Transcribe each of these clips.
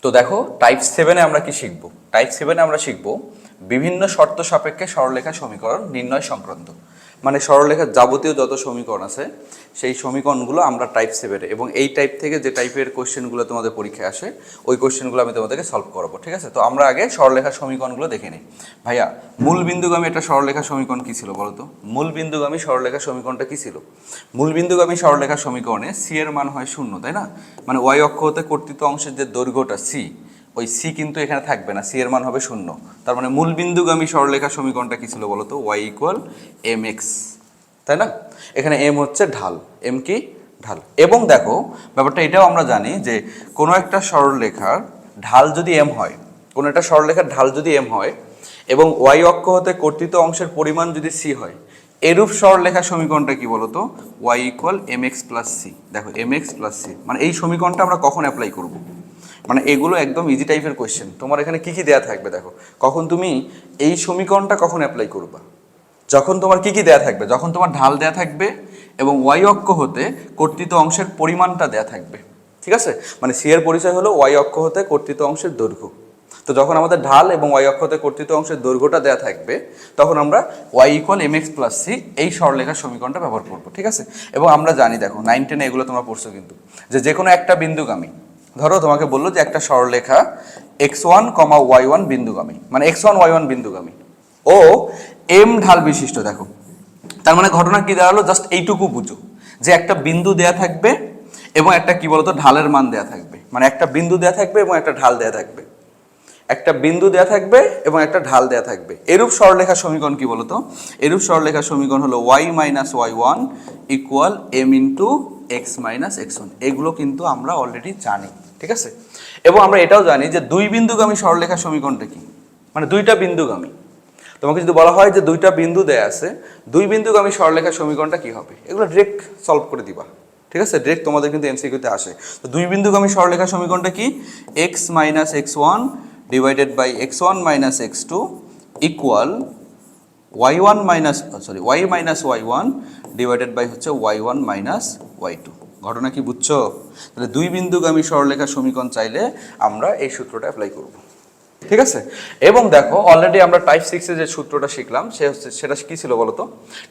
তো দেখো টাইপ 7-এ আমরা কি শিখব? টাইপ 7-এ আমরা শিখব বিভিন্ন শর্ত সাপেক্ষে সরলরেখা সমীকরণ নির্ণয় সংক্রান্ত। মানে সরলরেখার যাবতীয় যত সমীকরণ আছে সেই সমীকরণগুলো আমরা টাইপ 7-এ, এবং এই টাইপ থেকে যে টাইপের কোশ্চেনগুলো তোমাদের পরীক্ষায় আসে ওই কোশ্চেনগুলো আমি তোমাদেরকে সলভ করাবো। ঠিক আছে, তো আমরা আগে সরলরেখার সমীকরণগুলো দেখে নিই। ভাইয়া, মূল বিন্দুগামী একটা সরলরেখার সমীকরণ কী ছিল বলো তো? মূল বিন্দুগামী সরলরেখার সমীকরণটা কী ছিল? মূল বিন্দুগামী সরলরেখার সমীকরণে সি এর মান হয় 0, তাই না? মানে ওয়াই অক্ষ হতে কর্তৃত অংশের যে দৈর্ঘ্যটা সি, ওই সি কিন্তু এখানে থাকবে না, সি এর মান হবে 0। তার মানে মূল বিন্দুগামী সরলরেখার সমীকরণটা কী ছিল বলো তো? ওয়াই ইকুয়াল এম এক্স, তাই না? এখানে এম হচ্ছে ঢাল, এম কি? ঢাল। এবং দেখো ব্যাপারটা এটাও আমরা জানি যে কোনো একটা সরলরেখার ঢাল যদি এম হয়, কোনো একটা সরলরেখার ঢাল যদি এম হয় এবং ওয়াই অক্ষ হতে কর্তৃত অংশের পরিমাণ যদি সি হয়, এরূপ সরলরেখার সমীকরণটা কি বলতো? Y equal m x plus c. দেখো এম এক্স প্লাস সি মানে এই সমীকরণটা আমরা কখন অ্যাপ্লাই করব? মানে এগুলো একদম ইজি টাইপের কোয়েশ্চেন। তোমার এখানে কি কি দেয়া থাকবে দেখো, কখন তুমি এই সমীকরণটা কখন অ্যাপ্লাই করবা? যখন তোমার কি কি দেয়া থাকবে? যখন তোমার ঢাল দেয়া থাকবে এবং ওয়াই অক্ষ হতে কর্তৃত অংশের পরিমাণটা দেয়া থাকবে। ঠিক আছে, মানে সি এর পরিচয় হলো ওয়াই অক্ষ হতে কর্তৃত অংশের দৈর্ঘ্য। তো যখন আমাদের ঢাল এবং ওয়াই অক্ষ হতে কর্তৃত অংশের দৈর্ঘ্যটা দেয়া থাকবে তখন আমরা y equal m x plus c এই সরলরেখার সমীকরণটা ব্যবহার করবো। ঠিক আছে, এবং আমরা জানি দেখো 9, 10 এগুলো তোমরা পড়ছো কিন্তু, যে কোনো একটা বিন্দুগামী, ধরো তোমাকে বললো যে একটা সরলরেখা x1, y1 বিন্দুগামী, মানে x1, y1 বিন্দুগামী ও এম ঢাল বিশিষ্ট। দেখো তার মানে ঘটনা কি দাঁড়ালো? জাস্ট এইটুকু বুঝো যে একটা বিন্দু দেয়া থাকবে এবং একটা কি বলতো ঢালের মান দেয়া থাকবে। মানে একটা বিন্দু দেয়া থাকবে এবং একটা ঢাল দেয়া থাকবে, একটা বিন্দু দেয়া থাকবে এবং একটা ঢাল দেয়া থাকবে। এরূপ সরলরেখার সমীকরণ কি বলতো? এরূপ সরলরেখার সমীকরণ হলো y minus y1 equal m into x minus x1। এগুলো কিন্তু আমরা অলরেডি জানি। ঠিক আছে, এবং আমরা এটাও জানি যে দুই বিন্দুগামী সরলরেখার সমীকরণটা কি, মানে দুইটা বিন্দুগামী। তোমাকে যদি বলা হয় যে দুইটা বিন্দু দেয়া আছে, দুই বিন্দুগামী সরলরেখার সমীকরণটা কি হবে? এগুলো ডিরেক্ট সলভ করে দিবা। ঠিক আছে, ডিরেক্ট তোমাদের কিন্তু এমসিকিউতে আসে। তো দুই বিন্দুগামী সরলরেখার সমীকরণটা কি? X minus x1 divided by x1 minus x2 equal y1 minus y minus y1 divided by হচ্ছে y1 মাইনাস y2। ঘটনা কি বুঝছো? তাহলে দুই বিন্দুগামী সরলরেখার সমীকরণ চাইলে আমরা এই সূত্রটা অ্যাপ্লাই করব। ঠিক আছে, এবং দেখো অলরেডি আমরা টাইপ 6-এ যে সূত্রটা শিখলাম সেটা কি ছিল বলতো?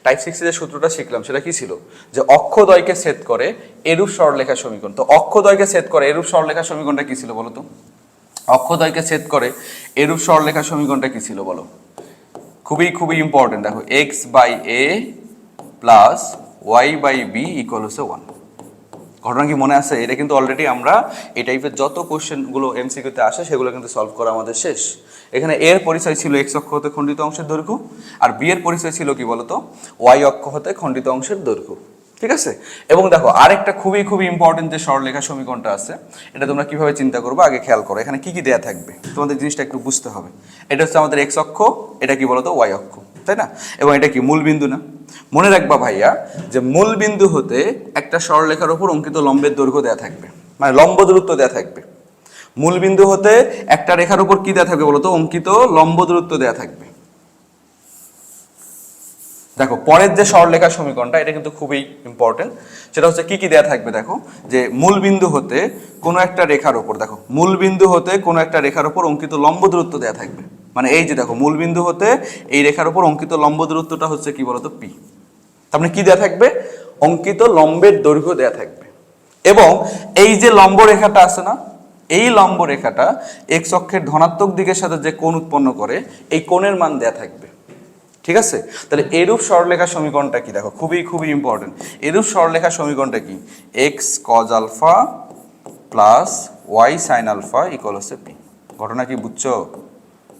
টাইপ 6-এ যে সূত্রটা শিখলাম সেটা কি ছিল? যে অক্ষদ্বয়কে ছেদ করে এরূপ সরলরেখার সমীকরণ। তো অক্ষদ্বয়কে ছেদ করে এরূপ সরলরেখার সমীকরণটা কি ছিল বলতো? অক্ষদ্বয়কে ছেদ করে এরূপ সরলরেখার সমীকরণটা কি ছিল বলো? খুবই খুবই ইম্পর্টেন্ট। দেখো x by a plus y by b equal হচ্ছে 1। ঘটনা কি মনে আছে? এটা কিন্তু অলরেডি আমরা এই টাইপের যত কোশ্চেনগুলো এমসিকিউতে আসে সেগুলো কিন্তু সলভ করা আমাদের শেষ। এখানে এর পরিচয় ছিল এক্স অক্ষ হতে খণ্ডিত অংশের দৈর্ঘ্য, আর বি এর পরিচয় ছিল কি বলতো? ওয়াই অক্ষ হতে খণ্ডিত অংশের দৈর্ঘ্য। ঠিক আছে, এবং দেখো আরেকটা খুবই খুবই ইম্পর্টেন্ট যে সরলরেখা সমীকরণটা আছে, এটা তোমরা কিভাবে চিন্তা করবে আগে খেয়াল করো। এখানে কি কি দেয়া থাকবে তোমাদের জিনিসটা একটু বুঝতে হবে। এটা হচ্ছে আমাদের এক্স অক্ষ, এটা কি বলতো? ওয়াই অক্ষ, তাই না? এবং এটা কি মূল বিন্দু না? মনে রাখবা ভাইয়া যে মূল বিন্দু হতে একটা সরলরেখার উপর অঙ্কিত লম্বের দৈর্ঘ্য দেয়া থাকবে, মানে লম্ব দূরত্ব দেয়া থাকবে। মূল বিন্দু হতে একটা রেখার উপর কি দেয়া থাকবে বলতো? অঙ্কিত লম্ব দূরত্ব দেয়া থাকবে। দেখো পরের যে সরলরেখার সমীকরণটা এটা কিন্তু খুবই ইম্পর্টেন্ট, সেটা হচ্ছে কি কি দেয়া থাকবে। দেখো যে মূল বিন্দু হতে কোনো একটা রেখার উপর, দেখো মূল বিন্দু হতে কোনো একটা রেখার উপর অঙ্কিত লম্ব দূরত্ব দেয়া থাকবে। মানে এই যে দেখো মূল বিন্দু হতে এই রেখার উপর অঙ্কিত লম্ব দূরত্বটা হচ্ছে কি বলতো? পি। তার মানে কি দেয়া থাকবে? অঙ্কিত লম্বের দৈর্ঘ্য দেয়া থাকবে। এবং এই যে লম্ব রেখাটা আছে না, এই লম্ব রেখাটা এক্স অক্ষের ধনাত্মক দিকের সাথে যে কোণ উৎপন্ন করে এই কোণের মান দেয়া থাকবে। ঠিক আছে, তাহলে এরূপ সরলরেখার সমীকরণটা কি? দেখো খুবই খুবই ইম্পর্টেন্ট। এরূপ সরলরেখার সমীকরণটা কি? X cos alpha plus y sine alpha equal হচ্ছে পি। ঘটনা কি বুঝছো?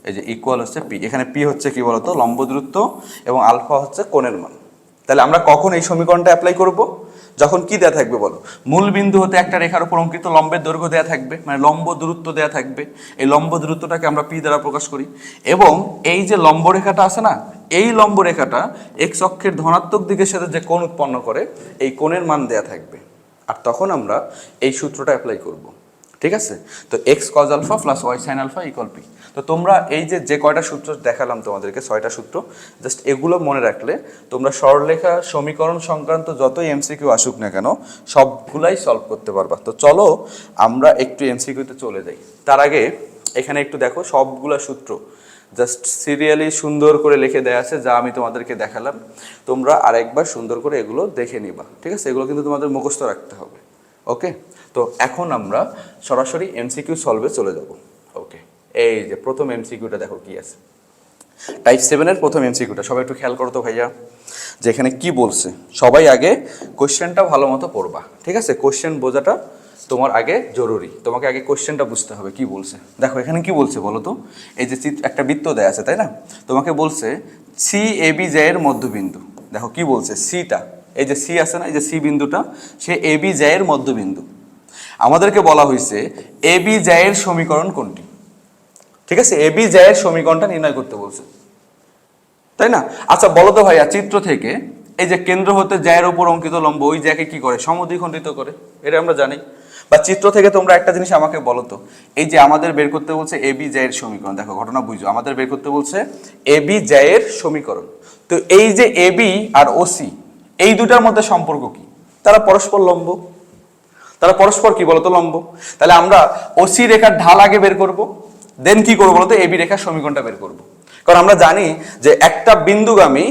এই যে ইকুয়াল হচ্ছে পি, এখানে পি হচ্ছে কি বলতো? লম্ব দূরত্ব, এবং আলফা হচ্ছে কোণের মান। তাহলে আমরা কখন এই সমীকরণটা অ্যাপ্লাই করব? যখন কি দেয়া থাকবে বলো? মূল বিন্দু হতে একটা রেখার উপর অঙ্কিত লম্বের দৈর্ঘ্য দেয়া থাকবে, মানে লম্ব দূরত্ব দেয়া থাকবে। এই লম্ব দূরত্বটাকে আমরা পি দ্বারা প্রকাশ করি, এবং এই যে লম্ব রেখাটা আছে না, এই লম্ব রেখাটা এক্স অক্ষের ধনাত্মক দিকের সাথে যে কোণ উৎপন্ন করে এই কোণের মান দেয়া থাকবে। আর তখন আমরা এই সূত্রটা অ্যাপ্লাই করব। ঠিক আছে? তো x cos alpha plus y sine alpha equal p. তো তোমরা এই যে কয়টা সূত্র দেখালাম তোমাদেরকে, 6টা সূত্র, জাস্ট এগুলো মনে রাখলে তোমরা সরলরেখা সমীকরণ সংক্রান্ত যতই এমসিকিউ আসুক না কেন সবগুলাই সলভ করতে পারবা। তো চলো আমরা একটু এমসিকিউতে চলে যাই। তার আগে এখানে একটু দেখো সবগুলা সূত্র জাস্ট সিরিয়ালি সুন্দর করে লিখে দেয়া আছে, যা আমি তোমাদেরকে দেখালাম। তোমরা আরেকবার সুন্দর করে এগুলো দেখে নিবা, ঠিক আছে? এগুলো কিন্তু তোমাদের মুখস্থ রাখতে হবে। ওকে, তো এখন আমরা সরাসরি এমসিকিউ সলভে চলে যাব। ওকে, এই যে প্রথম এমসিকিউটা দেখো কি আছে, টাইপ 7-এর প্রথম এমসিকিউটা। সবাই একটু খেয়াল করো তো ভাইয়া, যে এখানে কি বলছে। সবাই আগে কোশ্চেনটা ভালো মতো পড়বা, ঠিক আছে? কোশ্চেন বোঝাটা তোমার আগে জরুরি, তোমাকে আগে কোশ্চেনটা বুঝতে হবে কি বলছে। দেখো এখানে কি বলছে বলো তো, এই যে একটা বৃত্ত দেয়া আছে তাই না, তোমাকে বলছে সি এ বি জেয়ের মধ্যবিন্দু। দেখো কি বলছে, সিটা, এই যে সি আছে না, এই যে সি বিন্দুটা, সে এ বি জেয়ের মধ্যবিন্দু। আমাদেরকে বলা হয়েছে এ বি জেয়ের সমীকরণ কোনটি, ঠিক আছে? এ বি জেয়ের সমীকরণটা নির্ণয় করতে বলছে, তাই না? আচ্ছা বলো তো ভাইয়া, চিত্র থেকে এই যে কেন্দ্র হতে জ্যায়ের উপর অঙ্কিত লম্ব ওই জ্যাকে কি করে, সমদ্বিখণ্ডিত করে, এটা আমরা জানি। বা চিত্র থেকে তোমরা একটা জিনিস আমাকে বলো তো, এই যে আমাদের বের করতে বলছে এ বি জ্যায়ের সমীকরণ, দেখো ঘটনা বুঝো, আমাদের বের করতে বলছে এ বি জ্যায়ের সমীকরণ। তো এই যে এ বি আর ওসি, এই দুটার মধ্যে সম্পর্ক কি? তারা পরস্পর লম্ব। তারা পরস্পর কি বলতো, লম্ব। তাহলে আমরা ওসি রেখার ঢাল আগে বের করব, দেন কি করবো বলতো, এবি রেখার সমীকরণটা বের করব। কারণ আমরা জানি যে একটা বিন্দুগামী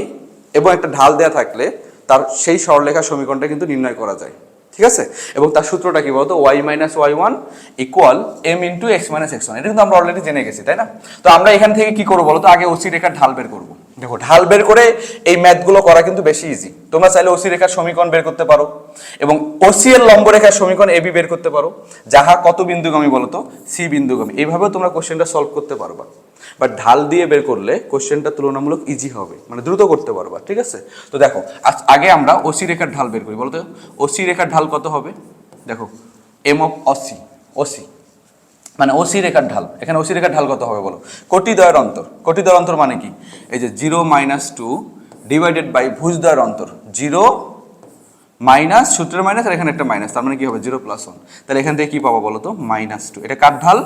এবং একটা ঢাল দেয়া থাকলে তার সেই সরলরেখার সমীকরণটা কিন্তু নির্ণয় করা যায়, ঠিক আছে? এবং তার সূত্রটা কি বলতো, y minus y one equal m into x minus x one. এটা কিন্তু আমরা অলরেডি জেনে গেছি, তাই না? তো আমরা এখান থেকে কি করবো বলতো, আগে ওসি রেখার ঢাল বের করবো। দেখো ঢাল বের করে এই ম্যাথগুলো করা কিন্তু বেশি ইজি। তোমরা চাইলে ওসি রেখার সমীকরণ বের করতে পারো এবং ওসি এর লম্ব রেখার সমীকরণ এবি বের করতে পারো, যাহা কত বিন্দুগামী বলতো, সি বিন্দুগামী। এইভাবেও তোমরা কোশ্চেনটা সলভ করতে পারবা। বাট ঢাল দিয়ে বের করলে কোশ্চেনটা তুলনামূলক ইজি হবে, মানে দ্রুত করতে পারবা, ঠিক আছে? তো দেখো আগে আমরা ওসি রেখার ঢাল বের করি। বলতো ওসি রেখার ঢাল কত হবে? দেখো এম অফ ওসি, ওসি মানে ওসি রেখার ঢাল। এখানে ওসি রেখার ঢাল কত হবে বলো, কোটিদ্বয়ের অন্তর। কোটিদ্বয়ের অন্তর মানে কি, এই যে 0 - 2 ডিভাইডেড বাই ভুজদ্বয়ের অন্তর, 0 মাইনাস, সূত্রের মাইনাস আর এখানে একটা মাইনাস, তার মানে কি হবে 0 + 1। তাহলে এখান থেকে কি পাবো বলো তো, -2। এটা কার ঢাল?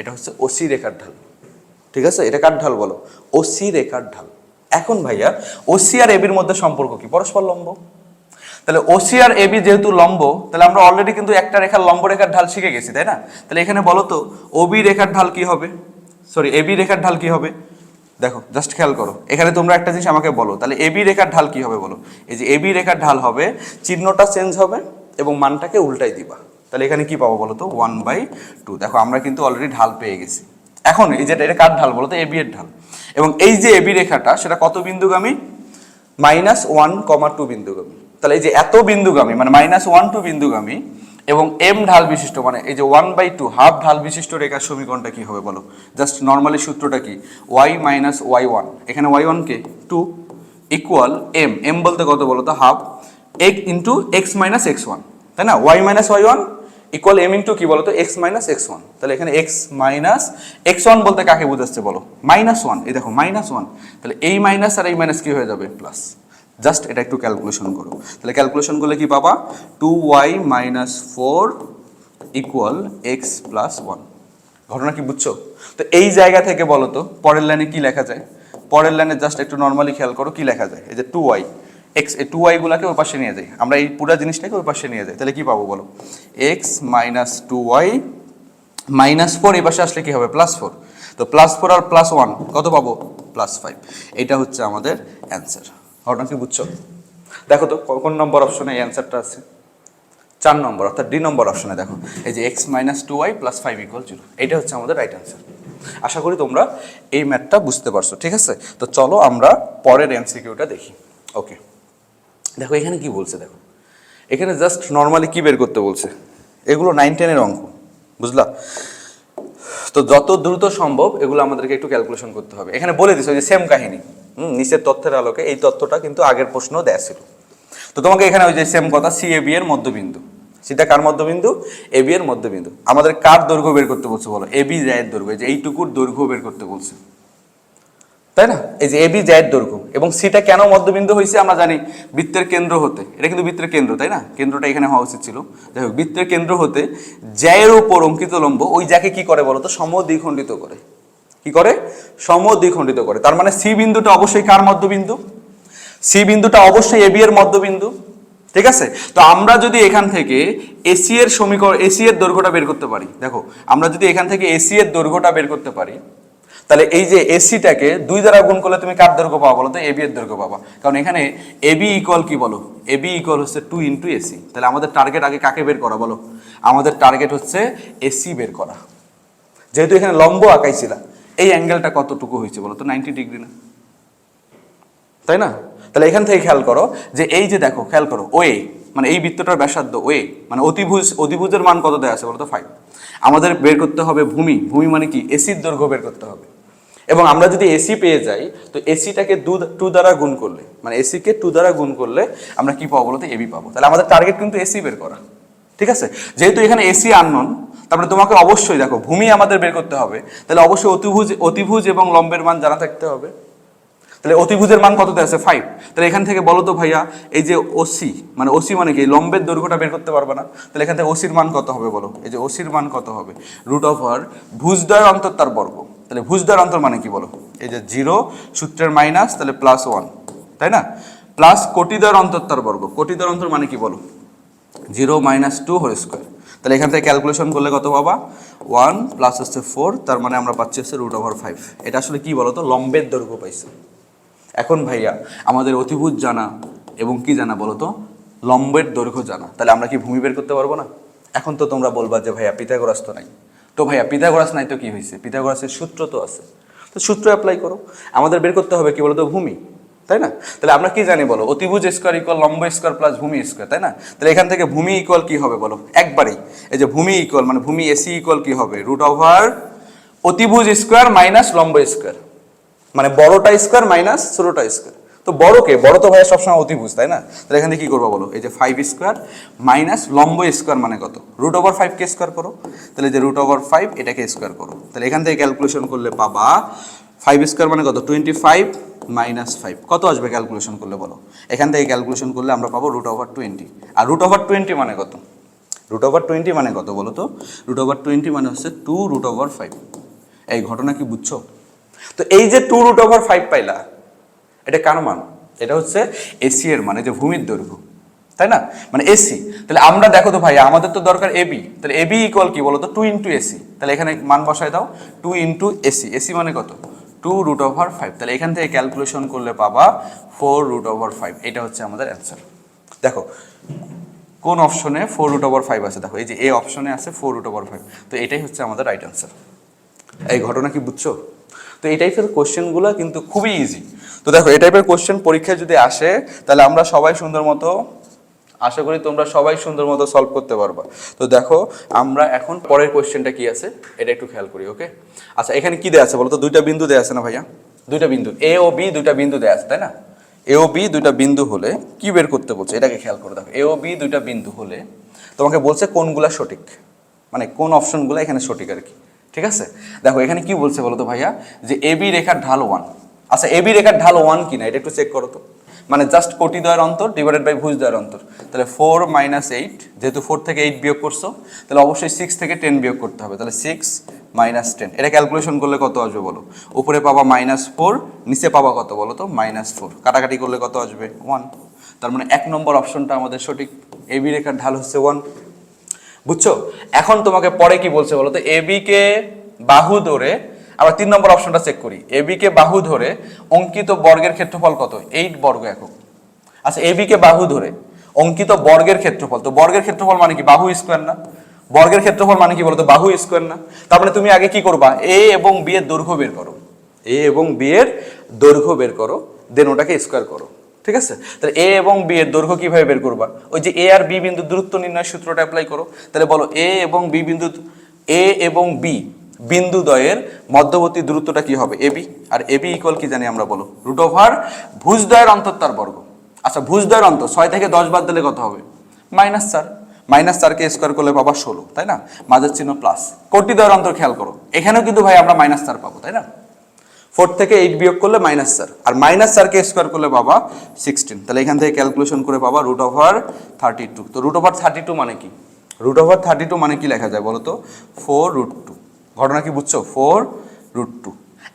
এটা হচ্ছে ওসি রেখার ঢাল, ঠিক আছে? এটা কার ঢাল বলো, ওসি রেখার ঢাল। এখন ভাইয়া ওসি আর এবির মধ্যে সম্পর্ক কি, পরস্পর লম্ব। তাহলে ওসি আর এবি যেহেতু লম্ব, তাহলে আমরা অলরেডি কিন্তু একটা রেখার লম্ব রেখার ঢাল শিখে গেছি, তাই না? তাহলে এখানে বলো তো ওবি রেখার ঢাল কি হবে, সরি এবি রেখার ঢাল কি হবে? দেখো জাস্ট খেয়াল করো, এখানে তোমরা একটা জিনিস আমাকে বলো, তাহলে এবি রেখার ঢাল কি হবে বলো। এই যে এবি রেখার ঢাল হবে, চিহ্নটা চেঞ্জ হবে এবং মানটাকে উল্টাই দিবা। তাহলে এখানে কি পাবো বলো তো, 1/2। দেখো আমরা কিন্তু অলরেডি ঢাল পেয়ে গেছি। এখন এই যেটা, এটা কার ঢাল বলো তো, এবি এর ঢাল। এবং এই যে এবি রেখাটা, সেটা কত বিন্দুগামী, -1, 2 বিন্দুগামী। তাহলে এই যে এত বিন্দুগামী মানে -1, 2 বিন্দুগামী এবং এম ঢাল বিশিষ্ট, মানে এই যে 1/2 হাফ ঢাল বিশিষ্ট রেখার সমীকরণটা কি হবে বলো। জাস্ট নর্মালি সূত্রটা কি, y - y1, এখানে y1 কে 2 ইকুয়াল এম, এম বলতে কত বলো তো, half x into x minus x1, তাই না? y - y1 equal m into কি বলো তো, x মাইনাস x1। তাহলে এখানে x মাইনাস x1 বলতে কাকে বোঝাচ্ছে বলো, -1। এই দেখো -1, তাহলে এই মাইনাস আর এই মাইনাস কি হয়ে যাবে, প্লাস। জাস্ট এটা একটু ক্যালকুলেশন করো, তাহলে ক্যালকুলেশন করলে কি পাবা, 2y - 4 ইকুয়াল x + 1। ঘটনা কি বুঝছো? তো এই জায়গা থেকে বলো তো পরের লাইনে কি লেখা যায়। পরের লাইনে জাস্ট একটু নর্মালি খেয়াল করো কি লেখা যায়। এই যে 2y x, এই 2y গুলাকে ওই পাশে নিয়ে যাই, আমরা এই পুরো জিনিসটাকে ওই পাশে নিয়ে যাই, তাহলে কি পাবো বলো, x - 2y -4 এই পাশে আসলে কি হবে, +4। তো +4 আর +1 কত পাবো, +5। এটা হচ্ছে আমাদের অ্যান্সার। ঘটনা কি বুঝছো? দেখো তো কোন নম্বর অপশনে এই অ্যান্সারটা আছে, 4 নম্বর, অর্থাৎ ডি নম্বর অপশনে। দেখো এই যে x - 2y + 5 = 0, এটা হচ্ছে আমাদের রাইট অ্যান্সার। আশা করি তোমরা এই ম্যাথটা বুঝতে পারছো, ঠিক আছে? তো চলো আমরা পরের এমসিকিউটা দেখি। ওকে, দেখো এখানে কি বলছে, দেখো এখানে জাস্ট নর্মালি কি বের করতে বলছে, এগুলো 9, 10 এর অঙ্ক, বুঝলা? তো যত দ্রুত সম্ভব এগুলো আমাদেরকে একটু ক্যালকুলেশন করতে হবে। এখানে বলে দিছে যে সেম কাহিনী, নিচের তথ্যের আলোকে এই তথ্যটা কিন্তু আগের প্রশ্ন দেয়া ছিল। তো তোমাকে এখানে ওই যে সেম কথা, সি এ বি এর মধ্যবিন্দু, সেটা কার মধ্যবিন্দু, এ বি এর মধ্যবিন্দু। আমাদের কার দৈর্ঘ্য বের করতে বলছে বলো, এ বি জ্যায়ের দৈর্ঘ্য, যে এইটুকুর দৈর্ঘ্য বের করতে বলছে। তাই না? এই যে এবি জ্যায়ের দৈর্ঘ্য, এবং সিটা কেন মধ্যবিন্দু হয়েছে আমরা জানি, বৃত্তের কেন্দ্র হতে, এটা কিন্তু বৃত্তের কেন্দ্র, তাই না? কেন্দ্রটা এখানে হওয়া উচিত ছিল। যাই হোক, বৃত্তের কেন্দ্র হতে জ্যায়ের উপর অঙ্কিত লম্ব ওই জ্যাকে কি করে বলতো, সমদ্বিখণ্ডিত করে। কি করে? সমদ্বিখণ্ডিত করে। তার মানে সি বিন্দুটা অবশ্যই কার মধ্যবিন্দু? সি বিন্দুটা অবশ্যই এবি এর মধ্যবিন্দু। ঠিক আছে? তো আমরা যদি এখান থেকে এসি এর সমীকরণ, এসি এর দৈর্ঘ্যটা বের করতে পারি, দেখো আমরা যদি এখান থেকে এসি এর দৈর্ঘ্যটা বের করতে পারি, তাহলে এই যে এসিটাকে 2 দ্বারা গুণ করলে তুমি কার দৈর্ঘ্য পাবা বলো তো? এবি এর দৈর্ঘ্য পাবা। কারণ এখানে এবি ইকুয়াল কি বলো? এবি ইকুয়াল হচ্ছে 2 ইন্টু এসি। তাহলে আমাদের টার্গেট আগে কাকে বের করা বলো? আমাদের টার্গেট হচ্ছে এসি বের করা। যেহেতু এখানে লম্ব আঁকাইছিলা, এই অ্যাঙ্গেলটা কতটুকু হয়েছে বলো তো? 90 ডিগ্রি না? তাই না? তাহলে এখান থেকে খেয়াল করো যে এই যে দেখো, খেয়াল করো ওয়ে, মানে এই বৃত্তটার ব্যাসার্ধ ওয়ে, মানে অতিভুজের মান কত দেয়া আছে বলো তো? 5। আমাদের বের করতে হবে ভূমি। ভূমি মানে কি? এসির দৈর্ঘ্য বের করতে হবে। এবং আমরা যদি এসি পেয়ে যাই, তো এসিটাকে 2 দ্বারা গুণ করলে, মানে এসিকে 2 দ্বারা গুণ করলে আমরা কি পাবো বলতে? এবি পাবো। তাহলে আমাদের টার্গেট কিন্তু এসি বের করা। ঠিক আছে? যেহেতু এখানে এসি আননোন, তারপরে তোমাকে অবশ্যই দেখো ভূমি আমাদের বের করতে হবে, তাহলে অবশ্যই অতিভুজ এবং লম্বের মান জানা থাকতে হবে। তাহলে অতিভুজের মান কততে আছে? 5। তাহলে এখান থেকে বলো তো ভাইয়া, এই যে ওসি, মানে ওসি মানে কি? লম্বের দৈর্ঘ্যটা বের করতে পারবে না। তাহলে এখান থেকে ওসির মান কত হবে বলো? এই যে ওসির মান কত হবে? √ ভুজদ্বয়ের অন্তর তার বর্গ। তাহলে ভুজদ্বয়ের অন্তর মানে কি বলো? এই যে 0 সূত্রের মাইনাস, তাহলে +1, তাই না? প্লাস কোটিদ্বয়ের অন্তর তার বর্গ। কোটিদ্বয়ের অন্তর মানে কি বলো? 0 - 2 হোল স্কয়ার। তাহলে এখান থেকে ক্যালকুলেশন করলে কত পাবা? 1 প্লাস হচ্ছে 4, তার মানে আমরা পাচ্ছি হচ্ছে √5। এটা আসলে কি বলো তো? লম্বের দৈর্ঘ্য পাইছে। এখন ভাইয়া আমাদের অতিভুজ জানা এবং কি জানা বলো তো? লম্বের দৈর্ঘ্য জানা। তাহলে আমরা কি ভূমি বের করতে পারবো না? এখন তো তোমরা বলবা যে ভাইয়া পিথাগোরাস তো নাই। তো ভাইয়া পিথাগোরাস নাই তো কি হয়েছে? পিথাগোরাসের সূত্র তো আছে, তো সূত্র অ্যাপ্লাই করো। আমাদের বের করতে হবে কি বলো তো? ভূমি, তাই না? তাহলে আমরা কি জানি বলো? অতিভুজ স্কয়ার ইকুয়াল লম্ব স্কয়ার প্লাস ভূমি স্কয়ার, তাই না? তাহলে এখান থেকে ভূমি ইকুয়াল কি হবে বলো? একবারেই এই যে ভূমি ইকুয়াল, মানে ভূমি এসি ইকুয়াল কি হবে? √ অতিভুজ স্কয়ার মাইনাস লম্ব স্কয়ার, মানে বড়টা স্কয়ার মাইনাস ছোটটা স্কয়ার। তো বড়কে, বড় তো ভাইয়া সবসময় অতিভুজ, তাই না? তাহলে এখানে কি করবো বলো? এই যে 5 স্কয়ার মাইনাস লম্ব স্কয়ার মানে কত? √5 কে স্কয়ার করো। তাহলে যে √5 এটাকে স্কয়ার করো। তাহলে এখান থেকে ক্যালকুলেশন করলে পাবা 5 স্কয়ার মানে কত? 25 - 5 কত আসবে ক্যালকুলেশন করলে বলো? এখান থেকে ক্যালকুলেশন করলে আমরা পাবো √20। আর √20 মানে কত? √20 মানে কত বলো তো? √20 মানে হচ্ছে 2√5। এই ঘটনা কি বুঝছো? তো এই যে 2√5 পাইলা, এটা কার মান? এটা হচ্ছে এসি এর মানে, যে ভূমির দৈর্ঘ্য, তাই না? মানে এসি। তাহলে আমরা দেখো তো ভাই, আমাদের তো দরকার এবি। তাহলে এবি ইকুয়াল কি বলো তো? 2 ইন্টু এসি। তাহলে এখানে মান বসায় দাও, 2 ইন্টু এসি। এসি মানে কত? 2√5। তাহলে এখান থেকে ক্যালকুলেশন করলে পাবা 4√5। এটা হচ্ছে আমাদের অ্যান্সার। দেখো কোন অপশনে 4√5 আছে? দেখো এই যে এ অপশনে আছে 4√5। তো এটাই হচ্ছে আমাদের রাইট অ্যান্সার। এই ঘটনা কি বুঝছো? তো এই টাইপের কোশ্চেনগুলো কিন্তু খুবই ইজি। তো দেখো এই টাইপের কোশ্চেন পরীক্ষায় যদি আসে, তাহলে আমরা সবাই সুন্দর মতো, আশা করি তোমরা সবাই সুন্দর মতো সলভ করতে পারবা। তো দেখো আমরা এখন পরের কোশ্চেনটা কি আছে এটা একটু খেয়াল করি, ওকে? আচ্ছা, এখানে কি দেয়া আছে বলো তো? 2টা বিন্দু দেয়া আছে না ভাইয়া? 2টা বিন্দু এ ও বি, 2টা বিন্দু দেয়া আছে, তাই না? এ ও বি 2টা বিন্দু হলে কি বের করতে বলছে এটাকে খেয়াল করে দেখো। এ ও বি 2টা বিন্দু হলে তোমাকে বলছে কোনগুলা সঠিক, মানে কোন অপশনগুলো এখানে সঠিক আর কি। ঠিক আছে? দেখো এখানে কি বলছে বলো তো ভাইয়া? যে এবি রেখার ঢাল 1। আচ্ছা, এবি রেখার ঢাল 1 কিনা এটা একটু চেক করো তো। মানে জাস্ট কোটিদ্বয়ের অন্তর ডিভাইডেড বাই ভুজদ্বয়ের অন্তর। তাহলে 4 - 8, যেহেতু 4 থেকে 8 বিয়োগ করছো, তাহলে অবশ্যই 6 থেকে 10 বিয়োগ করতে হবে। তাহলে 6 - 10, এটা ক্যালকুলেশন করলে কত আসবে বলো? উপরে পাবা -4, নিচে পাবা কত বলো তো? -4। কাটাকাটি করলে কত আসবে? 1। তার মানে 1 নম্বর অপশনটা আমাদের সঠিক। এবি রেখার ঢাল হচ্ছে 1। বুঝছো? এখন তোমাকে পরে কি বলছে বলো তো? এবি কে বাহু ধরে, আমরা 3 নম্বর অপশনটা চেক করি। এবি কে বাহু ধরে অঙ্কিত বর্গের ক্ষেত্রফল কত? 8 বর্গ একক। আচ্ছা, এবি কে বাহু ধরে অঙ্কিত বর্গের ক্ষেত্রফল, তো বর্গের ক্ষেত্রফল মানে কি? বাহু স্কয়ার না? বর্গের ক্ষেত্রফল মানে কি বলতো? বাহু স্কয়ার না? তার মানে তুমি আগে কি করবা? এ এবং বি এর দৈর্ঘ্য বের করো। এ এবং বি এর দৈর্ঘ্য বের করো, দেন ওটাকে স্কয়ার করো। ঠিক আছে? তাহলে এ এবং বি এর দৈর্ঘ্য কিভাবে বের করবা? ওই যে এ আর বি বিন্দুর দূরত্ব নির্ণয় সূত্রটা অ্যাপ্লাই করো। তাহলে বলো এ এবং বি বিন্দু, এ এবং বি বিন্দু দ্বয়ের মধ্যবর্তী দূরত্বটা কি হবে? এবি। আর এবি ইকুয়াল কি জানি আমরা বলো? √ ভুজদ্বয়ের অন্তর তার বর্গ। আচ্ছা, ভুজদ্বয়ের অন্তর 6 থেকে 10 বাদ দিলে কত হবে? -4। -4কে স্কয়ার করলে পাবা 16, তাই না? মাঝের চিহ্ন প্লাস। কোটিদ্বয়ের অন্তর খেয়াল করো, এখানেও কিন্তু ভাই আমরা -4 পাবো, তাই না? 4 থেকে 8 বিয়োগ করলে -4, আর -4 কে স্কোয়ার করলে পাবা 16। তাহলে এখান থেকে ক্যালকুলেশন করে পাবা √32। তো √32 মানে কি? √32 মানে কি লেখা যায় বলো তো? 4√2। ঘটনা কি বুঝছো? 4√2।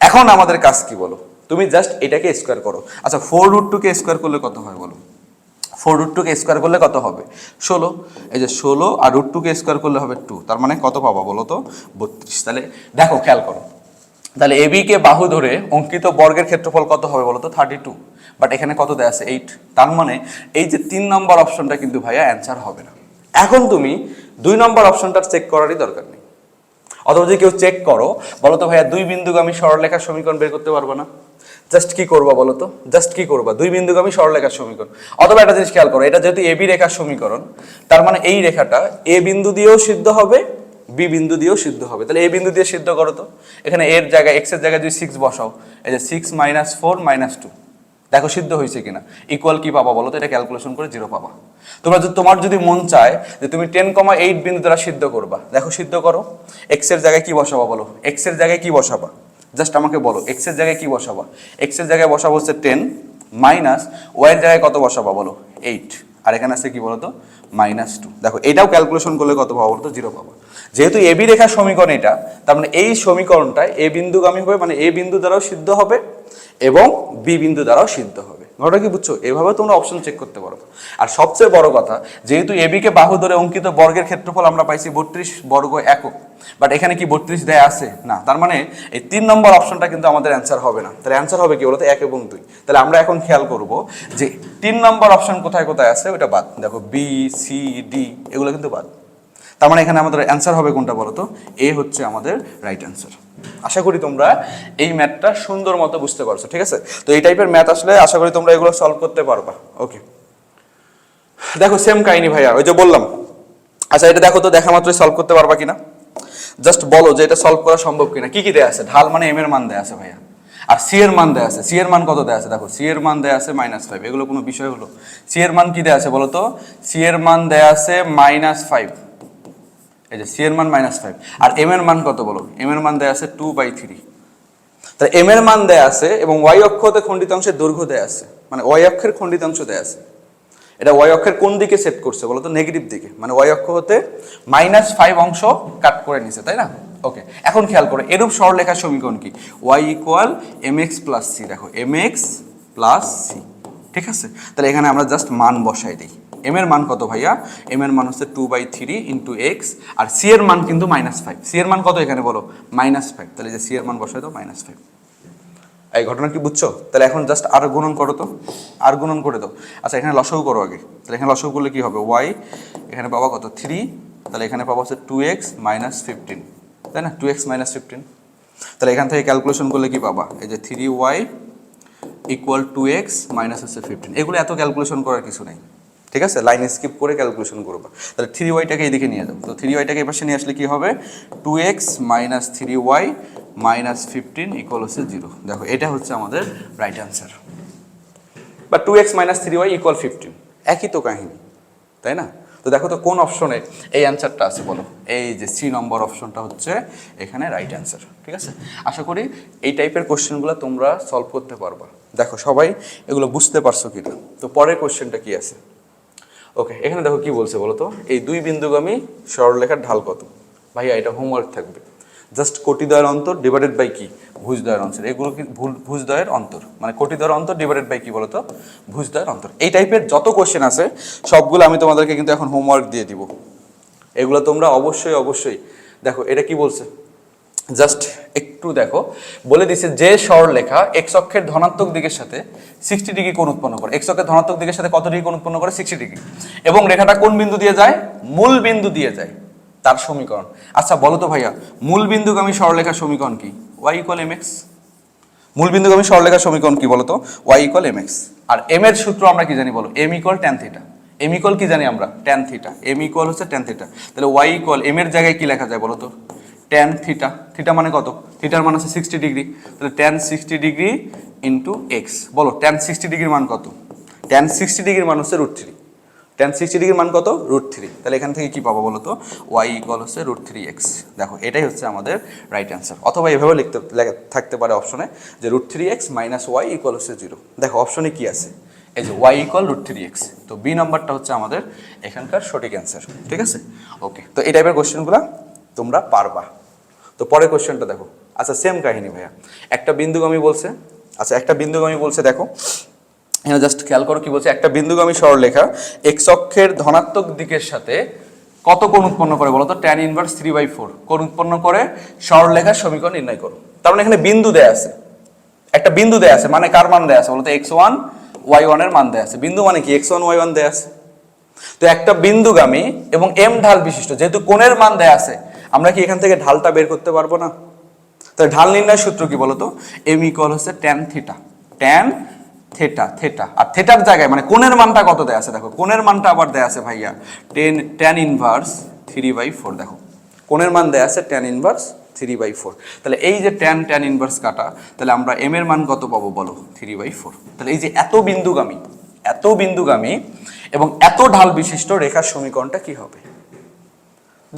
এখন আমাদের কাজ কি বলো? তুমি জাস্ট এটাকে স্কোয়ার করো। আচ্ছা 4√2 কে স্কোয়ার করলে কত হয় বলো? 4√2 কে স্কোয়ার করলে কত হবে? 16। এই যে 16 আর √2 কে স্কোয়ার করলে হবে 2, তার মানে কত পাবা বলো তো? 32। তাহলে দেখো খেয়াল করো, তাহলে এবি কে বাহু ধরে অঙ্কিত বর্গের ক্ষেত্রফল কত হবে বলো তো? 32। বাট এখানে কত দেয়া আছে? 8। তার মানে এই যে 3 নম্বর অপশনটা কিন্তু ভাইয়া অ্যান্সার হবে না। এখন তুমি 2 নম্বর অপশনটা চেক করারই দরকার নেই। অথবা যদি কেউ চেক করো, বলো তো ভাইয়া 2 বিন্দুগামী সরলরেখার সমীকরণ বের করতে পারবে না? জাস্ট কি করবা বলো তো? জাস্ট কি করবা? 2 বিন্দুগামী সরলরেখার সমীকরণ। অথবা একটা জিনিস খেয়াল করো, এটা যেহেতু এবি রেখার সমীকরণ, তার মানে এই রেখাটা এ বিন্দু দিয়েও সিদ্ধ হবে, বি বিন্দু দিয়েও সিদ্ধ হবে। তাহলে এ বিন্দু দিয়ে সিদ্ধ করো তো। এখানে এর জায়গায় এক্স এর জায়গায় যদি 6 বসাও, এই যে 6 - 4 - 2, দেখো সিদ্ধ হয়েছে কিনা। ইকুয়াল কি পাবা বলো তো? এটা ক্যালকুলেশন করে 0 পাবা। তোমার যদি মন চায় যে তুমি 10,8 বিন্দু দ্বারা সিদ্ধ করবা, দেখো সিদ্ধ করো। এক্স এর জায়গায় কি বসাবা বলো? এক্স এর জায়গায় কি বসাবা? জাস্ট আমাকে বলো, এক্স এর জায়গায় কি বসাবা? এক্স এর জায়গায় বসাবো হচ্ছে 10 মাইনাস ওয়াই এর জায়গায় কত বসাবা বলো? 8। আর এখানে আছে কি বলতো? -2। দেখো এটাও ক্যালকুলেশন করলে কত পাবো বলতো? 0 পাবো। যেহেতু এবি রেখার সমীকরণ এটা, তার মানে এই সমীকরণটায় এ বিন্দুগামী হবে, মানে এ বিন্দু দ্বারাও সিদ্ধ হবে এবং বি বিন্দু দ্বারাও সিদ্ধ হবে। ঘটনা কি বুঝছো? এভাবে তোমরা অপশন চেক করতে পারো। আর সবচেয়ে বড় কথা, যেহেতু এবি কে বাহু ধরে অঙ্কিত বর্গের ক্ষেত্রফল আমরা পাইছি 32 বর্গ একক, বাট এখানে কি 32 দেয়া আছে? না। তার মানে এই 3 নম্বর অপশনটা কিন্তু আমাদের অ্যান্সার হবে না। তাহলে অ্যান্সার হবে কি বলতো? 1 এবং 2। তাহলে আমরা এখন খেয়াল করব যে 3 নম্বর অপশন কোথায় কোথায় আছে, ওটা বাদ। দেখো বি, সি, ডি এগুলো কিন্তু বাদ। তার মানে এখানে আমাদের অ্যান্সার হবে কোনটা বলো তো? এ হচ্ছে আমাদের রাইট অ্যান্সার। আশা করি তোমরা এই ম্যাথটা সুন্দর মতো বুঝতে পারছো, ঠিক আছে? তো এই টাইপের ম্যাথ আসলে আশা করি তোমরা এগুলো সলভ করতে পারবা। ওকে, দেখো সেম কাহিনী ভাইয়া, ওই যে বললাম। আচ্ছা এটা দেখো তো, দেখা মাত্রই সলভ করতে পারবা কিনা? জাস্ট বলো যে এটা সলভ করা সম্ভব কিনা। কি কি দেয়া আছে? ঢাল মানে এম এর মান দেয়া আছে ভাইয়া, আর সি এর মান দেয়া আছে। সি এর মান কত দেয়া আছে? দেখো সি এর মান দেয়া আছে -5। এগুলো কোনো বিষয় হলো? সি এর মান কি দেয়া আছে বলো তো? সি এর মান দেয়া আছে -5। এই যে সি এর মান -5। আর এম এর মান কত বলো? এম এর মান দেয়া আছে 2/3। তাহলে এম এর মান দেয়া আছে এবং ওয়াই অক্ষ হতে খণ্ডিত অংশের দৈর্ঘ্য দেয়া আছে, মানে ওয়াই অক্ষের খণ্ডিত অংশ দেয়া আছে। এটা ওয়াই অক্ষের কোন দিকে সেট করছে বলো তো? নেগেটিভ দিকে, মানে ওয়াই অক্ষ হতে -5 অংশ কাট করে নিছে, তাই না? ওকে, এখন খেয়াল করো এরূপ সরলরেখার সমীকরণ কি? y = mx + c। দেখো mx + c, ঠিক আছে? তাহলে এখানে আমরা জাস্ট মান বসাই দিই। এম এর মান কত ভাইয়া? এম এর মান হচ্ছে 2/3 × x, আর সি এর মান কিন্তু -5। সি এর মান কত এখানে বলো? -5। তাহলে যে সি এর মান বসাই দাও -5। এই ঘটনা কি বুঝছো? তাহলে এখন জাস্ট আর গুণন করো তো, আর গুণন করে দাও। আচ্ছা এখানে লসাগু করো আগে। তাহলে এখানে লসাগু করলে কি হবে? y এখানে পাবা কত? 3। তাহলে এখানে পাবা হচ্ছে 2x - 15, তাই না? 2x - 15। তাহলে এখান থেকে ক্যালকুলেশন করলে কি পাবা? এই যে 3y = 2x - হচ্ছে 15। এগুলো এত ক্যালকুলেশন করার কিছু নেই, ঠিক আছে? লাইন স্কিপ করে ক্যালকুলেশন করবা। তাহলে 3y-টাকে এইদিকে নিয়ে যাও। তো 3y-টাকে এই পাশে নিয়ে আসলে কি হবে? 2x - 3y - 15 = হচ্ছে 0। দেখো এটা হচ্ছে আমাদের রাইট অ্যান্সার। বা 2x - 3y = 15, একই তো কাহিনী, তাই না? তো দেখো তো কোন অপশনে এই অ্যান্সারটা আছে বলো? এই যে সি নম্বর অপশনটা হচ্ছে এখানে রাইট অ্যান্সার, ঠিক আছে? আশা করি এই টাইপের কোশ্চেনগুলো তোমরা সলভ করতে পারবা। দেখো সবাই এগুলো বুঝতে পারছো কিনা? তো পরের কোশ্চেনটা কি আছে? ওকে, এখানে দেখো কি বলছে বলো তো? এই 2 বিন্দুগামী সরলরেখার ঢাল কত? ভাইয়া এটা হোমওয়ার্ক থাকবে। জাস্ট কোটিদ্বয়ের অন্তর ডিভাইডেড বাই কি? ভুজদ্বয়ের অন্তর। এগুলো কি ভুজদ্বয়ের অন্তর, মানে কোটিদ্বয়ের অন্তর ডিভাইডেড বাই কি বলো তো? ভুজদ্বয়ের অন্তর। এই টাইপের যত কোশ্চেন আছে সবগুলো আমি তোমাদেরকে কিন্তু এখন হোমওয়ার্ক দিয়ে দিব। এগুলো তোমরা অবশ্যই দেখো এটা কি বলছে, জাস্ট একটু দেখো। বলে দিছে যে সরলরেখা এক্স অক্ষের ধনাত্মক দিকের সাথে 60 ডিগ্রি কোণ উৎপন্ন করে। এক্স অক্ষের ধনাত্মক দিকের সাথে কত ডিগ্রি কোণ উৎপন্ন করে? 60 ডিগ্রি। এবং রেখাটা কোন বিন্দু দিয়ে যায়? মূল বিন্দু দিয়ে যায়, তার সমীকরণ। আচ্ছা বলো তো ভাইয়া, মূল বিন্দুগামী সরলরেখার সমীকরণ কি? y = mx। মূল বিন্দুগামী সরলরেখার সমীকরণ কি বলো তো? y = mx। আর m এর সূত্র আমরা কি জানি বলো? m = tan θ। m = কি জানি আমরা? tan θ। m = হচ্ছে tan θ। তাহলে y = m এর জায়গায় কি লেখা যায় বলো তো? tan θ। θ মানে কত? থিটার মান হচ্ছে 60 ডিগ্রি। তাহলে tan 60 ডিগ্রি × x। বলো tan 60 ডিগ্রির মান কত? tan 60 ডিগ্রির মান হচ্ছে √3। tan 60 ডিগ্রির মান কত √3। তাহলে এখান থেকে কি পাবো বলো তো y ইকুয়াল হচ্ছে √3x। দেখো এটাই হচ্ছে আমাদের রাইট অ্যান্সার। অথবা এভাবে থাকতে পারে অপশনে যে √3x - y ইকুয়াল হচ্ছে 0। দেখো অপশনে কি আছে, এই যে y ইকুয়াল √3x। তো বি নাম্বারটা হচ্ছে আমাদের এখানকার সঠিক অ্যান্সার, ঠিক আছে। ওকে, তো এই টাইপের কোশ্চেনগুলো তোমরা পারবা। তো পরের কোশ্চেনটা দেখো। আচ্ছা সেম কাহিনী ভাইয়া, একটা বিন্দুগামী বলছে। আচ্ছা একটা বিন্দুগামী বলছে, দেখো এখানে জাস্ট খেয়াল করো কি বলছে, একটা বিন্দুগামী সরলরেখা এক্স অক্ষের ধনাত্মক দিকের সাথে কত কোণ উৎপন্ন করে বলো তো, tan ইনভার্স 3/4 কোণ উৎপন্ন করে সরলরেখার সমীকরণ নির্ণয় করো। তার মানে এখানে বিন্দু দেয়া আছে, একটা বিন্দু দেয়া আছে, মানে কার মান দেয়া আছে বলো তো, x1 y1 এর মান দেয়া আছে। বিন্দু মানে কি, x1 y1 দেয়া আছে। তো একটা বিন্দুগামী এবং m ঢাল বিশিষ্ট, যেহেতু কোণের মান দেয়া আছে, আমরা কি এখান থেকে ঢালটা বের করতে পারবো না? তাহলে ঢাল নির্ণয়ের সূত্র কি বলতো, m ইকুয়াল হচ্ছে tan থিটা। tan থিটা আর থিটার জায়গায় মানে কোণের মানটা কত দেয়া আছে, দেখো কোণের মানটা আবার দেয়া আছে ভাইয়া tan ইনভার্স 3/4। দেখো কোণের মান দেয়া আছে tan ইনভার্স 3/4। তাহলে এই যে tan ইনভার্স কাটা, তাহলে আমরা m এর মান কত পাবো বলো, 3/4। তাহলে এই যে এত বিন্দুগামী এবং এত ঢাল বিশিষ্ট রেখার সমীকরণটা কি হবে?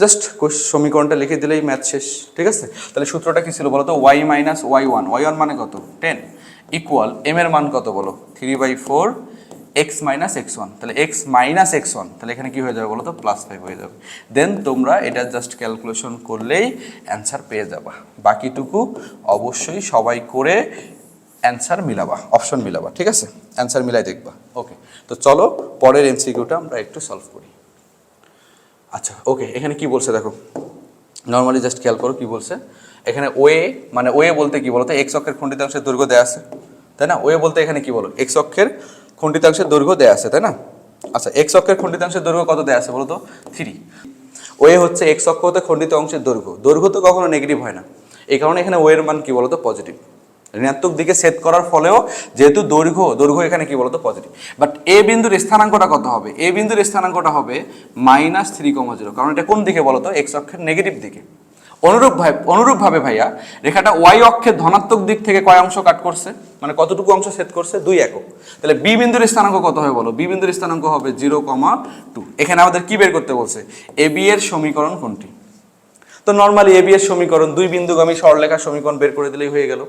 জাস্ট সমীকরণটা লিখে দিলেই ম্যাথ শেষ, ঠিক আছে। তাহলে সূত্রটা কি ছিল বলো তো, y - y1 মানে কত 10 ইকুয়াল m এর মান কত বলো 3/4 x - x1। তাহলে x - x1, তাহলে এখানে কি হয়ে যাবে বলো তো, +5 হয়ে যাবে। দেন তোমরা এটা জাস্ট ক্যালকুলেশন করলেই অ্যান্সার পেয়ে যাবা। বাকিটুকু অবশ্যই সবাই করে অ্যান্সার মিলাবা, অপশন মিলাবা, ঠিক আছে, অ্যান্সার মিলাই দেখবা। ওকে, তো চলো পরের এমসিকিউটা আমরা একটু সলভ করি। আচ্ছা ওকে, এখানে কি বলছে দেখো, নর্মালি জাস্ট খেয়াল করো কি বলছে এখানে। ওয়ে বলতে কি বলতো, এক্স অক্ষের খণ্ডিতাংশের দৈর্ঘ্য দেয়া আছে, তাই না। ওয়ে বলতে এখানে কি বলো, এক্স অক্ষের খণ্ডিতাংশের দৈর্ঘ্য দেয়া আছে, তাই না। আচ্ছা এক্স অক্ষের খণ্ডিতাংশের দৈর্ঘ্য কত দেয়া আছে বলো তো, 3। ওয়ে হচ্ছে এক্স অক্ষ হতে খণ্ডিত অংশের দৈর্ঘ্য তো কখনো নেগেটিভ হয় না, এই কারণে এখানে ওয়ের মান কি বলতো, পজিটিভ। ঋণাত্মক দিকে সেট করার ফলেও যেহেতু দৈর্ঘ্য এখানে কি বলতো, পজিটিভ। বাট এ বিন্দুর স্থানাঙ্কটা কত হবে, এ বিন্দুর স্থানাঙ্কটা হবে -3,0, কারণ এটা কোন দিকে বলতো, এক্স অক্ষের নেগেটিভ দিকে। অনুরূপভাবে ভাইয়া রেখাটা ওয়াই অক্ষের ধনাত্মক দিক থেকে কয় অংশ কাট করছে, মানে কতটুকু অংশ সেট করছে, 2 একক। তাহলে বি বিন্দুর স্থানাঙ্ক কত হবে বলো, বি বিন্দুর স্থানাঙ্ক হবে 0,2। এখানে আমাদের কি বের করতে বলছে, এ বি এর সমীকরণ কোনটি। তো নর্মালি এ বি এর সমীকরণ, দুই বিন্দুগামী সরলরেখার সমীকরণ বের করে দিলেই হয়ে গেল,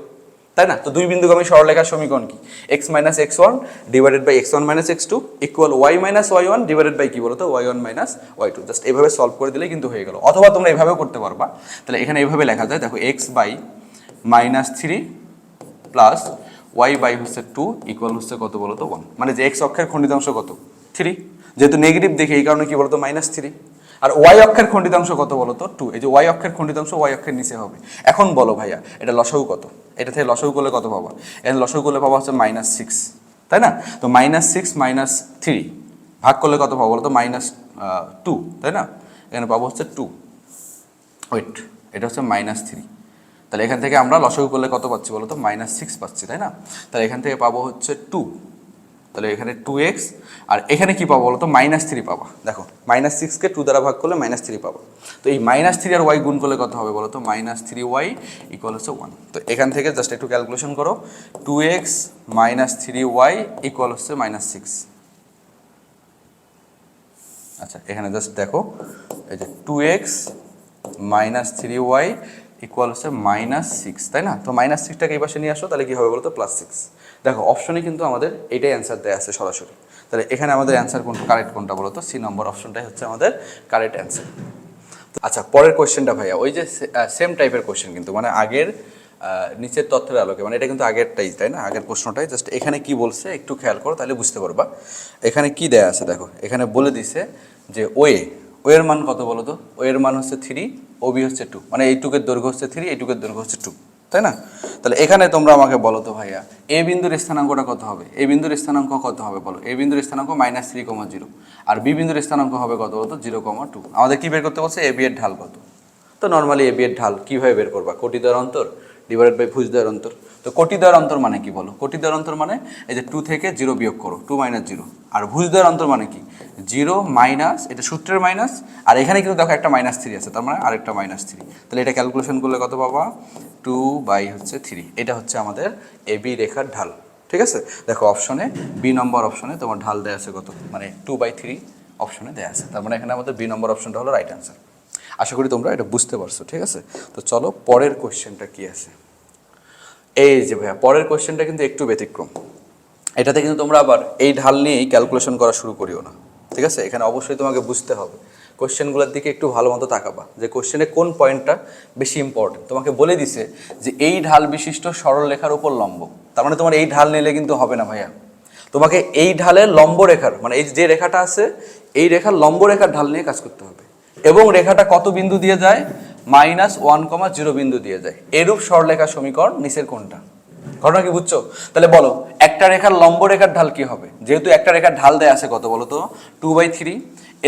তাই না। তো দুই বিন্দুগামী সরলরেখার সমীকরণ কি, x - x1 divided by x1 - x2 equal y - y1 divided by কি বলতো, y1 - y2। জাস্ট এইভাবে সলভ করে দিলেই কিন্তু হয়ে গেল। অথবা তোমরা এইভাবেও করতে পারবা। তাহলে এখানে এইভাবে লেখা যায়, দেখো x/-3 প্লাস y/2 ইকুয়াল হচ্ছে কত বলতো, 1। মানে যে x অক্ষের খণ্ডিতাংশ কত, 3, যেহেতু নেগেটিভ দেখে এই কারণে কি বলতো, -3। আর ওয়াই অক্ষের খণ্ডিতাংশ কত বলো তো, 2। এই যে ওয়াই অক্ষের খণ্ডিতাংশ ওয়াই অক্ষের নিচে হবে। এখন বলো ভাইয়া এটা লসাগু কত, এটা থেকে লসাগু করলে কত পাবা, এখানে লসাগু করলে পাবা হচ্ছে -6, তাই না। তো -6 - 3 ভাগ করলে কত পাবো বলো তো, -2, তাই না। এখানে পাবো হচ্ছে 2, ওয়েট এটা হচ্ছে -3। তাহলে এখান থেকে আমরা লসাগু করলে কত পাচ্ছি বলো তো, -6 পাচ্ছি, তাই না। তাহলে এখান থেকে পাবো হচ্ছে 2। তাহলে এখানে 2x, আর এখানে কি পাবো বলো তো, -3 পাবা। দেখো -6কে 2 দ্বারা ভাগ করলে -3 পাবো। তো এই -3 আর y গুণ করলে কত হবে বলো তো, -3y ইকুয়াল হচ্ছে 1। তো এখান থেকে জাস্ট একটু ক্যালকুলেশন করো, 2x - 3y ইকুয়াল হচ্ছে -6। আচ্ছা এখানে জাস্ট দেখো, এই যে 2x - 3y ইকুয়াল হচ্ছে -6, তাই না। তো -6টাকে এই পাশে নিয়ে আসো, তাহলে কি হবে বলো তো, +6। দেখো অপশনে কিন্তু আমাদের এটাই অ্যান্সার দেওয়া আছে সরাসরি। তাহলে এখানে আমাদের অ্যান্সার কোনটা, কারেক্ট কোনটা বলো তো, সি নম্বর অপশনটাই হচ্ছে আমাদের কারেক্ট অ্যান্সার। আচ্ছা পরের কোয়েশ্চেনটা ভাইয়া ওই যে সেম টাইপের কোয়েশ্চেন, কিন্তু মানে আগের নিচের তথ্যের আলোকে, মানে এটা কিন্তু আগেরটাই, তাই না, আগের প্রশ্নটাই। জাস্ট এখানে কি বলছে একটু খেয়াল করো, তাহলে বুঝতে পারবা। এখানে কি দেয়া আছে দেখো, এখানে বলে দিছে যে ওয়ের মান কত বলো তো, ওয়ের মান হচ্ছে 3, ওবি হচ্ছে 2, মানে এইটুকের দৈর্ঘ্য হচ্ছে 3, এইটুকের দৈর্ঘ্য হচ্ছে 2, তাই না। তাহলে এখানে তোমরা আমাকে বলো তো ভাইয়া, এ বিন্দুর স্থানাঙ্কটা কত হবে, এ বিন্দুর স্থানাঙ্ক কত হবে বলো, এ বিন্দুর স্থানাঙ্ক -3,0 আর বি বিন্দুর স্থানাঙ্ক হবে কত বলতো, 0,2। আমাদের কি বের করতে বলছে, এ বি এর ঢাল কত। তো নর্মালি এ বি এর ঢাল কীভাবে বের করবা, কোটিদ্বয়ের অন্তর ডিভাইডেড বাই ভুজদ্বয়ের অন্তর। তো কোটিদ্বয়ের অন্তর মানে কি বলো, কোটিদ্বয়ের অন্তর মানে এই যে 2 থেকে 0 বিয়োগ করো, 2 - 0। আর ভুজদ্বয়ের অন্তর মানে কি, 0 মাইনাস, এটা সূত্রের মাইনাস, আর এখানে কিন্তু দেখো একটা -3 আছে, তার মানে আরেকটা -3। তাহলে এটা ক্যালকুলেশন করলে কত পাবা, 2/3। এটা হচ্ছে আমাদের এ বি রেখার ঢাল, ঠিক আছে। দেখো অপশনে বি নম্বর অপশনে তোমার ঢাল দেওয়া আছে কত, মানে 2/3 অপশনে দেওয়া আছে। তার মানে এখানে আমাদের বি নম্বর অপশনটা হলো রাইট অ্যান্সার। আশা করি তোমরা এটা বুঝতে পারছো, ঠিক আছে? তো চলো পরের কোয়েশ্চেনটা কি আছে। এই যে ভাইয়া পরের কোয়েশ্চেনটা কিন্তু একটু ব্যতিক্রম। এটাতে কিন্তু তোমরা আবার এই ঢাল নিয়েই ক্যালকুলেশন করা শুরু করিও না, ঠিক আছে? এখানে অবশ্যই তোমাকে বুঝতে হবে, কোয়েশ্চেনগুলোর দিকে একটু ভালো মতো তাকাবা যে কোয়েশ্চেনে কোন পয়েন্টটা বেশি ইম্পর্টেন্ট। তোমাকে বলে দিছে যে এই ঢাল বিশিষ্ট সরল রেখার উপর লম্ব, তার মানে তোমার এই ঢাল নিলে কিন্তু হবে না ভাইয়া, তোমাকে এই ঢালের লম্ব রেখার মানে এই যে রেখাটা আছে এই রেখার লম্ব রেখার ঢাল নিয়ে কাজ করতে হবে। এবং রেখাটা কত বিন্দু দিয়ে যায়? -1,0 বিন্দু দিয়ে যায়। এরূপ সরলরেখার সমীকরণ নিচের কোনটা? ঘটনা কি বুঝছো? তাহলে বলো একটা রেখার লম্ব রেখার ঢাল কি হবে? যেহেতু একটা রেখার ঢাল দেয়া আছে কত বলো তো 2/3,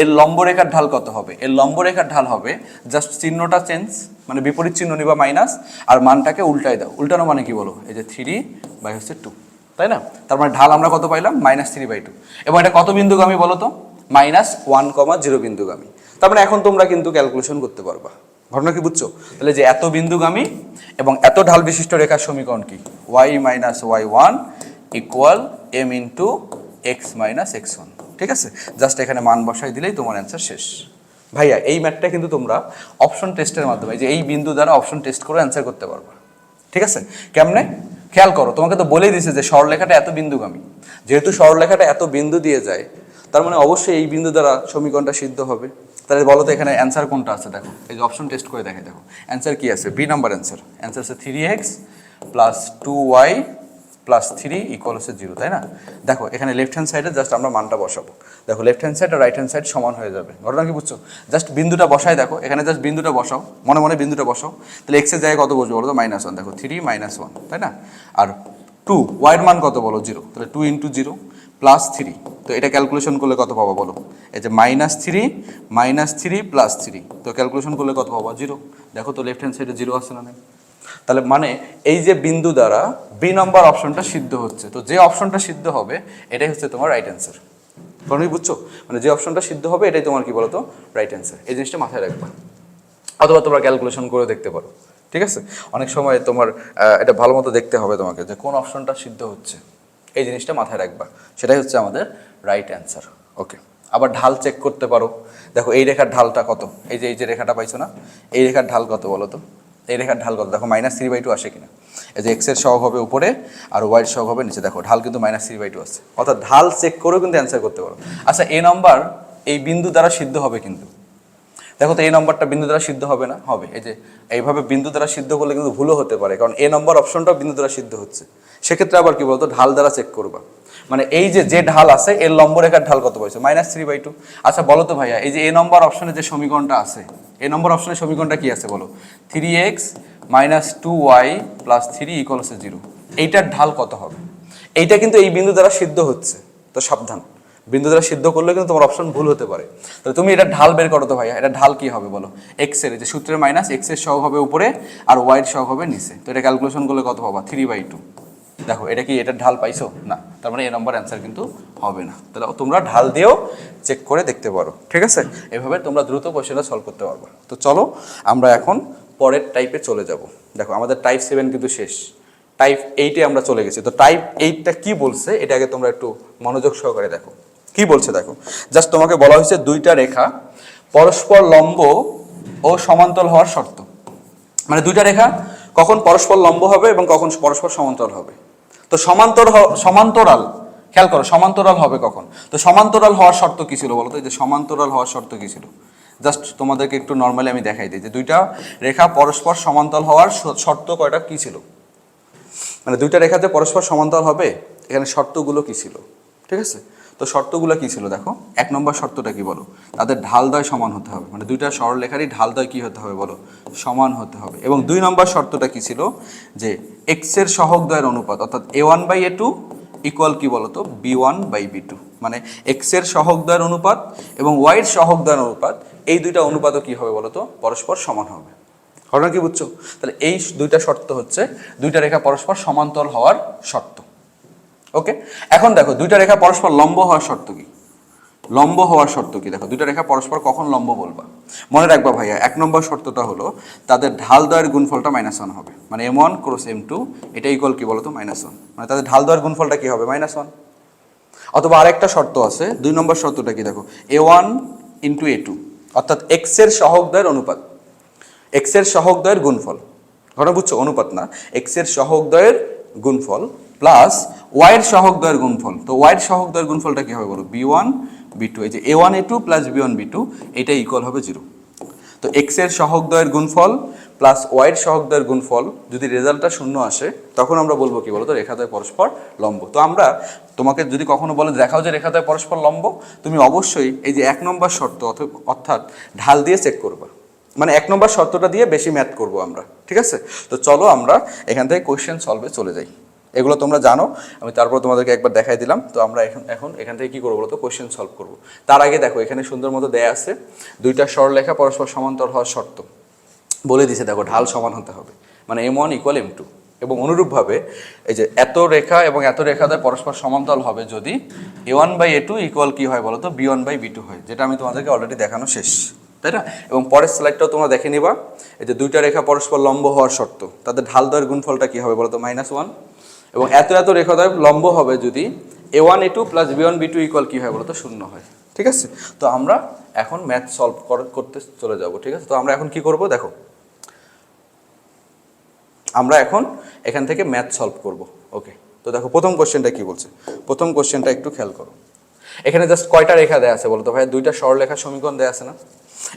এর লম্ব রেখার ঢাল কত হবে? এর লম্ব রেখার ঢাল হবে জাস্ট চিহ্নটা চেঞ্জ, মানে বিপরীত চিহ্ন নিবা মাইনাস, আর মানটাকে উল্টাই দাও। উল্টানো মানে কি বলো? এই যে 3/2, তাই না? তার মানে ঢাল আমরা কত পাইলাম? -3/2। এবং এটা কত বিন্দুগামী বলো তো? -1,0 বিন্দুগামী। তার মানে এখন তোমরা কিন্তু ক্যালকুলেশন করতে পারবা। ঘটনা কি বুঝছো? তাহলে যে এত বিন্দুগামী এবং এত ঢাল বিশিষ্ট রেখার সমীকরণ কি? y - y1 = m × x - x1। ঠিক আছে? জাস্ট এখানে মান বসাই দিলেই তোমার অ্যান্সার শেষ। ভাইয়া এই ম্যাথটা কিন্তু তোমরা অপশন টেস্টের মাধ্যমে যে এই বিন্দু দ্বারা অপশন টেস্ট করে অ্যান্সার করতে পারবা। ঠিক আছে? কেমনে? খেয়াল করো, তোমাকে তো বলেই দিছে যে সরলরেখাটা এত বিন্দুগামী। যেহেতু সরলরেখাটা এত বিন্দু দিয়ে যায়, তার মানে অবশ্যই এই বিন্দু দ্বারা সমীকরণটা সিদ্ধ হবে। তাহলে বলো তো এখানে অ্যান্সার কোনটা আছে? দেখো এই যে অপশন টেস্ট করে দেখে, দেখো অ্যান্সার কি আছে? B number answer. অ্যান্সার আছে 3x + 2y + 3 = 0, তাই না? দেখো এখানে লেফট হ্যান্ড সাইডে জাস্ট আমরা মানটা বসাবো। দেখো লেফট হ্যান্ড সাইড আর রাইট হ্যান্ড সাইড সমান হয়ে যাবে। ঘটনা কি বুঝছো? জাস্ট বিন্দুটা বসাই, দেখো এখানে জাস্ট বিন্দুটা বসাও, মনে মনে বিন্দুটা বসাও। তাহলে এক্সের জায়গায় কত বসবে বলো তো? -1। দেখো 3 - 1, তাই না? আর 2 ওয়াইয়ের মান কত বলো? 0। তাহলে 2 × 0 + 3। তো এটা ক্যালকুলেশন করলে কত পাবো বলো? এই যে -3 + 3। তো ক্যালকুলেশন করলে কত পাবো? 0। দেখো তো লেফট হ্যান্ড সাইডে 0 আছে না নেই? তাহলে মানে এই যে বিন্দু দ্বারা বি নম্বর অপশনটা সিদ্ধ হচ্ছে, তো যে অপশনটা সিদ্ধ হবে এটাই হচ্ছে তোমার রাইট অ্যান্সার। তুমি বুঝছো? মানে যে অপশনটা সিদ্ধ হবে এটাই তোমার কি বলতো? Right answer. এই জিনিসটা মাথায় রাখবা, অথবা তোমরা ক্যালকুলেশন করে দেখতে পারো। ঠিক আছে? অনেক সময় তোমার এটা ভালো মতো দেখতে হবে তোমাকে যে কোন অপশনটা সিদ্ধ হচ্ছে, এই জিনিসটা মাথায় রাখবা। সেটাই হচ্ছে আমাদের রাইট অ্যান্সার। ওকে, আবার ঢাল চেক করতে পারো। দেখো এই রেখার ঢালটা কত? এই যে রেখাটা পাইছো না, এই রেখার ঢাল কত বলো তো? এই রেখার ঢাল কত? দেখো -3/2 আসে কিনা। এই যে এক্সের সহগ হবে উপরে আর ওয়াইয়ের সহগ হবে নিচে। দেখো ঢাল কিন্তু -3/2 আছে, অর্থাৎ ঢাল চেক করেও কিন্তু অ্যান্সার করতে পারো। আচ্ছা এ নম্বর এই বিন্দু দ্বারা সিদ্ধ হবে কিন্তু। দেখো তো এই নম্বরটা বিন্দু দ্বারা সিদ্ধ হবে না? হবে। এই যে এইভাবে বিন্দু দ্বারা সিদ্ধ করলে কিন্তু ভুলও হতে পারে, কারণ এ নম্বর অপশনটাও বিন্দু দ্বারা সিদ্ধ হচ্ছে। সেক্ষেত্রে আবার কি বলতো? ঢাল দ্বারা চেক করবা। মানে এই যে ঢাল আছে এর লম্ব রেখার ঢাল কত পাইছো? -3/2। আচ্ছা বলো তো ভাইয়া এই যে এ নম্বর অপশনে যে সমীকরণটা আছে, এ নম্বর অপশনের সমীকরণটা কি আছে বলো? 3x - 2y + 3 = 0। এইটার ঢাল কত হবে? এইটা কিন্তু এই বিন্দু দ্বারা সিদ্ধ হচ্ছে, তো সাবধান। বিন্দু দ্বারা সিদ্ধ করলে কিন্তু তোমার অপশন ভুল হতে পারে। তাহলে তুমি এটা ঢাল বের করো তো ভাইয়া, এটা ঢাল কি হবে বলো? এক্স এর যে সূত্রের মাইনাস এক্স এর সহগ হবে উপরে আর ওয়াই এর সহগ হবে নিচে। তো এটা ক্যালকুলেশন করলে কত পাবা? 3/2। দেখো এটা কি এটার ঢাল পাইছো? না। তার মানে এ নম্বর অ্যান্সার কিন্তু হবে না। তাহলে তোমরা ঢাল দিয়েও চেক করে দেখতে পারো। ঠিক আছে? এভাবে তোমরা দ্রুত কোশ্চেনটা সলভ করতে পারবে। তো চলো আমরা এখন পরের টাইপে চলে যাব। দেখো আমাদের টাইপ 7 কিন্তু শেষ, টাইপ 8-এ আমরা চলে গেছি। তো টাইপ 8টা কি বলছে এটা আগে তোমরা একটু মনোযোগ সহকারে দেখো। কি বলছে দেখো, জাস্ট তোমাকে বলা হয়েছে দুইটা রেখা পরস্পর লম্ব ও সমান্তরাল হওয়ার শর্ত। মানে দুইটা রেখা কখন পরস্পর লম্ব হবে এবং কখন পরস্পর সমান্তরাল হবে। তো সমান্তরাল, খেয়াল করো, সমান্তরাল হবে কখন? তো সমান্তরাল হওয়ার শর্ত কি ছিল বলো তো? এই যে সমান্তরাল হওয়ার শর্ত কি ছিল? জাস্ট তোমাদেরকে একটু নর্মালি আমি দেখাই দিই যে দুইটা রেখা পরস্পর সমান্তরাল হওয়ার শর্ত কয়টা কি ছিল। মানে দুইটা রেখাতে পরস্পর সমান্তরাল হবে, এখানে শর্তগুলো কি ছিল? ঠিক আছে? তো শর্তগুলো কি ছিল দেখো। 1 নম্বর শর্তটা কি বলো? তাদের ঢালদ্বয় সমান হতে হবে। মানে দুইটা সরলরেখারই ঢালদ্বয় কি হতে হবে বলো? সমান হতে হবে। এবং 2 নম্বর শর্তটা কি ছিল? যে x এর সহগদ্বয়ের অনুপাত অর্থাৎ a1/a2 = কি বলতো? b1/b2। মানে x এর সহগদ্বয়ের অনুপাত এবং y এর সহগদ্বয়ের অনুপাত, এই দুইটা অনুপাতও কি হবে বলতো? পরস্পর সমান হবে। ঘটনা কি বুঝছো? তাহলে এই দুইটা শর্ত হচ্ছে দুইটা রেখা পরস্পর সমান্তরাল হওয়ার শর্ত। ওকে, এখন দেখো দুইটা রেখা পরস্পর লম্ব হওয়ার শর্ত কি? লম্ব হওয়ার শর্ত কি? দেখো দুইটা রেখা পরস্পর কখন লম্ব বলবা? মনে রাখবা ভাইয়া 1 নম্বর শর্তটা হলো তাদের ঢালদ্বয়ের গুণফলটা -1 হবে। মানে m1 × m2 এটা ইকুয়াল কি বলতো? -1। মানে তাদের ঢালদ্বয়ের গুণফলটা কি হবে? -1। অথবা আরেকটা শর্ত আছে, 2 নম্বর শর্তটা কি দেখো, a1 ইন্টু a2, অর্থাৎ এক্স এর সহগদ্বয়ের অনুপাত, এক্স এর সহগদ্বয়ের গুণফল, ঘটনা বুঝছো, অনুপাত না, এক্স এর সহগদ্বয়ের গুণফল প্লাস ওয়াই এর সহগদ্বয়ের গুণফল। তো ওয়াই এর সহগদ্বয়ের গুণফলটা কি হবে বলো, b1 b2, এই যে a1 a2 plus b1 b2, এটা ইকুয়াল হবে 0। তো এক্স এর সহগদ্বয়ের গুণফল প্লাস ওয়াই এর সহগদ্বয়ের গুণফল যদি রেজাল্টটা শূন্য আসে, তখন আমরা বলবো কি বলতো, রেখাদ্বয় পরস্পর লম্ব। তো আমরা তোমাকে যদি কখনো বলে দেখাও যে রেখাদ্বয় পরস্পর লম্ব, তুমি অবশ্যই এই যে 1 নম্বর শর্ত অর্থাৎ ঢাল দিয়ে চেক করবা, মানে 1 নম্বর শর্তটা দিয়ে বেশি ম্যাথ করব আমরা, ঠিক আছে। তো চলো আমরা এখান থেকে কোশ্চেন সলভে চলে যাই, এগুলো তোমরা জানো, আমি তারপর তোমাদেরকে একবার দেখাই দিলাম। তো আমরা এখন এখান থেকে কি করবো বলতো, কোশ্চেন সলভ করব। তার আগে দেখো এখানে সুন্দর মতো দেয়া আছে দুইটা সরলরেখা পরস্পর সমান্তর হওয়ার শর্ত বলে দিছে, দেখো ঢাল সমান হতে হবে, মানে m1 ইকুয়াল m2, এবং অনুরূপভাবে এই যে এত রেখা এবং এত রেখা দ্বয় পরস্পর সমান্তরাল হবে যদি a1 বাই a2 ইকুয়াল কি হয় বলো তো, b1 বাই b2 হয়, যেটা আমি তোমাদেরকে অলরেডি দেখানো শেষ, তাই না। এবং পরের স্লাইডটাও তোমরা দেখে নিবা, এই যে দুইটা রেখা পরস্পর লম্ব হওয়ার শর্ত, তাদের ঢাল দ্বয়ের গুণফলটা কি হবে বলো তো, -1, এবং এত এত রেখাদ্বয় লম্ব হবে যদি a1 a2 plus b1 b2 equal কি হয় বলো তো, 0 হয়, ঠিক আছে। তো আমরা এখন ম্যাথ সলভ করতে চলে যাব, ঠিক আছে। তো আমরা এখন কি করব দেখো, আমরা এখন এখান থেকে ম্যাথ সলভ করব, ওকে। তো দেখো প্রথম কোশ্চেনটা কি বলছে, প্রথম কোশ্চেনটা একটু খেয়াল করো। এখানে জাস্ট কয়টা রেখা দেয়া আছে বলো তো ভাই, দুইটা সরলরেখা সমীকরণ দেয়া আছে না।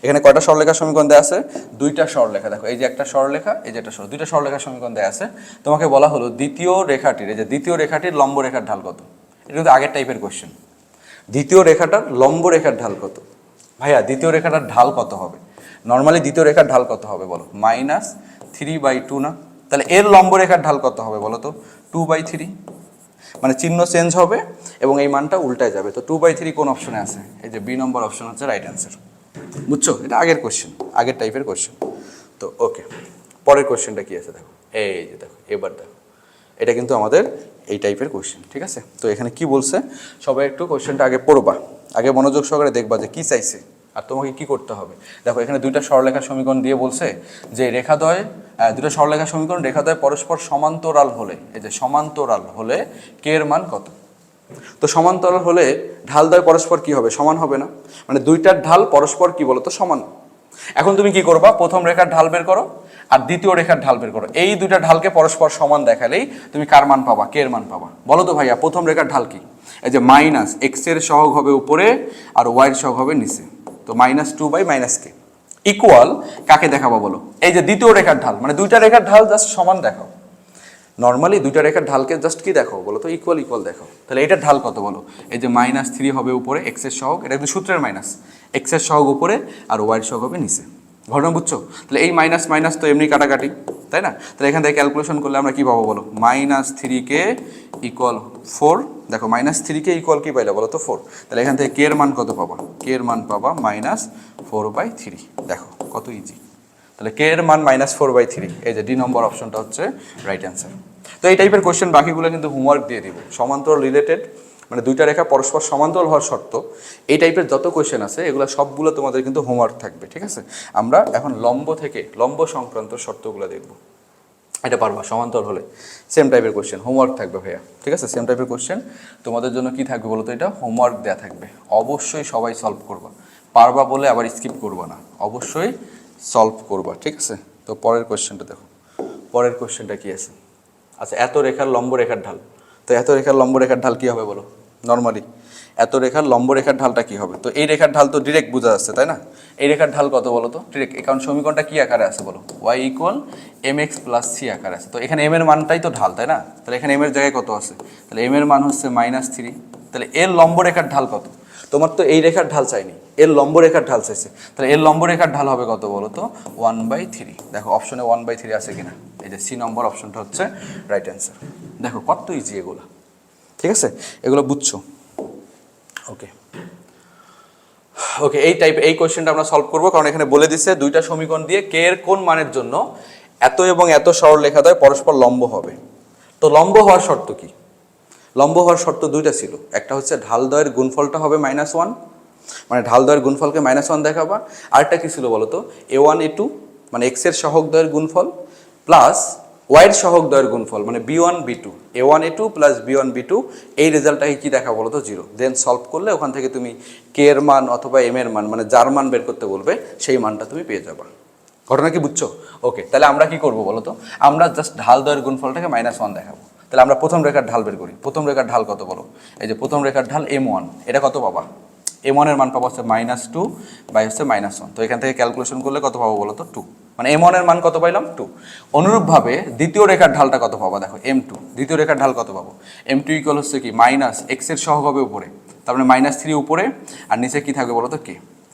এখানে কয়টা সরলরেখা সমীকরণ দেয়া আছে, দুইটা সরলরেখা, দেখো এই যে একটা সরলরেখা, এই যে একটা দুইটা সরলরেখা সমীকরণ দেয়া আছে। তোমাকে বলা হলো দ্বিতীয় রেখাটির, এই যে দ্বিতীয় রেখাটির লম্ব রেখার ঢাল কত, এটা কিন্তু আগের টাইপের কোশ্চেন। দ্বিতীয় রেখাটার লম্ব রেখার ঢাল কত, ভাইয়া দ্বিতীয় রেখাটার ঢাল কত হবে, নর্মালি দ্বিতীয় রেখার ঢাল কত হবে বলো, -3/2 না, তাহলে এর লম্ব রেখার ঢাল কত হবে বলো তো, 2/3, মানে চিহ্ন চেঞ্জ হবে এবং এই মানটা উল্টায় যাবে। তো 2/3 কোন অপশনে আছে, এই যে বি নম্বর অপশন হচ্ছে রাইট অ্যান্সার, বুঝছো, এটা আগের কোশ্চেন, আগের টাইপের কোশ্চেন। তো ওকে, পরের কোশ্চেনটা কি আছে দেখো, এই যে দেখো, এবার দেখো এটা কিন্তু আমাদের এই টাইপের কোশ্চেন, ঠিক আছে। তো এখানে কি বলছে, সবাই একটু কোশ্চেনটা আগে পড়বা, আগে মনোযোগ সহকারে দেখবা যে কি চাইছে আর তোমাকে কি করতে হবে। দেখো এখানে দুইটা সরলরেখা সমীকরণ দিয়ে বলছে যে রেখাদ্বয়, দুটো সরলরেখা সমীকরণ রেখাদ্বয় পরস্পর সমান্তরাল হলে, এই যে সমান্তরাল হলে কে এর মান কত। তো সমান্তরাল হলে ঢালদ্বয় পরস্পর কি হবে, সমান হবে না, মানে দুইটার ঢাল পরস্পর কি বলতো, সমান। এখন তুমি কি করবা, প্রথম রেখার ঢাল বের করো আর দ্বিতীয় রেখার ঢাল বের করো, এই দুইটা ঢালকে পরস্পর সমান দেখালেই তুমি কার মান পাবা, কে এর মান পাবা। বলো তো ভাইয়া, প্রথম রেখার ঢাল কি, এই যে মাইনাস এক্স এর সহগ হবে উপরে আর ওয়াই এর সহগ হবে নিচে, তো -2/-k ইকুয়াল কাকে দেখাবো বলো, এই যে দ্বিতীয় রেখার ঢাল, মানে দুইটা রেখার ঢাল জাস্ট সমান দেখাও। নর্মালি দুইটা রেখার ঢালকে জাস্ট কি দেখো বলো তো, ইকুয়াল ইকুয়াল দেখো। তাহলে এটার ঢাল কত বলো, এই যে -3 হবে উপরে এক্স এর সহগ, এটা কিন্তু সূত্রের মাইনাস, এক্স এর সহগ উপরে আর ওয়াই এর সহগ হবে নিচে, ঘটনা বুঝছো। তাহলে এই মাইনাস মাইনাস তো এমনি কাটাকাটি, তাই না। তাহলে এখান থেকে ক্যালকুলেশন করলে আমরা কি পাবো বলো, -3k ইকুয়াল 4, দেখো -3k ইকুয়াল কি পাইলে বলো তো 4, তাহলে এখান থেকে কে এর মান কত পাবা, কে এর মান পাবা -4/3, দেখো কত ইজি। তাহলে কে এর মান -4/3, এই যে ডি নম্বর অপশনটা হচ্ছে রাইট অ্যান্সার। তো এই টাইপের কোশ্চেন বাকিগুলো কিন্তু হোমওয়ার্ক দিয়ে দিব, সমান্তরাল রিলেটেড, মানে দুইটা রেখা পরস্পর সমান্তরাল হওয়ার শর্ত, এই টাইপের যত কোশ্চেন আছে এগুলো সবগুলো তোমাদের কিন্তু হোমওয়ার্ক থাকবে, ঠিক আছে। আমরা এখন লম্ব থেকে লম্ব সংক্রান্ত শর্তগুলো দেখব, এটা পারবা সমান্তরাল হলে, সেম টাইপের কোশ্চেন হোমওয়ার্ক থাকবে ভাইয়া, ঠিক আছে। সেম টাইপের কোশ্চেন তোমাদের জন্য কি থাকবে বলো তো, এটা হোমওয়ার্ক দেওয়া থাকবে, অবশ্যই সবাই সলভ করবা, পারবা বলে আবার স্কিপ করবা না, অবশ্যই সলভ করবা, ঠিক আছে। তো পরের কোশ্চেনটা দেখো, পরের কোশ্চেনটা কি আছে, আচ্ছা এত রেখার লম্ব রেখার ঢাল, তো এত রেখার লম্ব রেখার ঢাল কি হবে বলো, নর্মালি এত রেখার লম্ব রেখার ঢালটা কি হবে, তো এই রেখার ঢাল তো ডিরেক্ট বোঝা যাচ্ছে, তাই না। এই রেখার ঢাল কত বলো তো, ডিরেক্ট, কারণ সমীকরণটা কি আকারে আছে বলো, y = mx + c আকারে আছে, তো এখানে m এর মানটাই তো ঢাল, তাই না। তাহলে এখানে m এর জায়গায় কত আছে, তাহলে m এর মান হচ্ছে -3, তাহলে এর লম্ব রেখার ঢাল কত, তোমার তো এই রেখার ঢাল চাইনি, এর লম্ব রেখার ঢাল চাইছে, তাহলে এর লম্ব রেখার ঢাল হবে কত বলো তো, 1/3, দেখো অপশনে 1/3 আছে কিনা, এই যে সি নম্বর অপশনটা হচ্ছে রাইট অ্যান্সার। দেখো কত ইজি এগুলো, ঠিক আছে, এগুলো বুঝছো, ওকে ওকে। এই কোশ্চেনটা আমরা সলভ করবো, কারণ এখানে বলে দিচ্ছে দুইটা সমীকরণ দিয়ে কে এর কোন মানের জন্য এত এবং এত সরলরেখাদ্বয় পরস্পর লম্ব হবে। তো লম্ব হওয়ার শর্ত কি, লম্ব হওয়ার শর্ত দুইটা ছিল, একটা হচ্ছে ঢালদ্বয়ের গুণফলটা হবে -1, মানে ঢালদ্বয়ের গুণফলকে -1 দেখাবা, আরেকটা কি ছিল বলো তো, a1 a2 মানে এক্স এর সহগদ্বয়ের গুণফল প্লাস ওয়াইয়ের সহগ দ্বয়ের গুণফল মানে b1 b2 a1 a2 plus b1 b2 এই রেজাল্টটাকে কি দেখা বলো তো 0। দেন সলভ করলে ওখান থেকে তুমি কে এর মান অথবা এম এর মান মানে যার মান বের করতে বলবে সেই মানটা তুমি পেয়ে যাবা। ঘটনা কি বুঝছো? ওকে, তাহলে আমরা কি করবো বলো তো, আমরা জাস্ট ঢাল দ্বয়ের গুণফলটাকে -1 দেখাবো। তাহলে আমরা প্রথম রেখার ঢাল বের করি। প্রথম রেখার ঢাল কত বলো? এই যে প্রথম রেখার ঢাল m1, এটা কত পাবা? m1 এর মান পাবো হচ্ছে -2 বাই হচ্ছে -1। তো এখান থেকে ক্যালকুলেশন করলে কত পাবো বলো তো? 2। মানে m1 এর মান কত পাইলাম? 2। অনুরূপভাবে দ্বিতীয় রেখার ঢালটা কত পাবো? দেখো m2, দ্বিতীয় রেখার ঢাল কত পাবো? m2 ইকুয়াল হচ্ছে কি x এর সহগ হবে উপরে, তার মানে -3 উপরে, আর নিচে কি থাকবে বলো তো? k।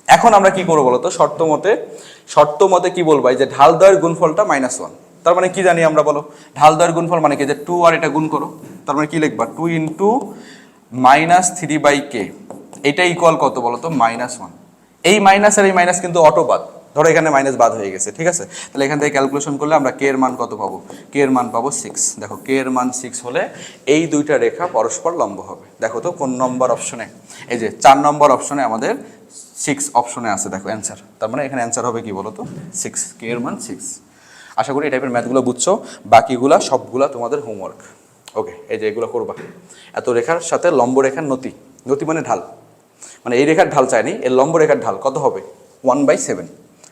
এখন আমরা কি করবো বলো তো? শর্ত মতে কি বলবো? এই যে ঢাল দ্বয়ের গুণফলটা -1, তার মানে কি জানি আমরা বলো? ঢাল দ্বয়ের গুণফল মানে কি? যে 2 আর এটা গুণ করো, তার মানে কি লিখবা? 2 ইন্টু -3/k, এটা ইকুয়াল কত বলো তো? -1। এই মাইনাস আর এই মাইনাস কিন্তু অটো বাদ, ধরো এখানে মাইনাস বাদ হয়ে গেছে, ঠিক আছে? তাহলে এখান থেকে ক্যালকুলেশন করলে আমরা কে এর মান কত পাবো? কে এর মান পাবো 6। দেখো কে এর মান 6 হলে এই দুইটা রেখা পরস্পর লম্ব হবে। দেখো তো কোন নম্বর অপশনে? এই যে 4 নম্বর অপশনে আমাদের 6 অপশনে আছে, দেখো অ্যান্সার। তার মানে এখানে অ্যান্সার হবে কি বলো তো? 6, কে এর মান 6। আশা করি এই টাইপের ম্যাথগুলো বুঝছো। বাকিগুলা সবগুলা তোমাদের হোমওয়ার্ক। ওকে, এই যে এগুলো করবা। এত রেখার সাথে লম্ব রেখার নতি, নতি মানে ঢাল, মানে এই রেখার ঢাল চাইনি, এর লম্ব রেখার ঢাল কত হবে? 1/7।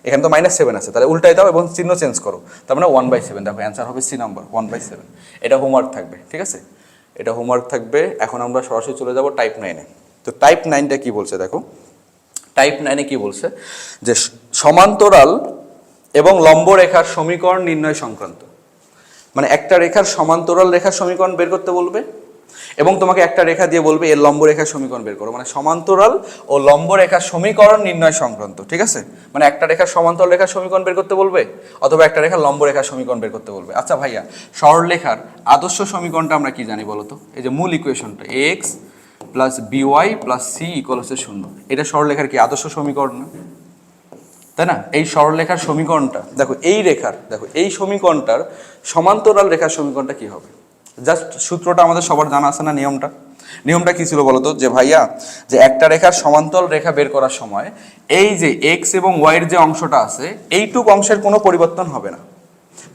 এখানে তো -7 আছে, তাহলে উল্টাই দাও এবং চিহ্ন চেঞ্জ করো, তার মানে 1/7। দেখো অ্যান্সার হবে সি নাম্বার, 1/7। এটা হোমওয়ার্ক থাকবে, ঠিক আছে? এটা হোমওয়ার্ক থাকবে। এখন আমরা সরাসরি চলে যাব টাইপ 9-এ। তো টাইপ 9টা কি বলছে দেখো? টাইপ 9-এ কি বলছে? যে সমান্তরাল এবং লম্ব রেখার সমীকরণ নির্ণয় সংক্রান্ত, মানে একটা রেখার সমান্তরাল রেখার সমীকরণ বের করতে বলবে এবং তোমাকে একটা রেখা দিয়ে বলবে এর লম্ব রেখার সমীকরণ বের করো, মানে সমান্তরাল ও লম্ব রেখার সমীকরণ নির্ণয় সংক্রান্ত, ঠিক আছে? মানে একটা রেখার সমান্তরাল রেখার সমীকরণ বের করতে বলবে অথবা একটা রেখার লম্ব রেখার সমীকরণ বের করতে বলবে। আচ্ছা ভাইয়া, সরলরেখার আদর্শ সমীকরণটা আমরা কি জানি বলো তো? এই যে মূল ইকুয়েশনটা ax plus by plus c equal হচ্ছে 0, এটা সরলরেখার কি আদর্শ সমীকরণ না? তাই না? এই সরলরেখার সমীকরণটা দেখো, এই রেখার, দেখো এই সমীকরণটার সমান্তরাল রেখার সমীকরণটা কি হবে? জাস্ট সূত্রটা আমাদের সবার জানা আছে না? নিয়মটা কি ছিল বলতো? যে ভাইয়া, যে একটা রেখার সমান্তরাল রেখা বের করার সময় এই যে এক্স এবং ওয়াইয়ের যে অংশটা আছে এইটুক অংশের কোনো পরিবর্তন হবে না,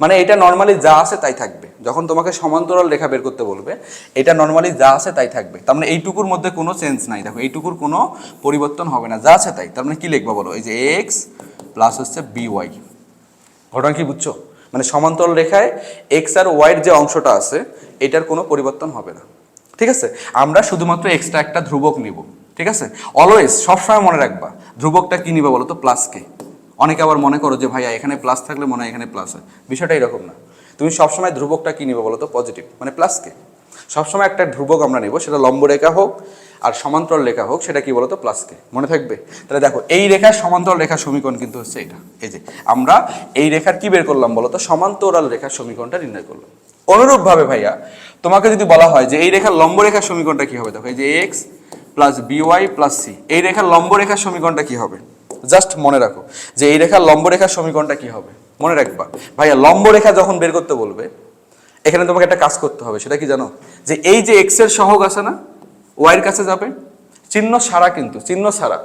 মানে এটা নর্মালি যা আছে তাই থাকবে। যখন তোমাকে সমান্তরাল রেখা বের করতে বলবে এটা নর্মালি যা আছে তাই থাকবে, তার মানে এইটুকুর মধ্যে কোনো চেঞ্জ নাই। দেখো এইটুকুর কোনো পরিবর্তন হবে না, যা আছে তাই। তার মানে কি লিখবা বলো? এই যে এক্স প্লাস হচ্ছে by। ঘটনা কি বুঝছো? মানে সমান্তরাল রেখায় এক্স আর ওয়াইয়ের যে অংশটা আছে এটার কোনো পরিবর্তন হবে না, ঠিক আছে? আমরা শুধুমাত্র এক্সট্রা একটা ধ্রুবক নিব, ঠিক আছে? অলওয়েজ সবসময় মনে রাখবা ধ্রুবকটা কি নিবা বলো তো? প্লাসকে। অনেকে আবার মনে করো যে ভাইয়া এখানে প্লাস থাকলে মনে হয় এখানে প্লাস হয়, বিষয়টা এরকম না। তুমি সবসময় ধ্রুবকটা কি নিবে বলো তো? পজিটিভ, মানে প্লাসকে। সবসময় একটা ধ্রুবক আমরা নেব, সেটা লম্ব রেখা হোক আর সমান্তরাল রেখা হোক, সেটা কি বলতো? প্লাসকে। মনে থাকবে? তাহলে দেখো এই রেখার সমান্তরাল রেখার সমীকরণ কিন্তু হচ্ছে এটা। এই যে আমরা এই রেখার কি বের করলাম বলতো? সমান্তরাল রেখার সমীকরণটা নির্ণয় করলাম। অনুরূপভাবে ভাইয়া তোমাকে যদি বলা হয় যে এই রেখার লম্ব রেখার সমীকরণটা কি হবে, দেখো এই যে x plus by plus c, এই রেখার লম্ব রেখার সমীকরণটা কি হবে? জাস্ট মনে রাখো যে এই রেখার লম্ব রেখার সমীকরণটা কি হবে, মনে রাখবা। ভাইয়া লম্ব রেখা যখন বের করতে বলবে এখানে তোমাকে একটা কাজ করতে হবে, সেটা কি জানো? যে এই যে এক্স এর সহগ আছে না, ওয়াইয়ের কাছে যাবে, চিহ্ন ছাড়া, কিন্তু চিহ্ন ছাড়া,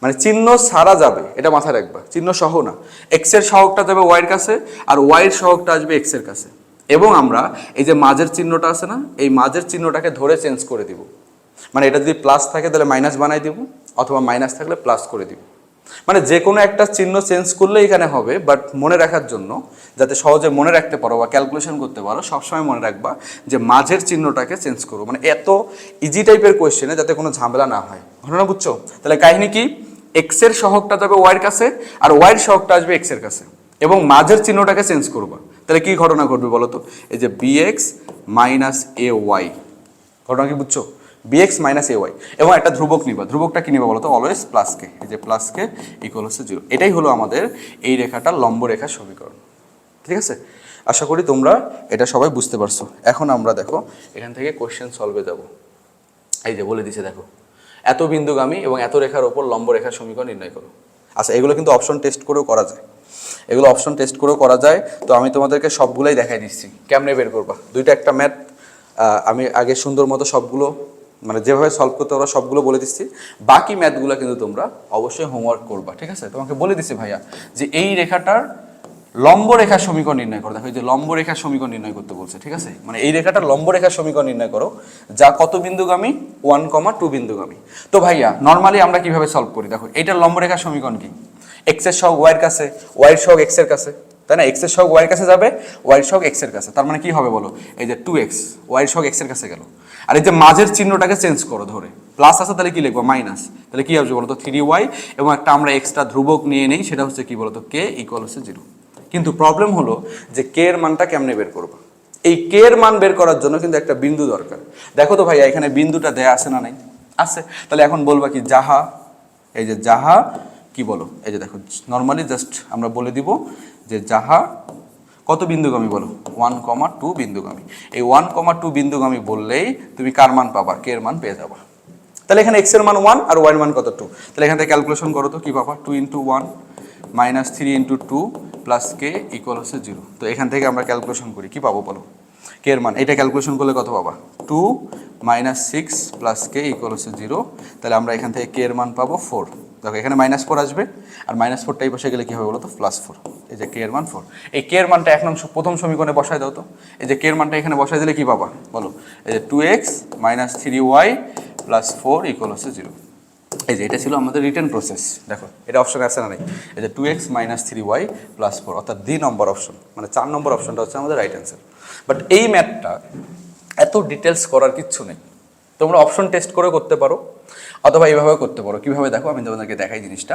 মানে চিহ্ন ছাড়া যাবে, এটা মাথায় রাখবা, চিহ্ন সহ না। এক্স এর সহগটা যাবে ওয়াইয়ের কাছে আর ওয়াইয়ের সহগটা আসবে এক্স এর কাছে, এবং আমরা এই যে মাঝের চিহ্নটা আছে না, এই মাঝের চিহ্নটাকে ধরে চেঞ্জ করে দিব। মানে এটা যদি প্লাস থাকে তাহলে মাইনাস বানাই দিব, অথবা মাইনাস থাকলে প্লাস করে দিব। মানে যে কোনো একটা চিহ্ন চেঞ্জ করলে এখানে হবে, বাট মনে রাখার জন্য, যাতে সহজে মনে রাখতে পারো বা ক্যালকুলেশন করতে পারো, সবসময় মনে রাখবা যে মাঝের চিহ্নটাকে চেঞ্জ করো। মানে এত ইজি টাইপের কোয়েশ্চেনে যাতে কোনো ঝামেলা না হয়। ঘটনা বুঝছো? তাহলে কাহিনী কি? এক্স এর সহগটা যাবে ওয়াইয়ের কাছে আর ওয়াইয়ের সহগটা আসবে এক্স এর কাছে, এবং মাঝের চিহ্নটাকে চেঞ্জ করবা। তাহলে কি ঘটনা ঘটবে বলো তো? এই যে bx মাইনাস এ ওয়াই, ঘটনা কি বুঝছো? bx মাইনাস এ ওয়াই, এবং একটা ধ্রুবক নিবা। ধ্রুবকটা কি নিবা বলো তো? অলওয়েজ প্লাসকে। এই যে প্লাসকে ইকুয়াল হচ্ছে 0। এটাই হলো আমাদের এই রেখাটার লম্ব রেখার সমীকরণ, ঠিক আছে? আশা করি তোমরা এটা সবাই বুঝতে পারছো। এখন আমরা দেখো এখান থেকে কোশ্চেন সলভে যাব। এই যে বলে দিছে, দেখো এত বিন্দুগামী এবং এত রেখার ওপর লম্ব রেখার সমীকরণ নির্ণয় করো। আচ্ছা, এগুলো কিন্তু অপশন টেস্ট করেও করা যায়, এগুলো অপশন টেস্ট করেও করা যায়। তো আমি তোমাদেরকে সবগুলোই দেখাই দিচ্ছি কেমনে বের করবা। দুইটা একটা ম্যাথ আমি আগে সুন্দর মতো সবগুলো, মানে যেভাবে সলভ করতে পারো সবগুলো বলে দিচ্ছি। বাকি ম্যাথগুলো কিন্তু তোমরা অবশ্যই হোমওয়ার্ক করবা, ঠিক আছে? তোমাকে বলে দিচ্ছি ভাইয়া যে এই রেখাটার লম্ব রেখার সমীকরণ নির্ণয় করো। দেখো এই যে লম্ব রেখার সমীকরণ নির্ণয় করতে বলছে, ঠিক আছে? মানে এই রেখাটা লম্ব রেখার সমীকরণ নির্ণয় করো যা কত বিন্দুগামী, 1,2 বিন্দুগামী। তো ভাইয়া নর্মালি আমরা কিভাবে সলভ করি? দেখো এইটার লম্ব রেখার সমীকরণ কি? এক্স এর সহগ ওয়াই এর কাছে, ওয়াই এর সহগ এক্স এর কাছে, তাই না? এক্স এর সহগ ওয়াই এর কাছে যাবে, ওয়াই এর সহগ এক্স এর কাছে। তার মানে কি হবে বলো? এই যে 2x ওয়াই এর সহগ এক্স এর কাছে গেল। আর এই যে মাঝের চিহ্নটাকে চেঞ্জ করো, ধরে প্লাস আছে তাহলে কি লিখবো? মাইনাস। তাহলে কি হবে বলো তো? 3y এবং একটা আমরা এক্সট্রা ধ্রুবক নিয়ে নেই, সেটা হচ্ছে কি বলতো? k = 0। কিন্তু প্রবলেম হলো যে কে এর মানটা কেমনে বের করবো? এই কে এর মান বের করার জন্য কিন্তু একটা বিন্দু দরকার। দেখো তো ভাইয়া এখানে বিন্দুটা দেয়া আছে না নাই? আছে। তাহলে এখন বলবা কি? যাহা, এই যে যাহা কি বলো? এই যে দেখো নর্মালি জাস্ট আমরা বলে দিব যে যাহা কত বিন্দুগামী বলো? 1,2 বিন্দুগামী। এই 1,2 বিন্দুগামী বললেই তুমি কার মান পাবা? কে এর মান পেয়ে যাবা। তাহলে এখানে x এর মান 1 আর y এর মান কত? 2। তাহলে এখান থেকে ক্যালকুলেশন করো তো কি পাবা? 2 × 1 - 3 × 2 + k = 0। তো এখান থেকে আমরা ক্যালকুলেশন করি, কি পাবো বলো? কে এর মান। এটা ক্যালকুলেশন করলে কত পাবা? 2 - 6 + k = 0। তাহলে আমরা এখান থেকে কে এর মান পাবো 4। দেখো এখানে -4 আসবে, আর -4টা এই পাশে গেলে কি হবে বলো তো? +4। এই যে কে এর মান 4। এই কে এর মানটা প্রথম সমীকরণে বসায় দাও তো। এই যে কে এর মানটা এখানে বসায় দিলে কি পাবা বলো? এই যে 2x - 3y + 4 = 0। এই যে এটা ছিল আমাদের রিটেন প্রসেস। দেখো এটা অপশন আছে না নাই? এই যে 2x - 3y + 4, অর্থাৎ 2 নম্বর অপশন, মানে 4 নম্বর অপশনটা হচ্ছে আমাদের রাইট অ্যান্সার। বাট এই ম্যাথটা এত ডিটেলস করার কিচ্ছু নেই। তোমরা অপশন টেস্ট করে করতে পারো, অথবা এইভাবে করতে পারো। কিভাবে দেখো আমি তোমাদেরকে দেখাই জিনিসটা।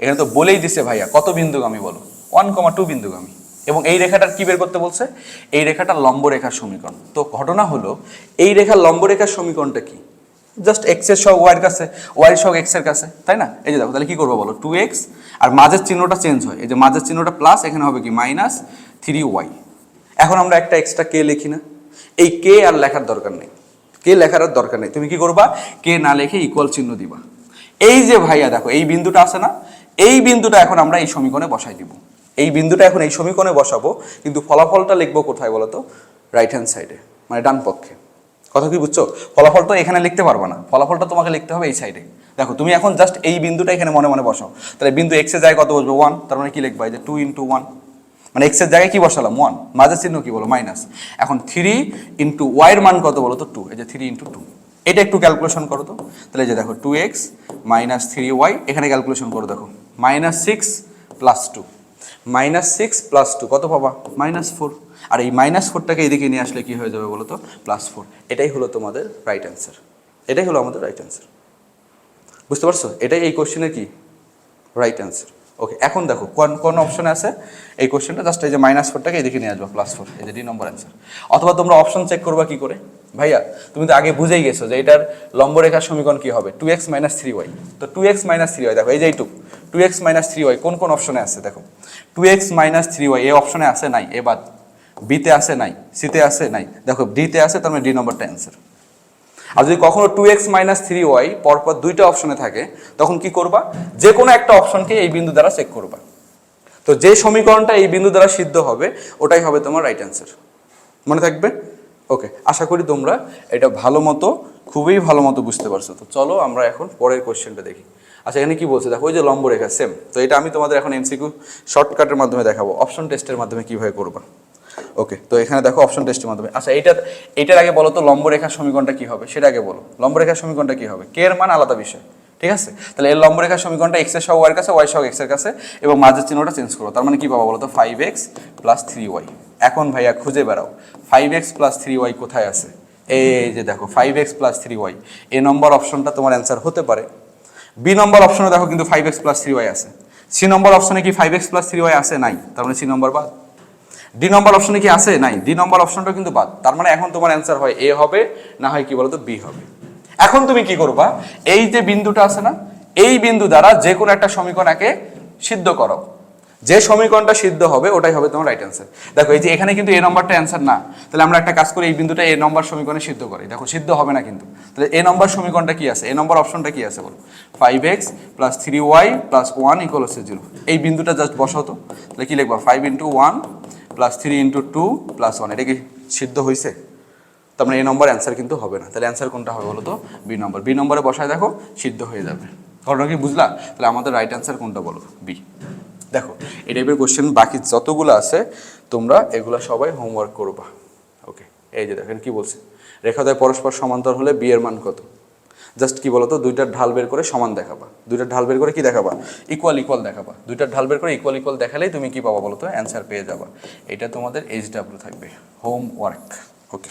এখানে তো বলেই দিছে ভাইয়া কত বিন্দুগামী বলো? 1,2 বিন্দুগামী। এবং এই রেখাটার কি বের করতে বলছে? এই রেখাটার লম্ব রেখার সমীকরণ। তো ঘটনা হলো এই রেখার লম্ব রেখার সমীকরণটা কি? জাস্ট এক্স এর সহগ ওয়াই এর কাছে, ওয়াই এর সহগ এক্স এর কাছে, তাই না? এই যে দেখো তাহলে কি করবো বলো? 2x আর মাঝের চিহ্নটা চেঞ্জ হয়, এই যে মাঝের চিহ্নটা প্লাস, এখানে হবে কি -3y। এখন আমরা একটা এক্সট্রা কে লিখি না? এই কে আর লেখার দরকার নেই, কে লেখার আর দরকার নেই। তুমি কি করবা? কে না লিখে ইকুয়াল চিহ্ন দিবা। এই যে ভাইয়া দেখো এই বিন্দুটা আছে না? এই বিন্দুটা এখন আমরা এই সমীকরণে বসাই দিব। এই বিন্দুটা এখন এই সমীকরণে বসাবো, কিন্তু ফলাফলটা লিখবো কোথায় বলো তো? রাইট হ্যান্ড সাইডে, মানে ডান পক্ষে। কথা কি বুঝছো? ফলাফল তো এখানে লিখতে পারবা না, ফলাফলটা তোমাকে লিখতে হবে এই সাইডে। দেখো তুমি এখন জাস্ট এই বিন্দুটা এখানে মনে মনে বসাও। তাহলে বিন্দু এক্স এর জায়গায় কত বসবে? 1। তার মানে কি লিখবা? এই যে 2 × 1, মানে এক্স এর জায়গায় কি বসালাম? 1। মাঝের চিহ্ন কি বলো? মাইনাস। এখন 3 × y এর মান কত বলো তো? 2। এই যে 3 × 2। এটা একটু ক্যালকুলেশন করো তো। তাহলে এই যে দেখো 2x - 3y, এখানে ক্যালকুলেশন করো। দেখো -6 + 2, -6 + 2 কত পাবা? -4। আর এই -4টাকে এদিকে নিয়ে আসলে কি হয়ে যাবে বলো তো? +4। এটাই হলো তোমাদের রাইট অ্যান্সার। এটাই হলো আমাদের রাইট অ্যান্সার। বুঝতে পারছো? এটাই এই কোশ্চেনের কি রাইট অ্যান্সার। ওকে, এখন দেখো কোন অপশনে আছে এই কোশ্চেনটা। জাস্ট এই যে -4টাকে এদিকে নিয়ে আসবা, +4। এই যে 2 নম্বর অ্যান্সার। অথবা তোমরা অপশন চেক করবা কি করে? ভাইয়া তুমি তো আগে বুঝেই গেছো যে এটার লম্ব রেখার সমীকরণ কি হবে? 2x - 3y। তো 2x - 3y দেখো এই যে এইটুক 2x - 3y কোন কোন অপশনে আছে? দেখো 2x - 3y এই অপশনে আছে নাই? এবার বিতে আছে নাই? সিতে আছে নাই? দেখো ডিতে আছে, তার মানে 2 নম্বরটা অ্যান্সার। আর যদি কখনো 2x - 3y পরপর দুইটা অপশনে থাকে, তখন কি করবা? যে কোনো একটা অপশনকে এই বিন্দু দ্বারা চেক করবা। তো যে সমীকরণটা এই বিন্দু দ্বারা সিদ্ধ হবে ওটাই হবে তোমার রাইট অ্যান্সার। মনে থাকবে? ওকে, আশা করি তোমরা এটা ভালো মতো, খুবই ভালো মতো বুঝতে পারছো। তো চলো আমরা এখন পরের কোয়েশ্চেনটা দেখি। আচ্ছা এখানে কি বলছে দেখো, ওই যে লম্ব রেখা সেম। তো এটা আমি তোমাদের এখন এমসিকিউ শর্টকাটের মাধ্যমে দেখাবো, অপশন টেস্টের মাধ্যমে কিভাবে করবা। ওকে, তো এখানে দেখো অপশন টেস্টের মাধ্যমে। আচ্ছা এইটার আগে বলো তো লম্ব রেখার সমীকরণটা কি হবে? সেটা আগে বলো। লম্ব রেখার সমীকরণটা কি হবে? কে এর মান আলাদা বিষয়, ঠিক আছে? তাহলে এর লম্ব রেখার সমীকরণটা এক্স এর সহগ ওয়াই এর কাছে, ওয়াই সহগ এক্স এর কাছে, এবং মাঝের চিহ্নটা চেঞ্জ করো। তার মানে কি পাবো বলো তো? 5x + 3y। এখন ভাইয়া খুঁজে বেড়াও 5x + 3y কোথায় আছে। এই যে দেখো 5x + 3y, এ নম্বর অপশনটা তোমার অ্যান্সার হতে পারে। বি নম্বর অপশনে দেখো কিন্তু 5x + 3y আছে। সি নম্বর অপশনে কি 5x + 3y আছে? নাই। তার মানে সি নম্বর বাদ। ডি নম্বর অপশনে কি আছে? নাই। ডি নম্বর অপশনটা কিন্তু বাদ। তার মানে এখন তোমার অ্যান্সার হয় এ হবে, না হয় কি বলতো? বি হবে। এখন তুমি কি করবা? এই যে বিন্দুটা আছে না, এই বিন্দু দ্বারা যে কোনো একটা সমীকরণকে সিদ্ধ করো। যে সমীকরণটা সিদ্ধ হবে ওটাই হবে তোমার রাইট অ্যান্সার। দেখো এই যে এখানে কিন্তু এ নম্বরটা অ্যান্সার না। তাহলে আমরা একটা কাজ করি, এই বিন্দুটা এ নম্বর সমীকরণে সিদ্ধ করি। দেখো সিদ্ধ হবে না কিন্তু। তাহলে এ নম্বর সমীকরণটা কি আছে? এ নম্বর অপশনটা কি আছে বলো? 5x + 3y + 1 = 0। এই বিন্দুটা জাস্ট বসাও তো। তাহলে কি লিখবা? 5 × 1 + 3 × 2 + 1। এটা কি সিদ্ধ হয়েছে? তার মানে এ নম্বর অ্যান্সার কিন্তু হবে না। তাহলে অ্যান্সার কোনটা হবে বলো তো? বি নম্বর। বি নম্বরে বসায় দেখো সিদ্ধ হয়ে যাবে। ঘটনা কি বুঝলা? তাহলে আমাদের রাইট অ্যান্সার কোনটা বলো? বি। দেখো এই টাইপের কোশ্চেন বাকি যতগুলো আছে তোমরা এগুলো সবাই হোমওয়ার্ক করবা। ওকে, এই যে দেখেন কি বলছে, রেখাদ্বয় পরস্পর সমান্তর হলে বি এর মান কত। জাস্ট কি বলতো, দুইটার ঢাল বের করে সমান দেখাবা, দুইটার ঢাল বের করে কি দেখাবা, ইকুয়াল ইকুয়াল দেখাবা। দুইটার ঢাল বের করে ইকুয়াল ইকুয়াল দেখালেই তুমি কি পাবা বলতো, অ্যান্সার পেয়ে যাবা। এটা তোমাদের HW থাকবে, হোমওয়ার্ক। ওকে,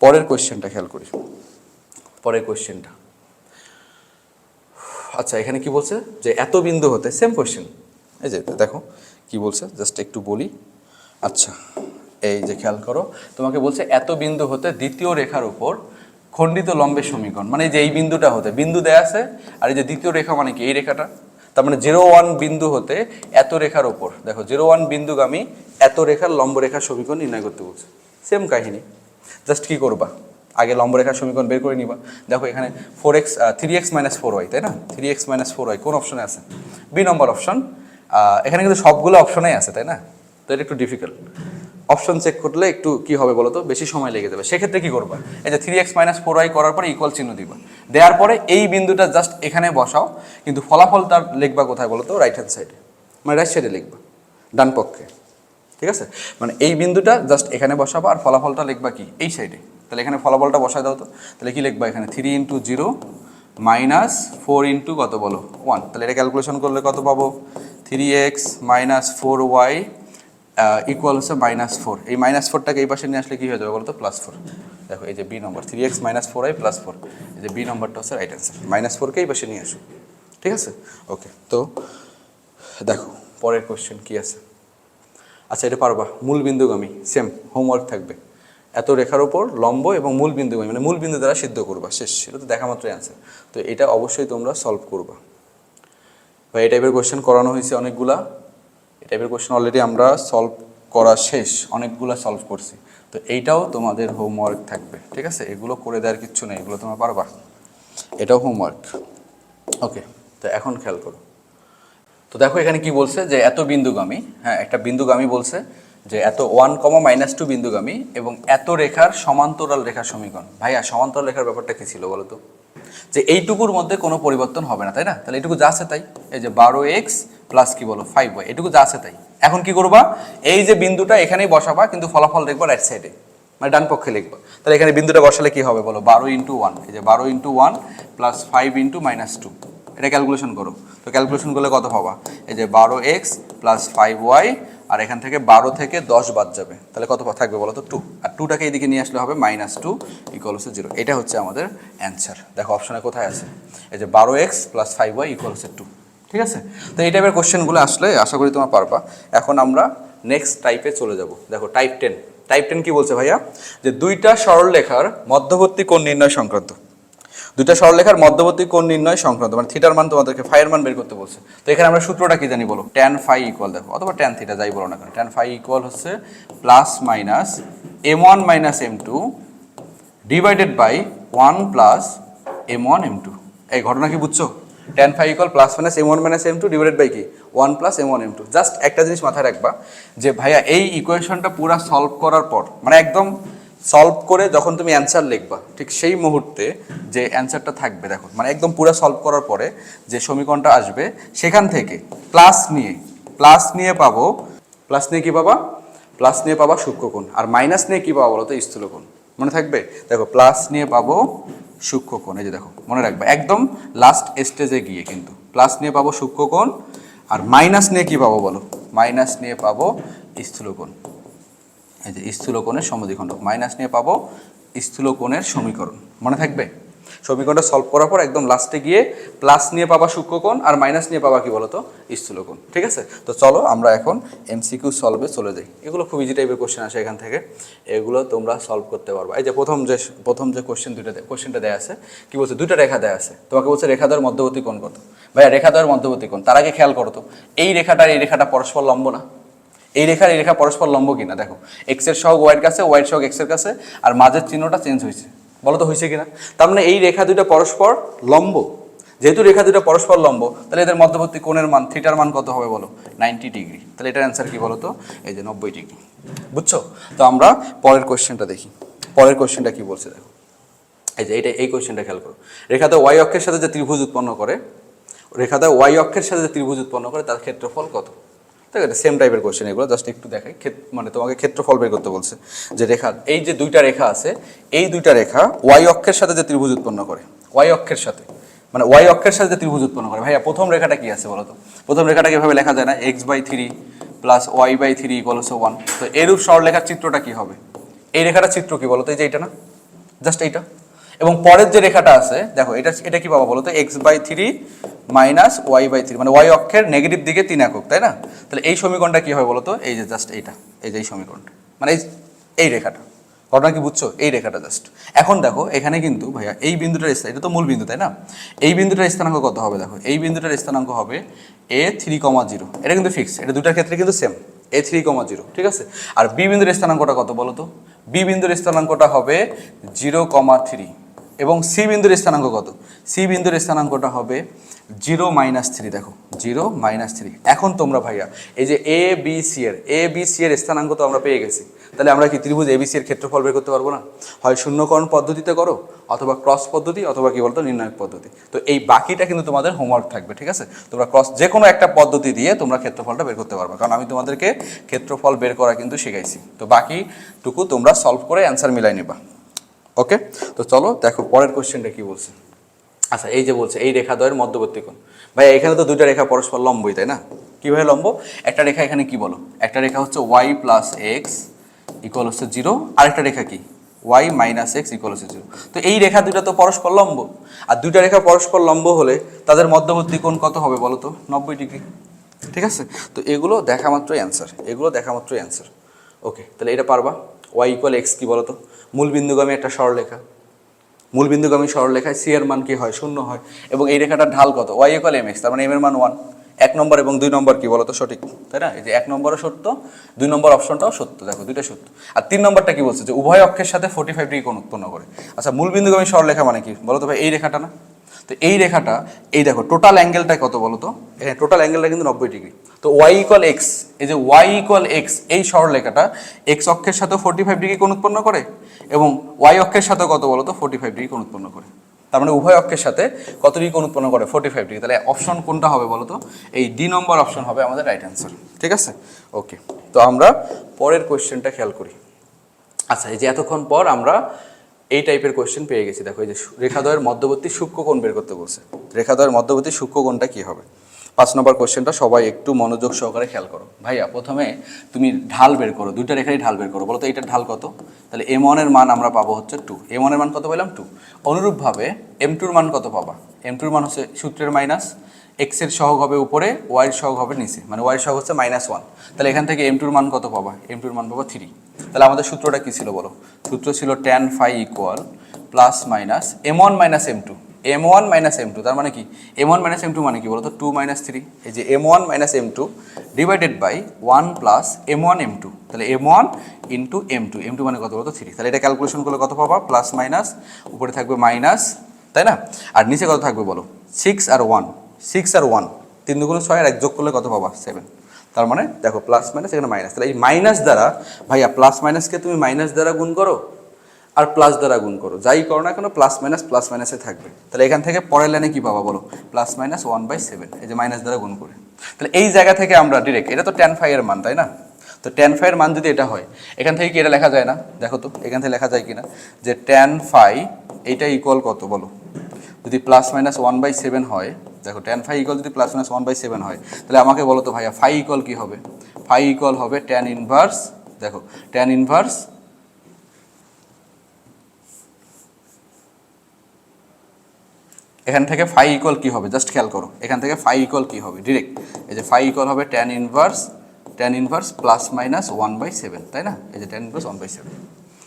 পরের কোয়েশ্চেনটা খেয়াল করি। পরের কোয়েশ্চেনটা, আচ্ছা এখানে কি বলছে যে এত বিন্দু হতে, সেম কোয়েশ্চেন, এই যে দেখো কি বলছে, জাস্ট একটু বলি। আচ্ছা এই যে খেয়াল করো, তোমাকে বলছে এত বিন্দু হতে দ্বিতীয় রেখার উপর খণ্ডিত লম্বের সমীকরণ, মানে এই যে এই বিন্দুটা হতে, বিন্দু দেয়া আছে, আর এই যে দ্বিতীয় রেখা মানে কি এই রেখাটা, তার মানে 0,1 বিন্দু হতে এত রেখার উপর, দেখো 0,1 বিন্দুগামী এত রেখার লম্ব রেখার সমীকরণ নির্ণয় করতে বলছে। সেম কাহিনী, জাস্ট কি করবা, আগে লম্ব রেখার সমীকরণ বের করে নিবা। দেখো এখানে 3x - 4y, তাই না, 3x - 4y কোন অপশনে আছে, বি নম্বর অপশন। এখানে কিন্তু সবগুলো অপশনেই আছে, তাই না, তো এটা একটু ডিফিকাল্ট। অপশন চেক করলে একটু কি হবে বলো তো, বেশি সময় লেগে যাবে। সেক্ষেত্রে কি করবা, এই যে 3x - 4y করার পরে ইকুয়াল চিহ্ন দিবা, দেওয়ার পরে এই বিন্দুটা জাস্ট এখানে বসাও, কিন্তু ফলাফল তার লিখবা কোথায় বলো তো, রাইট হ্যান্ড সাইডে, মানে রাইট সাইডে লিখবা, ডান পক্ষে, ঠিক আছে। মানে এই বিন্দুটা জাস্ট এখানে বসাবা, আর ফলাফলটা লিখবা কি এই সাইডে। তাহলে এখানে ফলাফলটা বসায় দাও তো, তাহলে কি লিখবা এখানে 3 × 0 - 4 × কত বলো 1, তাহলে এটা ক্যালকুলেশন করলে কত পাবো, 3x - 4y ইকুয়াল হচ্ছে -4। এই -4টাকে এই পাশে নিয়ে আসলে কি হয়ে যাবে বলো তো, +4। দেখো এই যে বি নম্বর 3x - 4y +4, এই যে বি নম্বরটা হচ্ছে রাইট অ্যান্সার। -4কে এই পাশে নিয়ে আসো, ঠিক আছে। ওকে, তো দেখো পরের কোশ্চেন কি আছে। আচ্ছা এটা পারবা, মূল বিন্দুগামী, সেম হোমওয়ার্ক থাকবে। এত রেখার ওপর লম্ব এবং মূল বিন্দুগামী, মানে মূল বিন্দু দ্বারা সিদ্ধ করবা, শেষ। এটা তো দেখা মাত্রই অ্যান্সার, তো এটা অবশ্যই তোমরা সলভ করবা। বা এই টাইপের কোশ্চেন করানো হয়েছে অনেকগুলা, এই টাইপের কোশ্চেন অলরেডি আমরা সলভ করা শেষ, অনেকগুলো সলভ করছি। তো এইটাও তোমাদের হোমওয়ার্ক থাকবে, ঠিক আছে। এগুলো করে দেওয়ার কিচ্ছু নেই, এগুলো তোমরা পারবা, এটাও হোমওয়ার্ক। ওকে, তো এখন খেয়াল করো। তো দেখো এখানে কি বলছে যে এত বিন্দুগামী, হ্যাঁ একটা বিন্দুগামী বলছে যে এত 1, -2 বিন্দুগামী এবং এত রেখার সমান্তরাল রেখার সমীকরণ। ভাইয়া সমান্তরাল রেখার ব্যাপারটা কি ছিল বলো তো, যে এইটুকুর মধ্যে কোনো পরিবর্তন হবে না, তাই না। তাহলে এইটুকু যা আছে তাই, এই যে 12x প্লাস কি বলো 5y, এটুকু যা আছে তাই। এখন কি করবা, এই যে বিন্দুটা এখানেই বসাবা, কিন্তু ফলাফল দেখবা রাইট সাইডে, মানে ডান পক্ষে লিখবা। তাহলে এখানে বিন্দুটা বসালে কি হবে বলো, 12 × 1, এই যে 12 × 1 প্লাস 5 × -2, এটা ক্যালকুলেশন করো। তো ক্যালকুলেশন করলে কত পাবা, এই যে 12x প্লাস 5y, আর এখান থেকে 12 থেকে 10 বাদ যাবে, তাহলে কত থাকবে বলো তো 2, আর 2টাকে এইদিকে নিয়ে আসলে হবে -2 = 0। এটা হচ্ছে আমাদের অ্যান্সার। দেখো অপশনে কোথায় আছে, এই যে 12x প্লাস 5y = 2, ঠিক আছে। তো এই টাইপের কোশ্চেনগুলো আসলে আশা করি তোমরা পারবা। এখন আমরা নেক্সট টাইপে চলে যাব। দেখো টাইপ 10। টাইপ 10 কি বলছে ভাইয়া, যে দুইটা সরলরেখার মধ্যবর্তী কোণ নির্ণয় সংক্রান্ত, দুইটা সরলরেখার মধ্যবর্তী কোণ নির্ণয় সংক্রান্ত, মানে থিটার মান তোমাদেরকে ফাইয়ের মান বের করতে বলছে। তো এখানে আমরা সূত্রটা কি জানি বলো, tan phi = দেখো, অথবা tan থিটা যাই বলো না কেন, tan phi = হচ্ছে +- m1 - m2 divided by 1 + m1 m2। এই ঘটনা কি বুঝছো, tan phi = +- m1 - m2 divided by কি 1 + m1 m2। জাস্ট একটা জিনিস মাথায় রাখবা, যে ভাইয়া এই ইকুয়েশনটা পুরো সলভ করার পর, মানে একদম সলভ করে যখন তুমি অ্যান্সার লিখবা, ঠিক সেই মুহূর্তে যে অ্যান্সারটা থাকবে, দেখো মানে একদম পুরো সলভ করার পরে যে সমীকরণটা আসবে, সেখান থেকে প্লাস নিয়ে পাবো, প্লাস নিয়ে কি পাবা, প্লাস নিয়ে পাবা সূক্ষ্মকোণ, আর মাইনাস নিয়ে কি পাবো বলো তো, স্থূলকোণ। মনে থাকবে, দেখো প্লাস নিয়ে পাবো সূক্ষ্মকোণ, এই যে দেখো মনে রাখবে একদম লাস্ট স্টেজে গিয়ে, কিন্তু প্লাস নিয়ে পাবো সূক্ষ্মকোণ, আর মাইনাস নিয়ে কি পাবো বলো, মাইনাস নিয়ে পাবো স্থূলকোণ। এই যে স্থূলকোণের সমদ্বিখণ্ডক, মাইনাস নিয়ে পাবো স্থূলকোণের সমীকরণ। মনে থাকবে, সমীকরণটা সলভ করার পর একদম লাস্টে গিয়ে প্লাস নিয়ে পাবা সূক্ষ্মকোণ, আর মাইনাস নিয়ে পাবা কি বলতো, স্থূলকোণ, ঠিক আছে। তো চলো আমরা এখন এমসিকিউ সলভে চলে যাই। এগুলো খুব ইজি টাইপের কোশ্চেন আসে এখান থেকে, এগুলো তোমরা সলভ করতে পারবা। এই যে প্রথম যে কোশ্চেনটা দেয়া আছে, কি বলছে, দুইটা রেখা দেয়া আছে, তোমাকে বলছে রেখাদ্বয়ের মধ্যবর্তী কোণ কত। ভাইয়া রেখাদ্বয়ের মধ্যবর্তী কোণ, তার আগে খেয়াল করো তো, এই রেখাটা পরস্পর লম্ব না, এই রেখা পরস্পর লম্ব কিনা। দেখো এক্সের সহগ ওয়াইয়ের কাছে, ওয়াইয়ের সহগ এক্সের কাছে, আর মাঝের চিহ্নটা চেঞ্জ হয়েছে, বলো তো হয়েছে কিনা। তার মানে এই রেখা দুটো পরস্পর লম্ব, যেহেতু রেখা দুটো পরস্পর লম্ব, তাহলে এদের মধ্যবর্তী কোণের মান, থিটার মান কত হবে বলো, 90 ডিগ্রি। তাহলে এটার অ্যান্সার কি বলো তো, এই যে 90 ডিগ্রি। বুঝছো, তো আমরা পরের কোশ্চেনটা দেখি। পরের কোশ্চেনটা কি বলছে দেখো, এই যে এই কোশ্চেনটা খেয়াল করো। রেখাদ্বয় ওয়াই অক্ষের সাথে যে ত্রিভুজ উৎপন্ন করে, তার ক্ষেত্রফল কত। ঠিক আছে, সেম টাইপের কোশ্চেন এগুলো, জাস্ট একটু দেখাই। মানে তোমাকে ক্ষেত্রফল বের করতে বলছে, যে রেখা, এই যে দুইটা রেখা আছে, এই দুইটা রেখা ওয়াই অক্ষের সাথে যে ত্রিভুজ উৎপন্ন করে, ওয়াই অক্ষের সাথে, মানে ওয়াই অক্ষের সাথে যে ত্রিভুজ উৎপন্ন করে। ভাইয়া প্রথম রেখাটা কি আছে বলো তো? প্রথম রেখাটা কিভাবে লেখা যায় না, x/3 প্লাস y/3 = 1। তো এরূপ সরলরেখার চিত্রটা কি হবে? এই রেখাটার চিত্র কি বলো তো? এই যে এইটা না, জাস্ট এইটা। এবং পরের যে রেখাটা আছে দেখো, এটা কি পাবো বলো তো? x/3 মাইনাস y/3, মানে ওয়াই অক্ষের নেগেটিভ দিকে 3 একক, তাই না? তাহলে এই সমীকরণটা কি হয় বলো তো? এই যে জাস্ট এইটা, এই যে এই সমীকরণটা, মানে এই রেখাটা। ঘটনা কি বুঝছো? এই রেখাটা জাস্ট। এখন দেখো এখানে কিন্তু ভাইয়া এই বিন্দুটার স্থান, এটা তো মূল বিন্দু তাই না? এই বিন্দুটার স্থানাঙ্ক কত হবে দেখো, এই বিন্দুটার স্থানাঙ্ক হবে a3,0। এটা কিন্তু ফিক্স, এটা দুটার ক্ষেত্রে কিন্তু সেম, a3,0, ঠিক আছে? আর বি বিন্দুর স্থানাঙ্কটা কত বলো তো? বি বিন্দুর স্থানাঙ্কটা হবে 0,3। এবং সি বিন্দুর স্থানাঙ্ক কত? সি বিন্দুর স্থানাঙ্কটা হবে 0-3। দেখো 0-3। এখন তোমরা ভাইয়া এই যে এ বি সি এর স্থানাঙ্ক তো আমরা পেয়ে গেছি, তাহলে আমরা কি ত্রিভুজ এবিসি এর ক্ষেত্রফল বের করতে পারবো না? হয় শূন্যকরণ পদ্ধতিতে করো, অথবা ক্রস পদ্ধতি, অথবা কি বলতো নির্ণায়ক পদ্ধতি। তো এই বাকিটা কিন্তু তোমাদের হোমওয়ার্ক থাকবে, ঠিক আছে? তোমরা ক্রস যে কোনো একটা পদ্ধতি দিয়ে তোমরা ক্ষেত্রফলটা বের করতে পারবে, কারণ আমি তোমাদেরকে ক্ষেত্রফল বের করা কিন্তু শিখাইছি। তো বাকিটুকু তোমরা সলভ করে অ্যান্সার মিলাই নিবা। ওকে, তো চলো দেখো পরের কোশ্চেনটা কি বলছে। আচ্ছা, এই যে বলছে এই রেখাদ্বয়ের মধ্যবর্তী কোণ। ভাই এখানে তো দুইটা রেখা পরস্পর লম্বই, তাই না? কীভাবে লম্ব? একটা রেখা এখানে কি বলো, একটা রেখা হচ্ছে y + x = 0, আরেকটা রেখা কি y - x = 0। তো এই রেখা দুটো তো পরস্পর লম্ব, আর দুইটা রেখা পরস্পর লম্ব হলে তাদের মধ্যবর্তী কোণ কত হবে বলো তো? 90 ডিগ্রি, ঠিক আছে? তো এগুলো দেখা মাত্রই অ্যান্সার, ওকে। তাহলে এটা পারবা। y = x কি বলো তো? মূলবিন্দুগামী একটা সরলরেখা, মূলবিন্দুগামী সরলরেখায় সি এর মান কি হয়? 0 হয়। এবং এই রেখাটার ঢাল কত? y = mx, তার মানে m এর মান 1। 1 নম্বর এবং 2 নম্বর কি বলতো সঠিক, তাই না? এই যে 1 নম্বরও সত্য, 2 নম্বর অপশনটাও সত্য, দেখো দুইটা সত্য। আর 3 নম্বরটা কি বলছে? যে উভয় অক্ষের সাথে 45 ডিগ্রি কোণ উৎপন্ন করে। আচ্ছা, মূলবিন্দুগামী সরলরেখা মানে কি বলো তো ভাই? এই রেখাটা না? তো এই রেখাটা, এই দেখো টোটাল অ্যাঙ্গেলটা কত বলো তো? এখানে টোটাল অ্যাঙ্গেলটা কিন্তু 90 ডিগ্রি। তো y = x, এই যে y = x, এই সরলরেখাটা x অক্ষের সাথে 45 ডিগ্রি কোণ উৎপন্ন করে, এবং y অক্ষের সাথে কত বলো তো? 45 ডিগ্রি কোণ উৎপন্ন করে। তার মানে উভয় অক্ষের সাথে কত ডিগ্রি কোণ উৎপন্ন করে? 45 ডিগ্রি। তাহলে অপশন কোনটা হবে বলো তো? এই ডি নম্বর অপশন হবে আমাদের রাইট অ্যান্সার, ঠিক আছে? ওকে, তো আমরা পরের কোয়েশ্চেনটা খেয়াল করি। আচ্ছা, এই যে এতক্ষণ পর আমরা এই টাইপের কোয়েশ্চেন পেয়ে গেছি। দেখো এই যে রেখাদ্বয়ের মধ্যবর্তী সূক্ষ্মকোণ বের করতে বলছে। রেখাদ্বয়ের মধ্যবর্তী সূক্ষ্মকোণটা কি হবে? 5 নম্বর কোয়েশ্চেনটা সবাই একটু মনোযোগ সহকারে খেয়াল করো। ভাইয়া প্রথমে তুমি ঢাল বের করো, দুইটা রেখারই ঢাল বের করো। বলো তো এইটার ঢাল কত? তাহলে m1 এর মান আমরা পাবো হচ্ছে 2। m1 এর মান কত পেলাম? 2। অনুরূপভাবে m2 এর মান কত পাবা? m2 এর মান হচ্ছে সূত্রের মাইনাস, x এর সহগ হবে উপরে, y এর সহগ হবে নিচে, মানে y এর সহগ হচ্ছে -1। তাহলে এখান থেকে m2 এর মান কত পাবা? m2 এর মান পাবা 3। তাহলে আমাদের সূত্রটা কি ছিল বলো? সূত্র ছিল tan phi = ± m1 - m2, m1 - m2, তার মানে কি m1 - m2 মানে কি বলো তো? 2 - 3। এই যে m1 - m2 divided by 1 + m1 m2, তাহলে m1 * m2 মানে কত বলো তো? 3। তাহলে এটা ক্যালকুলেশন করলে কত পাবা? প্লাস মাইনাস, উপরে থাকবে মাইনাস, তাই না? আর নিচে কত থাকবে বলো? 6 আর 1, 3 × 6 আর 1 যোগ করলে কত পাবা? 7। তার মানে দেখো প্লাস মাইনাস, এখানে মাইনাস। তাহলে এই মাইনাস দ্বারা, ভাইয়া প্লাস মাইনাসকে তুমি মাইনাস দ্বারা গুণ করো আর প্লাস দ্বারা গুণ করো, যাই করো না কেন প্লাস মাইনাসে থাকবে। তাহলে এখান থেকে পরের লাইনে কি পাবা বলো? প্লাস মাইনাস 1/7, এই যে মাইনাস দ্বারা গুণ করে। তাহলে এই জায়গা থেকে আমরা ডিরেক্ট, এটা তো tan phi এর মান, তাই না? তো tan phi এর মান যদি এটা হয়, এখান থেকে কি এটা লেখা যায় না? দেখো তো এখান থেকে লেখা যায় কিনা, যে tan phi এইটা ইকুয়াল কত বলো? যদি প্লাস মাইনাস 1/7 হয়, দেখো tan phi ইকুয়াল যদি প্লাস মাইনাস 1/7 হয়, তাহলে আমাকে বলো তো ভাইয়া phi ইকুয়াল কি হবে? phi ইকুয়াল হবে tan ইনভার্স, দেখো tan ইনভার্স, এখান থেকে phi ইকুয়াল কি হবে? জাস্ট খেয়াল করো, এখান থেকে phi ইকুয়াল কি হবে ডিরেক্ট, এই যে phi ইকুয়াল হবে tan ইনভার্স প্লাস মাইনাস 1/7, তাই না? এই যে tan ইনভার্স 1/7।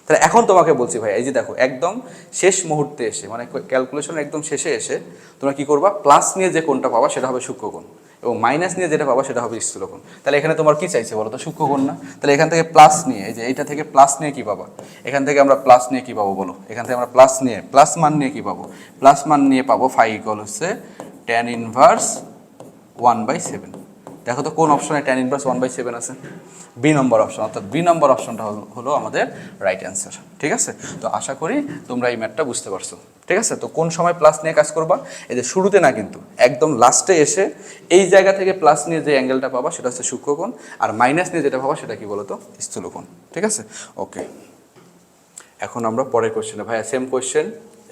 তাহলে এখন তোমাকে বলছি ভাই, এই যে দেখো একদম শেষ মুহূর্তে এসে, মানে ক্যালকুলেশন একদম শেষে এসে তোমরা কি করবা? প্লাস নিয়ে যে কোণটা পাবা সেটা হবে সূক্ষ্মকোণ, এবং মাইনাস নিয়ে যেটা পাবা সেটা হবে স্থূলকোণ। তাহলে এখানে তোমার কি চাইছে বলো তো? সূক্ষ্মকোণ না? তাহলে এখান থেকে প্লাস নিয়ে, এই যে এইটা থেকে প্লাস নিয়ে কি পাবা? এখান থেকে আমরা প্লাস নিয়ে কি পাবো বলো? এখান থেকে আমরা প্লাস মান নিয়ে কি পাবো? প্লাস মান নিয়ে পাবো phi ইকুয়াল হচ্ছে tan ইনভার্স 1/7। দেখো তো কোন অপশনে tan ইনভার্স 1/7 আছে, বি নম্বর অপশন, অর্থাৎ বি নম্বর অপশনটা হলো আমাদের রাইট অ্যান্সার। ঠিক আছে, তো আশা করি তোমরা এই ম্যাথটা বুঝতে পারছো। ঠিক আছে, তো কোন সময় প্লাস নিয়ে কাজ করবা, এই যে শুরুতে না, কিন্তু একদম লাস্টে এসে এই জায়গা থেকে প্লাস নিয়ে যে অ্যাঙ্গেলটা পাবা সেটা হচ্ছে সূক্ষ্মকোণ, আর মাইনাস নিয়ে যেটা পাবা সেটা কি বলতো, স্থূলকোণ। ঠিক আছে, ওকে। এখন আমরা পরের কোশ্চেনে, ভাইয়া সেম কোশ্চেন,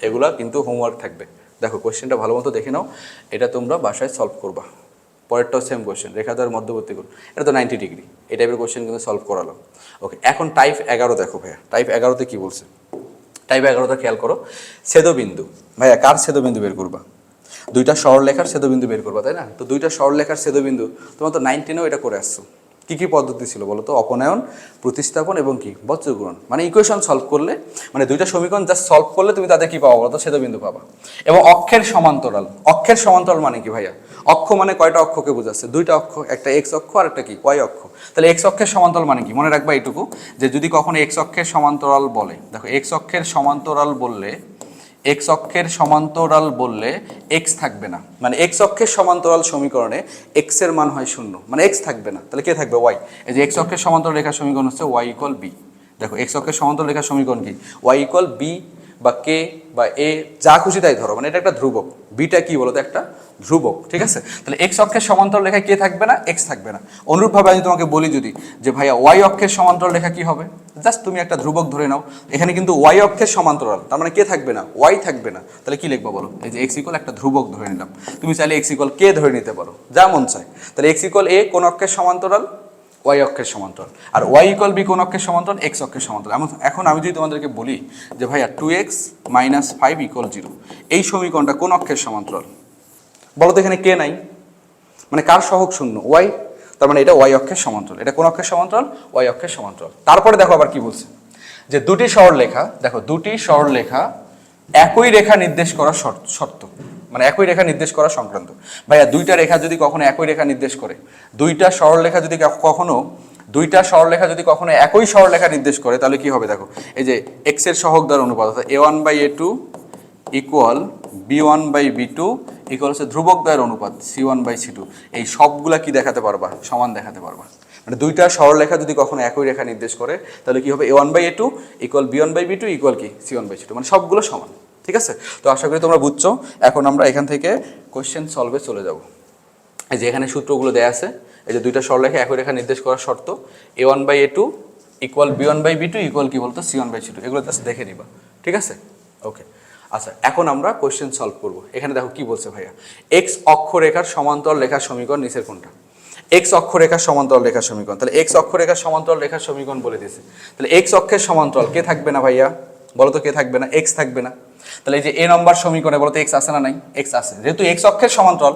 এগুলা কিন্তু হোমওয়ার্ক থাকবে। দেখো কোশ্চেনটা ভালো মতো দেখে নাও, এটা তোমরা বাসায় সলভ করবা। পরেরটাও সেম কোশ্চেন, রেখাদ্বয়ের মধ্যবর্তী কোণ, এটা তো 90 ডিগ্রি, এই টাইপের কোশ্চেন কিন্তু সলভ করালো। ওকে, এখন টাইপ 11 দেখো ভাইয়া, টাইপ 11তে কি বলছে, টাইপ 11তে খেয়াল করো, ছেদবিন্দু। ভাইয়া কার ছেদবিন্দু বের করবা, দুইটা সরলরেখার ছেদবিন্দু বের করবা, তাই না? তো দুইটা সরলরেখার ছেদবিন্দু তোমরা তো 19-এও এটা করে আসছো। কী কী পদ্ধতি ছিল বলো তো, অপনয়ন, প্রতিস্থাপন এবং কি বজ্রগুণন, মানে ইকুয়েশন সলভ করলে, মানে দুইটা সমীকরণ জাস্ট সলভ করলে তুমি তাদের কি পাবা বলো তো, ছেদবিন্দু পাবা। এবং অক্ষের সমান্তরাল, অক্ষের সমান্তরাল মানে কি ভাইয়া, অক্ষ মানে কয়টা অক্ষকে বোঝাচ্ছে, দুইটা অক্ষ, একটা এক্স অক্ষ আর একটা কি ওয়াই অক্ষ। তাহলে এক্স অক্ষের সমান্তরাল মানে কি, মনে রাখবা এইটুকু, যে যদি কখনো এক্স অক্ষের সমান্তরাল বলে, দেখো এক্স অক্ষের সমান্তরাল বললে, এক্স অক্ষের সমান্তরাল বললে এক্স থাকবে না, মানে এক্স অক্ষের সমান্তরাল সমীকরণে এক্স এর মান হয় 0, মানে এক্স থাকবে না, তাহলে কে থাকবে, ওয়াই। এই যে এক্স অক্ষের সমান্তরাল রেখার সমীকরণ হচ্ছে ওয়াই ইকুয়াল বি। দেখো এক্স অক্ষের সমান্তরাল রেখার সমীকরণ কি, ওয়াই ইকুয়াল বি বা কে বা এ, যা খুশি তাই ধরো, মানে এটা একটা ধ্রুবক, বিটা কি বলতো, একটা ধ্রুবক। ঠিক আছে, তাহলে এক্স অক্ষের সমান্তরাল রেখায় কে থাকবে না, এক্স থাকবে না। অনুরূপভাবে আমি তোমাকে বলি যদি, যে ভাইয়া ওয়াই অক্ষের সমান্তরাল রেখা কি হবে, জাস্ট তুমি একটা ধ্রুবক ধরে নাও, এখানে কিন্তু ওয়াই অক্ষের সমান্তরাল, তার মানে কে থাকবে না, ওয়াই থাকবে না, তাহলে কি লিখবো বলো, এই যে এক্স ইকুয়াল একটা ধ্রুবক ধরে নিলাম, তুমি চাইলে এক্স ইকুয়াল কে ধরে নিতে পারো, যা মন চায়। তাহলে এক্স ইকুয়াল এ কোন অক্ষের সমান্তরাল, ওয়াই অক্ষের সমান্তরাল, আর ওয়াই ইকুয়াল বি কোন অক্ষের সমান্তরাল, এক্স অক্ষের সমান্তরাল। এখন আমি যদি তোমাদেরকে বলি যে ভাইয়া 2x - 5 = 0, এই সমীকরণটা কোন অক্ষের সমান্তরাল বলো তো, এখানে কে নাই, মানে কার সহগ 0, ওয়াই, তার মানে এটা ওয়াই অক্ষের সমান্তরাল, এটা কোন অক্ষের সমান্তরাল, ওয়াই অক্ষের সমান্তরাল। তারপরে দেখো আবার কি বলছে, যে দুটি সরলরেখা, দেখো দুটি সরলরেখা একই রেখা নির্দেশ করা শর্ত, মানে একই রেখা নির্দেশ করা সংক্রান্ত। ভাইয়া দুইটা রেখা যদি কখনো একই রেখা নির্দেশ করে, দুইটা সরলরেখা যদি কখনো একই সরলরেখা নির্দেশ করে, তাহলে কি হবে দেখো, এই যে এক্স এর সহগ দ্বারা অনুপাত, অর্থাৎ a1/a2 ইকুয়াল b1/b2 ইকুয়াল হচ্ছে ধ্রুবক দ্বয়ের অনুপাত c1/c2, এই সবগুলা কি দেখাতে পারবা, সমান দেখাতে পারবা। মানে দুইটা সরলরেখা যদি কখনো একই রেখা নির্দেশ করে, তাহলে কি হবে, a1/a2 ইকুয়াল b1/b2 ইকুয়াল কি c1/c2, মানে সবগুলো সমান। ঠিক আছে, তো আশা করি তোমরা বুঝছো। এখন আমরা এখান থেকে কোশ্চেন সলভে চলে যাব। এই যে এখানে সূত্রগুলো দেয়া আছে, এই যে দুইটা সরলরেখা একই রেখা নির্দেশ করার শর্ত, a1/a2 ইকুয়াল b1/b2 ইকুয়াল কি বলতো, c1/c2, এগুলো জাস্ট দেখে নিবা। ঠিক আছে, ওকে। আচ্ছা, এখন আমরা কোশ্চেন সলভ করব। এখানে দেখো কি বলছে ভাইয়া, এক্স অক্ষরেখার সমান্তরাল রেখার সমীকরণ নিচের কোনটা, এক্স অক্ষরেখার সমান্তরাল রেখার সমীকরণ, তাহলে এক্স অক্ষরেখার সমান্তরাল রেখার সমীকরণ বলে দিয়েছে। তাহলে এক্স অক্ষের সমান্তরাল কে থাকবে না ভাইয়া, বলো তো কে থাকবে না, এক্স থাকবে না। তাহলে এই যে এ নম্বর সমীকরণে বলো তো এক্স আছে না নাই, এক্স আছে, যেহেতু এক্স অক্ষের সমান্তরাল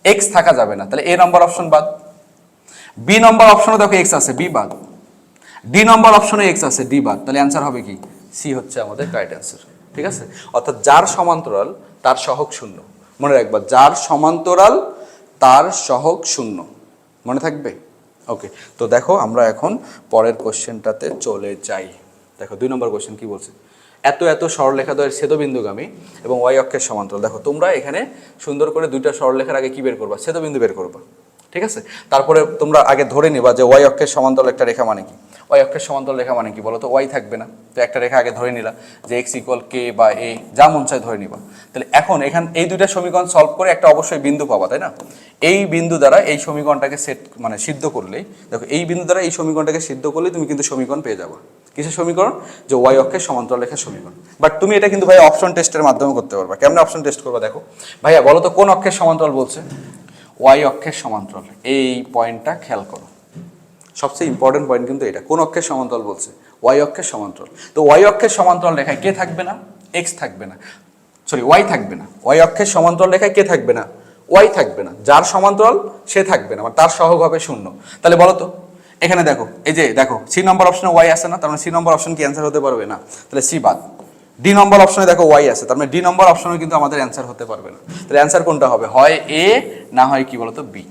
এক্স থাকা যাবে না, তাহলে এ নম্বর অপশন বাদ। বি নম্বর অপশনে দেখো এক্স আছে, বি বাদ। ডি নম্বর অপশনে এক্স আছে, ডি বাদ। তাহলে অ্যান্সার হবে কি, সি হচ্ছে আমাদের রাইট অ্যান্সার। ঠিক আছে, অর্থাৎ যার সমান্তরাল তার সহগ 0, মনে রাখবা, যার সমান্তরাল তার সহগ 0, মনে থাকবে। ওকে, তো দেখো আমরা এখন পরের কোশ্চেনটাতে চলে যাই। দেখো 2 নম্বর কোশ্চেন কি বলছে, এত সরলরেখাদ্বয়ের ছেদবিন্দুগামী এবং ওয়াই অক্ষের সমান্তরাল। দেখো তোমরা এখানে সুন্দর করে দুইটা সরলরেখার আগে কি বের করবা, ছেদবিন্দু বের করবা। ঠিক আছে, তারপরে তোমরা আগে ধরে নিবা যে ওয়াই অক্ষের সমান্তরাল একটা রেখা মানে কি, ওয়াই অক্ষের সমান্তরাল রেখা মানে কি বলো তো, ওয়াই থাকবে না, তো একটা রেখা আগে ধরে নিলা যে এক্স ইকুয়াল কে বা এ, যা মন চায় ধরে নিবা। তাহলে এখন এই দুইটা সমীকরণ সলভ করে একটা অবশ্যই বিন্দু পাবা, তাই না? এই বিন্দু দ্বারা এই সমীকরণটাকে সিদ্ধ করলেই, দেখো এই বিন্দু দ্বারা এই সমীকরণটাকে সিদ্ধ করলেই তুমি কিন্তু সমীকরণ পেয়ে যাবা। কিসের সমীকরণ, যে ওয়াই অক্ষের সমান্তরাল রেখার সমীকরণ। বাট তুমি এটা কিন্তু ভাই অপশন টেস্টের মাধ্যমে করতে পারবা। কেমন অপশন টেস্ট করবা, দেখো ভাইয়া বলো তো কোন অক্ষের সমান্তরাল বলছে, ওয়াই অক্ষের সমান্তরাল। এই পয়েন্টটা খেয়াল করো, সবচেয়ে ইম্পর্টেন্ট পয়েন্ট কিন্তু এটা, কোন অক্ষের সমান্তরাল বলছে, ওয়াই অক্ষের সমান্তরাল। তো ওয়াই অক্ষের সমান্তরাল রেখায় কে থাকবে না, এক্স থাকবে না, সরি ওয়াই থাকবে না। ওয়াই অক্ষের সমান্তরাল রেখায় কে থাকবে না, ওয়াই থাকবে না, যার সমান্তরাল সে থাকবে না, মানে তার সহগ হবে 0। তাহলে বলো তো এখানে দেখো, এই যে দেখো সি নম্বর অপশনে ওয়াই আছে না, তার মানে সি নম্বর অপশন কি অ্যান্সার হতে পারবে না, তাহলে সি বাদ। ডি নম্বর অপশনে দেখো ওয়াই আছে, তার মানে ডি নম্বর অপশনে কিন্তু আমাদের অ্যান্সার হতে পারবে না। তাহলে অ্যান্সার কোনটা হবে, হয় এ না হয় কি বলতো বি।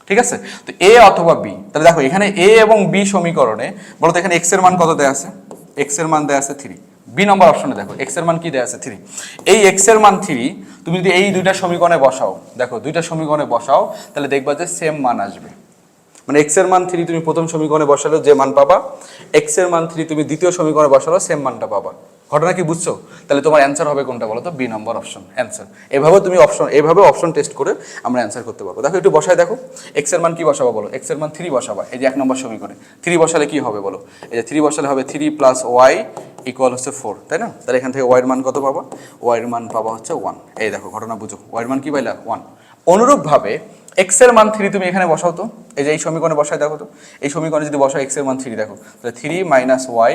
ঠিক আছে, তো এ অথবা বি। তাহলে দেখো এখানে এ এবং বি সমীকরণে বলতো এখানে এক্স এর মান কত দেয়া আছে, এক্স এর মান দেয়া আছে 3। বি নম্বর অপশনে দেখো এক্স এর মান কি দেয়া আছে 3। এই এক্স এর মান 3 তুমি যদি এই দুইটা সমীকরণে বসাও, দেখো দুইটা সমীকরণে বসাও, তাহলে দেখবা যে সেম মান আসবে। মানে এক্স এর মান 3 তুমি প্রথম সমীকরণে বসালেও যে মান পাবা, এক্স এর মান 3 তুমি দ্বিতীয় সমীকরণে বসালেও সেম মানটা পাবা। ঘটনা কি বুঝছো? তাহলে তোমার অ্যান্সার হবে কোনটা বলো তো? বি নম্বর অপশন অ্যান্সার। এভাবে তুমি এইভাবে অপশন টেস্ট করে আমরা অ্যান্সার করতে পারবো। দেখো একটু বসায় দেখো, এক্স এর মান কি বসাবো বলো? এক্স এর মান 3 বসাবা, এই যে 1 নম্বর সমীকরণে 3 বসালে কি হবে বলো? এই যে 3 বসালে হবে 3 + y = 4, তাই না? তাহলে এখান থেকে y এর মান কত পাবা? y এর মান পাবা হচ্ছে 1। এই দেখো ঘটনা বুঝো, y এর মান কি পাইলা? 1। অনুরূপভাবে এক্স এর মান 3 তুমি এখানে বসাও তো, এই যে এই সমীকরণে বসায় দেখো তো, এই সমীকরণে যদি বসাও এক্স এর মান 3 দেখো, তাহলে 3 - y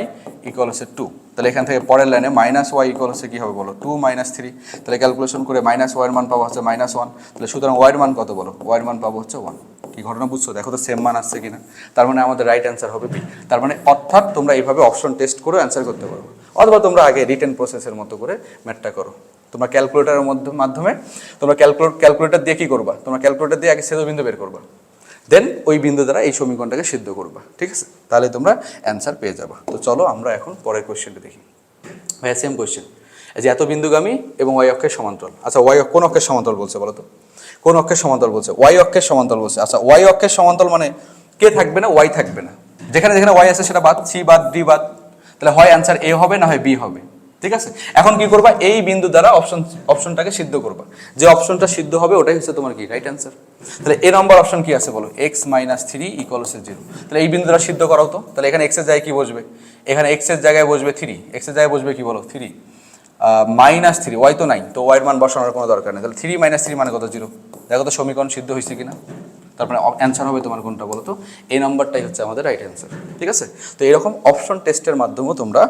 = 2। তাহলে এখান থেকে পরের লাইনে -y = কি হবে বলো? 2 - 3। তাহলে ক্যালকুলেশন করে -y এর মান পাবো হচ্ছে -1। তাহলে সুতরাং y এর মান কত বলো? y এর মান পাবো হচ্ছে 1। কি ঘটনা বুঝছো? দেখো তো সেম মান আসছে কিনা। তার মানে আমাদের রাইট অ্যান্সার হবে বি। তার মানে অর্থাৎ তোমরা এইভাবে অপশন টেস্ট করে অ্যান্সার করতে পারো, অথবা তোমরা আগে রিটেন প্রসেসের মতো করে ম্যাথটা করো। তোমরা ক্যালকুলেটরের মাধ্যমে তোমরা ক্যালকুলেটর দিয়ে কি করবা? তোমরা ক্যালকুলেটর দিয়ে আগে ছেদবিন্দু বের করবা, দেন ওই বিন্দু দ্বারা এই সমীকরণটাকে সিদ্ধ করবা, ঠিক আছে? তাহলে তোমরা অ্যান্সার পেয়ে যাবা। তো চলো আমরা এখন পরের কোশ্চেনটা দেখি। ভাইয়া সেম কোশ্চেন, এই যে এত বিন্দুগামী এবং ওয়াই অক্ষের সমান্তরাল। আচ্ছা ওয়াই কোন অক্ষের সমান্তরাল বলছে বলো তো? কোন অক্ষের সমান্তরাল বলছে? ওয়াই অক্ষের সমান্তরাল বলছে। আচ্ছা ওয়াই অক্ষের সমান্তরাল মানে কে থাকবে না? ওয়াই থাকবে না। যেখানে যেখানে ওয়াই আছে সেটা বাদ, সি বাদ, ডি বাদ। তাহলে হয় অ্যান্সার এ হবে, না হয় বি হবে, ঠিক আছে? এখন কি করবা? এই বিন্দু দ্বারা অপশনটাকে সিদ্ধ করবা। যে অপশনটা সিদ্ধ হবে ওটাই হচ্ছে তোমার কি রাইট অ্যান্সার। তাহলে এ নম্বর অপশন কি আছে বলো? x - 3 = 0। তাহলে এই বিন্দু দ্বারা সিদ্ধ করাও তো। তাহলে এখানে x এর জায়গায় কি বসবে? এখানে x এর জায়গায় বসবে 3, x এর জায়গায় বসবে কি বলো? 3 -3, ওয়াই তো নাই, তো ওয়াইয়ের মান বসানোর কোনো দরকার নেই। তাহলে 3 - 3 মানে কত? 0। দেখো তো সমীকরণ সিদ্ধ হয়েছে কিনা। তারপরে অ্যান্সার হবে তোমার কোনটা বলো তো? এই নাম্বারটাই হচ্ছে আমাদের রাইট অ্যান্সার, ঠিক আছে? তো এরকম অপশন টেস্টের মাধ্যমেও তোমরা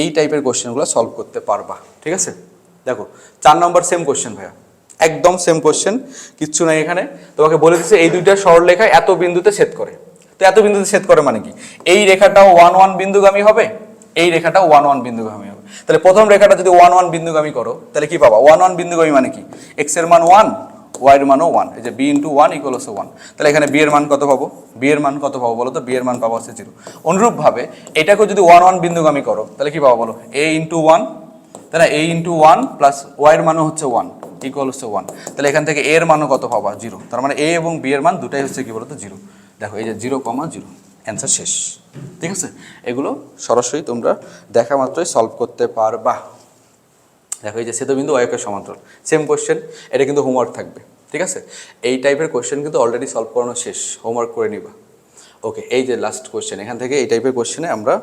এই টাইপের কোশ্চেনগুলো সলভ করতে পারবা, ঠিক আছে? দেখো 4 নম্বর সেম কোশ্চেন ভাইয়া, একদম সেম কোশ্চেন, কিচ্ছু নাই এখানে। তোমাকে বলে দিচ্ছে এই দুইটা সরলরেখা এত বিন্দুতে ছেদ করে। তো এত বিন্দুতে ছেদ করে মানে কি? এই রেখাটাও 1 1 বিন্দুগামী হবে, এই রেখাটাও 1 1 বিন্দুগামী হবে। তাহলে প্রথম রেখাটা যদি 1 1 বিন্দুগামী করো তাহলে কি পাবা? 1 1 বিন্দুগামী মানে কি? x এর মান 1, y এর মানও 1, এই যে b * 1 = 1। তাহলে এখানে b এর মান কত পাবো? b এর মান কত পাবো বলো তো? b এর মান পাবো হচ্ছে 0। অনুরূপভাবে এটাকেও যদি 1 1 বিন্দুগামী করো তাহলে কি পাবো বলো? a * 1, তাহলে a * 1 + y এর মানও হচ্ছে 1 = 1। তাহলে এখান থেকে a এর মানও কত পাবা? 0। তার মানে a এবং b এর মান দুটাই হচ্ছে কি বলতো? 0। দেখো এই যে 0, 0, অ্যান্সার শেষ, ঠিক আছে? এগুলো সরাসরি তোমরা দেখা মাত্রই সলভ করতে পারবা। দেখো এই যে ছেদবিন্দু ওয়াই অক্ষের সমান্তরাল, সেম কোশ্চেন, এটা কিন্তু হোমওয়ার্ক থাকবে, ঠিক আছে? এই টাইপের কোশ্চেন কিন্তু অলরেডি সলভ করানো শেষ, হোমওয়ার্ক করে নিবা। ওকে, এই যে লাস্ট কোশ্চেন, এখান থেকে এই টাইপের কোশ্চেনে আমরা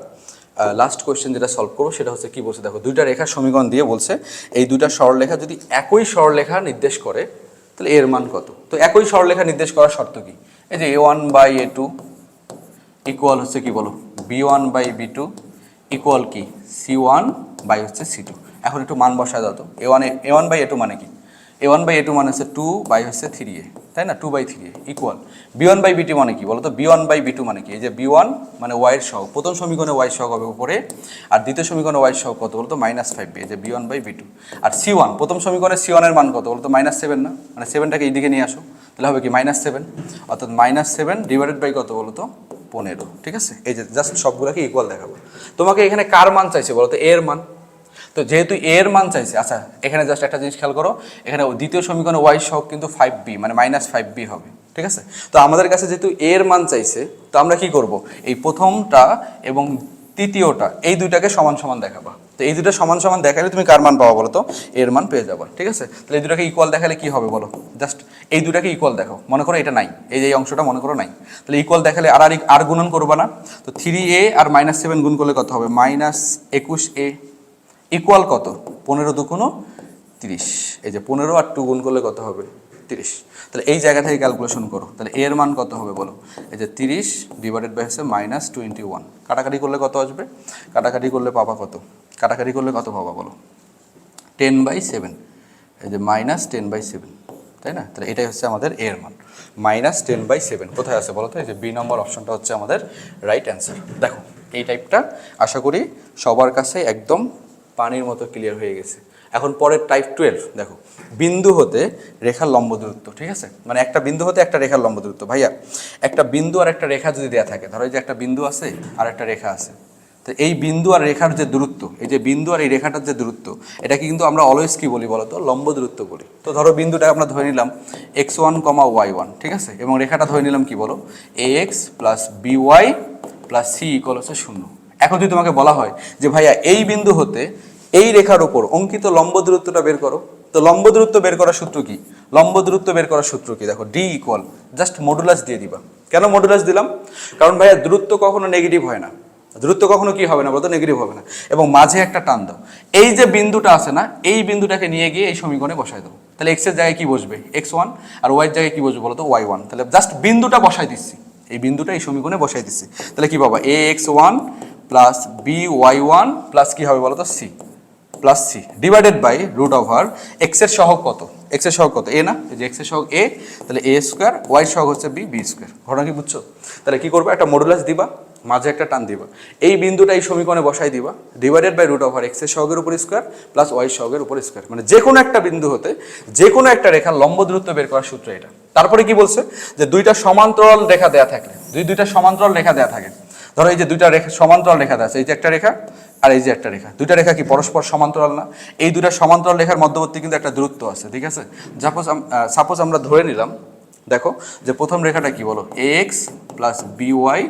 লাস্ট কোশ্চেন যেটা সলভ করবো সেটা হচ্ছে কি বলছে দেখো, দুইটা রেখার সমীকরণ দিয়ে বলছে এই দুইটা সরলরেখা যদি একই সরলরেখা নির্দেশ করে তাহলে এর মান কত? তো একই সরলরেখা নির্দেশ করার শর্ত কি? এই যে a1/a2 ইকুয়াল হচ্ছে কি বলো? b1/b2 ইকুয়াল কি? c1/c2। এখন একটু মান বসায় দাও তো। a1/a2 মানে কি? a1/a2 মানে হচ্ছে 2/3a, তাই না? 2/3a ইকুয়াল b1/b2 মানে কি বলো তো? b1/b2 মানে কি? এই যে b1 মানে y এর সহগ, প্রথম সমীকরণে y সহগ হবে উপরে, আর দ্বিতীয় সমীকরণে y সহগ কত বলো তো? -5b, এই যে b1/b2। আর c1, প্রথম সমীকরণে c1 এর মান কত বলো তো? -7 না? মানে 7টাকে এইদিকে নিয়ে আসো, তাহলে হবে কি? -7, অর্থাৎ -7 ডিভাইডেড বাই কত বলো তো? 15, ঠিক আছে? এই যে জাস্ট সবগুলোকে ইকুয়াল দেখাবো। তোমাকে এখানে কার মান চাইছে বলো তো? এর মান। তো যেহেতু এর মান চাইছে, আচ্ছা এখানে জাস্ট একটা জিনিস খেয়াল করো, এখানে দ্বিতীয় সমীকরণে ওয়াই সহগ কিন্তু 5b, মানে -5b হবে, ঠিক আছে? তো আমাদের কাছে যেহেতু এর মান চাইছে, তো আমরা কি করব? এই প্রথমটা এবং তৃতীয়টা এই দুইটাকে সমান সমান দেখাবা। তো এই দুটো সমান সমান দেখালে তুমি কার মান পাবা বলো তো? এর মান পেয়ে যাবা, ঠিক আছে? তাহলে এই দুটাকে ইকুয়াল দেখালে কি হবে বলো? জাস্ট এই দুটাকে ইকুয়াল দেখাও, মনে করো এটা নাই, এই যে এই অংশটা মনে করো নাই, তাহলে ইকুয়াল দেখালে আর গুণন করবা না। তো 3a আর -7 গুণ করলে কত হবে? -21a ইকুয়াল কত? 15 × 2 = 30। এই যে 15 আর 2 গুণ করলে কত হবে? 30। তাহলে এই জায়গা থেকে ক্যালকুলেশন করো, তাহলে এর মান কত হবে বলো? এই যে 30 ডিভাইডেড বাই হচ্ছে -21। কাটাকাটি করলে কত আসবে? কাটাকাটি করলে পাবা কত? কাটাকাটি করলে কত পাবা বলো? 10/7, এই যে -10/7, তাই না? তাহলে এটাই হচ্ছে আমাদের এর মান, -10/7। কোথায় আছে বলো তো? এই যে বি নম্বর অপশনটা হচ্ছে আমাদের রাইট অ্যান্সার। দেখো এই টাইপটা আশা করি সবার কাছে একদম পানির মতো ক্লিয়ার হয়ে গেছে। এখন পরের টাইপ 12 দেখো, বিন্দু হতে রেখার লম্ব দূরত্ব, ঠিক আছে? মানে একটা বিন্দু হতে একটা রেখার লম্ব দূরত্ব। ভাইয়া একটা বিন্দু আর একটা রেখা যদি দেয়া থাকে, ধরো এই যে একটা বিন্দু আছে আর একটা রেখা আছে, তো এই বিন্দু আর রেখার যে দূরত্ব, এই যে বিন্দু আর এই রেখাটার যে দূরত্ব, এটাকে কিন্তু আমরা অলওয়েজ কি বলি বলো তো, লম্ব দূরত্ব বলি। তো ধরো বিন্দুটা আমরা ধরে নিলাম x1, y1, ঠিক আছে, এবং রেখাটা ধরে নিলাম কি বলো, ax plus by plus c equal হচ্ছে 0। এখন যদি তোমাকে বলা হয় যে ভাইয়া এই বিন্দু হতে এই রেখার উপর অঙ্কিত লম্ব দূরত্বটা বের করো, তো লম্ব দূরত্ব বের করার সূত্র কি? লম্ব দূরত্ব বের করার সূত্র কি? দেখো d ইকুয়াল জাস্ট মডুলাস দিয়ে দিবা। কেন মডুলাস দিলাম? কারণ ভাইয়া দূরত্ব কখনো নেগেটিভ হয় না, দূরত্ব কখনো কি হবে না বলতো, নেগেটিভ হবে না। এবং মাঝে একটা টান দাও, এই যে বিন্দুটা আছে না, এই বিন্দুটাকে নিয়ে গিয়ে এই সমীকরণে বসাই দাও। তাহলে x এর জায়গায় কি বসবে, x1, আর y এর জায়গায় কি বসবে বলতো, y1। তাহলে জাস্ট বিন্দুটা বসাই দিচ্ছি, এই বিন্দুটা এই সমীকরণে বসাই দিচ্ছি। তাহলে কি পাবা, ax1 প্লাস by1 প্লাস কি হবে বলতো, c plus c divided by root over x এর সহগ কত, এক্স এর সহগ কত, এ না, এই যে এক্স এর সহগ এ, তাহলে এ স্কোয়ার, ওয়াই এর সহগ হচ্ছে বি স্কোয়ার। ঘটনা কি বুঝছো? তাহলে কি করবে, একটা মডুলাস দিবা, মাঝে একটা টান দিবা, এই বিন্দুটা এই সমীকরণে বসাই দিবা, divided by root over x এর সহগের উপর স্কোয়ার প্লাস ওয়াই সহগের উপর স্কোয়ার। মানে যে কোনো একটা বিন্দু হতে যে কোনো একটা রেখার লম্ব দূরত্ব বের করার সূত্র এটা। তারপরে কি বলছে, যে দুইটা সমান্তরাল রেখা দেয়া থাকলে, দুইটা সমান্তরাল রেখা দেয়া থাকে, ধরো এই যে দুইটা রেখা সমান্তরাল রেখা দেয়া আছে, এই যে একটা রেখা আর এই যে একটা রেখা, দুইটা রেখা কি পরস্পর সমান্তরাল না? এই দুইটা সমান্তরাল রেখার মধ্যবর্তী কিন্তু একটা দূরত্ব আছে, ঠিক আছে। সাপোজ আমরা ধরে নিলাম, দেখো যে প্রথম রেখাটা কি বলো, ax প্লাস by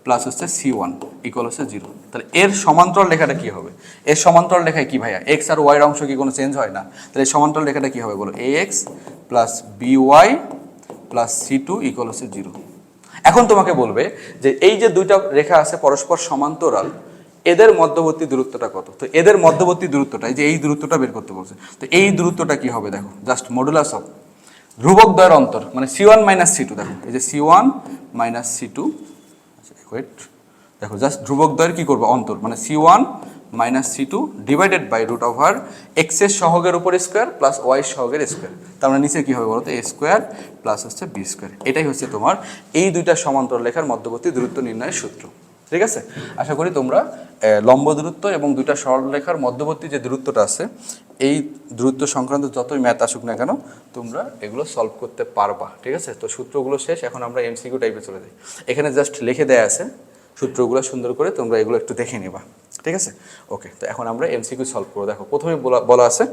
প্লাস হচ্ছে c1 ইকুয়াল হচ্ছে 0। তাহলে এর সমান্তরাল রেখাটা কি হবে? এর সমান্তরাল রেখায় কি ভাইয়া, x আর y এর অংশ কি কোনো চেঞ্জ হয় না? তাহলে সমান্তরাল রেখাটা কি হবে বলো, ax plus by plus c2 equal হচ্ছে 0। এখন তোমাকে বলবে যে এই যে দুইটা রেখা আছে পরস্পর সমান্তরাল, এদের মধ্যবর্তী দূরত্বটা কত? তো এদের মধ্যবর্তী দূরত্বটা, এই যে এই দূরত্বটা বের করতে বলছে, তো এই দূরত্বটা কি হবে দেখো, জাস্ট মডুলাস অফ ধ্রুবক দ্বয়ের অন্তর, মানে c1 মাইনাস c2। দেখো এই যে c1 মাইনাস c2, ওয়েট, দেখো জাস্ট ধ্রুবক দ্বয়ের কি করবো, অন্তর, মানে c1 minus c2 divided by root over x এর সহগের উপর স্কোয়ার প্লাস ওয়াই সহগের স্কোয়ার। তার মানে নিচে কি হবে বলতো, এ স্কোয়ার প্লাস হচ্ছে বি স্কোয়ার। এটাই হচ্ছে তোমার এই দুইটা সমান্তরাল রেখার মধ্যবর্তী দূরত্ব নির্ণয়ের সূত্র। ঠিক আছে, আশা করি তোমরা লম্ব দূরত্ব এবং দুইটা সরলরেখার মধ্যবর্তী যে দূরত্বটা আছে, এই দূরত্ব সংক্রান্ত যতই ম্যাথ আসুক না কেন, তোমরা এগুলো সলভ করতে পারবা। ঠিক আছে, তো সূত্রগুলো শেষ, এখন আমরা এমসিকিউ টাইপে চলে যাই। এখানে জাস্ট লিখে দেয়া আছে সূত্রগুলো, সুন্দর করে তোমরা এগুলো একটু দেখে নিবা। ঠিক আছে, ওকে। তো এখন আমরা এমসিকিউ সলভ করবো। দেখো প্রথমে বলা আছে,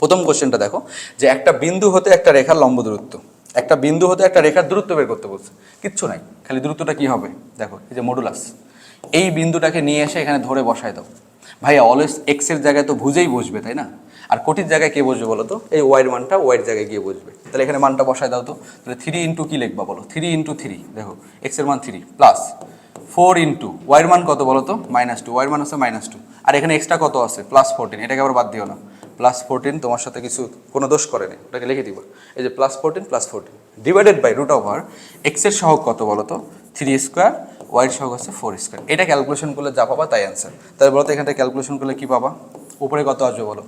প্রথম কোশ্চেনটা দেখো, যে একটা বিন্দু হতে একটা রেখার লম্ব দূরত্ব, একটা বিন্দু হতে একটা রেখার দূরত্ব বের করতে বলছে। কিচ্ছু নাই, খালি দূরত্বটা কি হবে দেখো, এই যে মডুলাস, এই বিন্দুটাকে নিয়ে এসে এখানে ধরে বসায় দাও। ভাইয়া অলওয়েজ এক্স এর জায়গায় তো ভুজেই বসবে, তাই না? আর কোটির জায়গায় কে বসবে বলো তো, এই ওয়াইয়ের মানটা ওয়াইয়ের জায়গায় গিয়ে বসবে। তাহলে এখানে মানটা বসায় দাও তো, তাহলে 3 ইন্টু কি লিখবা বলো, 3 ইন্টু 3, দেখো এক্স এর মান 3 প্লাস 4 ইন্টু ওয়াইয়ের মান কত বলো তো, -2, ওয়াইয়ের মান হচ্ছে -2, আর এখানে এক্সট্রা কত আছে +14, এটাকে আবার বাদ দিও না। +14 তোমার সাথে কিছু কোনো দোষ করেনি, ওটাকে লিখে দিবা, এই যে +14 divided by root over x এর সহগ কত বলো তো, 3 স্কোয়ার, ওয়াইয়ের সহগ হচ্ছে 4 স্কোয়ার। এটা ক্যালকুলেশন করলে যা পাবা তাই অ্যান্সার। তাহলে বলো তো এখান থেকে ক্যালকুলেশন করলে কি পাবা, উপরে কত আসবে বলো,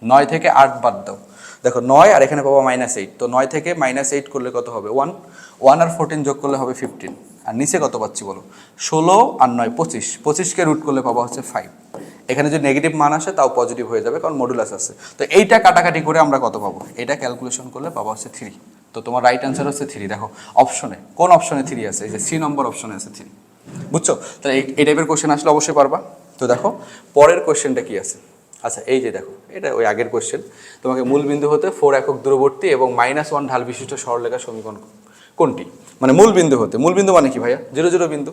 9 থেকে 8 বাদ দাও, দেখো 9 আর এখানে পাবা -8, তো 9 থেকে -8 করলে কত হবে, 1 আর 14 যোগ করলে হবে 15, আর নিচে কত পাচ্ছি বলো, 16 আর 9 25, 25কে রুট করলে পাবা হচ্ছে 5। এখানে যদি নেগেটিভ মান আসে তাও পজিটিভ হয়ে যাবে, কারণ মডুলাস আছে। তো এইটা কাটাকাটি করে আমরা কত পাবো, এটা ক্যালকুলেশন করলে পাবা হচ্ছে 3। তো তোমার রাইট অ্যান্সার হচ্ছে 3। দেখো অপশনে, কোন অপশনে 3 আছে, এই যে সি নম্বর অপশনে আছে 3। বুঝছো? তাহলে এই টাইপের কোশ্চেন আসলে অবশ্যই পারবা। তো দেখো পরের কোশ্চেনটা কি আছে। আচ্ছা এই যে দেখো, এটা ওই আগের কোশ্চেন, তোমাকে মূল বিন্দু হতে 4 একক দূরবর্তী এবং -1 ঢাল বিশিষ্ট সরলরেখার সমীকরণ কোনটি? মানে মূল বিন্দু হতে, মূল বিন্দু মানে কি ভাইয়া, 0 0 বিন্দু।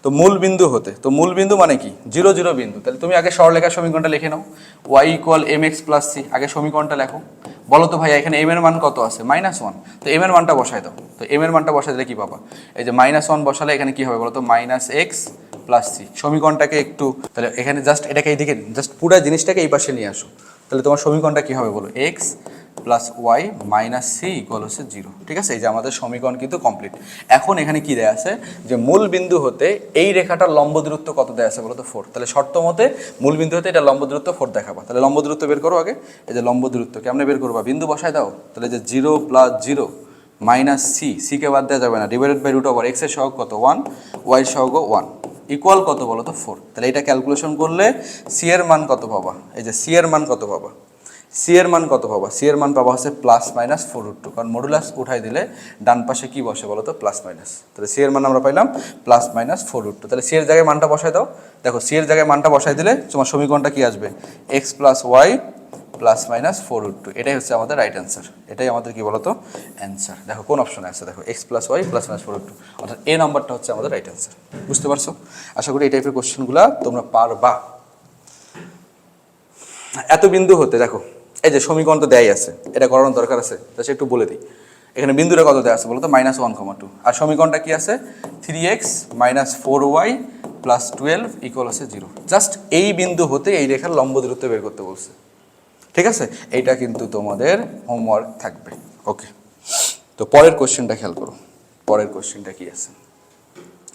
তো মূল বিন্দু হতে, তো মূল বিন্দু মানে কি 0 0 বিন্দু। তাহলে তুমি আগে সরলরেখার সমীকরণটা লিখে নাও, y = mx + c। আগে সমীকরণটা লেখো। বলো তো ভাইয়া এখানে m এর মান কত আছে, -1, তো m এর মানটা বসাই দাও। তো m এর মানটা বসাই দিলে কি পাবা, এই যে -1 বসালে এখানে কি হবে বলো তো, -x + c। সমীকরণটাকে একটু, তাহলে এখানে জাস্ট এটাকে এইদিকে, জাস্ট পুরো জিনিসটাকে এই পাশে নিয়ে আসো। তাহলে তোমার সমীকরণটা কি হবে বলো, x + y - c = 0। ঠিক আছে, এই যে আমাদের সমীকরণ কিন্তু কমপ্লিট। এখন এখানে কি দেয়া আছে, যে মূল বিন্দু হতে এই রেখাটার লম্ব দূরত্ব কত দেয়া আছে বলো তো, 4। তাহলে শর্ত মতে মূল বিন্দু হতে এটা লম্ব দূরত্ব 4 দেখাবা। তাহলে লম্ব দূরত্ব বের করো আগে। এই যে লম্ব দূরত্ব কেমনে বের করবা, বিন্দু বসায় দাও। তাহলে যে 0 + 0 - c কে বাদ দেওয়া যাবে না, divided by root over x এর সহগ কত 1, ওয়াই এর সহগ 1 ইকুয়াল কত বলো তো 4। তাহলে এটা ক্যালকুলেশন করলে সি এর মান কত পাবা, এই যে সি এর মান কত পাবা, সি এর মান কত পাবা? সি এর মান পাবা হচ্ছে প্লাস মাইনাস 4√2, কারণ মডুলাস উঠাই দিলে ডান পাশে কি বসে বলো তো? Plus minus. তাহলে সি এর মান আমরা পাইলাম প্লাস মাইনাস 4√2। তাহলে সি এর জায়গায় মানটা বসাই দাও। দেখো সি এর জায়গায় মানটা বসাই দিলে তোমার সমীকরণটা কি আসবে? X plus y plus minus 4√2। এটাই হচ্ছে আমাদের রাইট অ্যান্সার। এটাই আমাদের কি বলতো? অ্যান্সার। দেখো কোন অপশনে আছে, দেখো x plus y plus minus 4√2, অর্থাৎ এ নাম্বারটা হচ্ছে আমাদের রাইট অ্যান্সার। বুঝতে পারছো? আশা করি এই টাইপের কোশ্চেনগুলো তোমরা পারবা। এত বিন্দু হতে দেখো এই যে সমীকরণ তো দেয়াই আছে, এটা করানোর দরকার আছে? তা সে একটু বলে দিই। এখানে বিন্দুটা কত দেওয়া আছে বলো তো? -1,2। আর সমীকরণটা কি আছে? 3x minus 4y plus 12 equal আছে 0। জাস্ট এই বিন্দু হতে এই রেখার লম্ব দূরত্ব বের করতে বলছে। ঠিক আছে, এইটা কিন্তু তোমাদের হোমওয়ার্ক থাকবে। ওকে, তো পরের কোশ্চেনটা খেয়াল করো। পরের কোশ্চেনটা কি আছে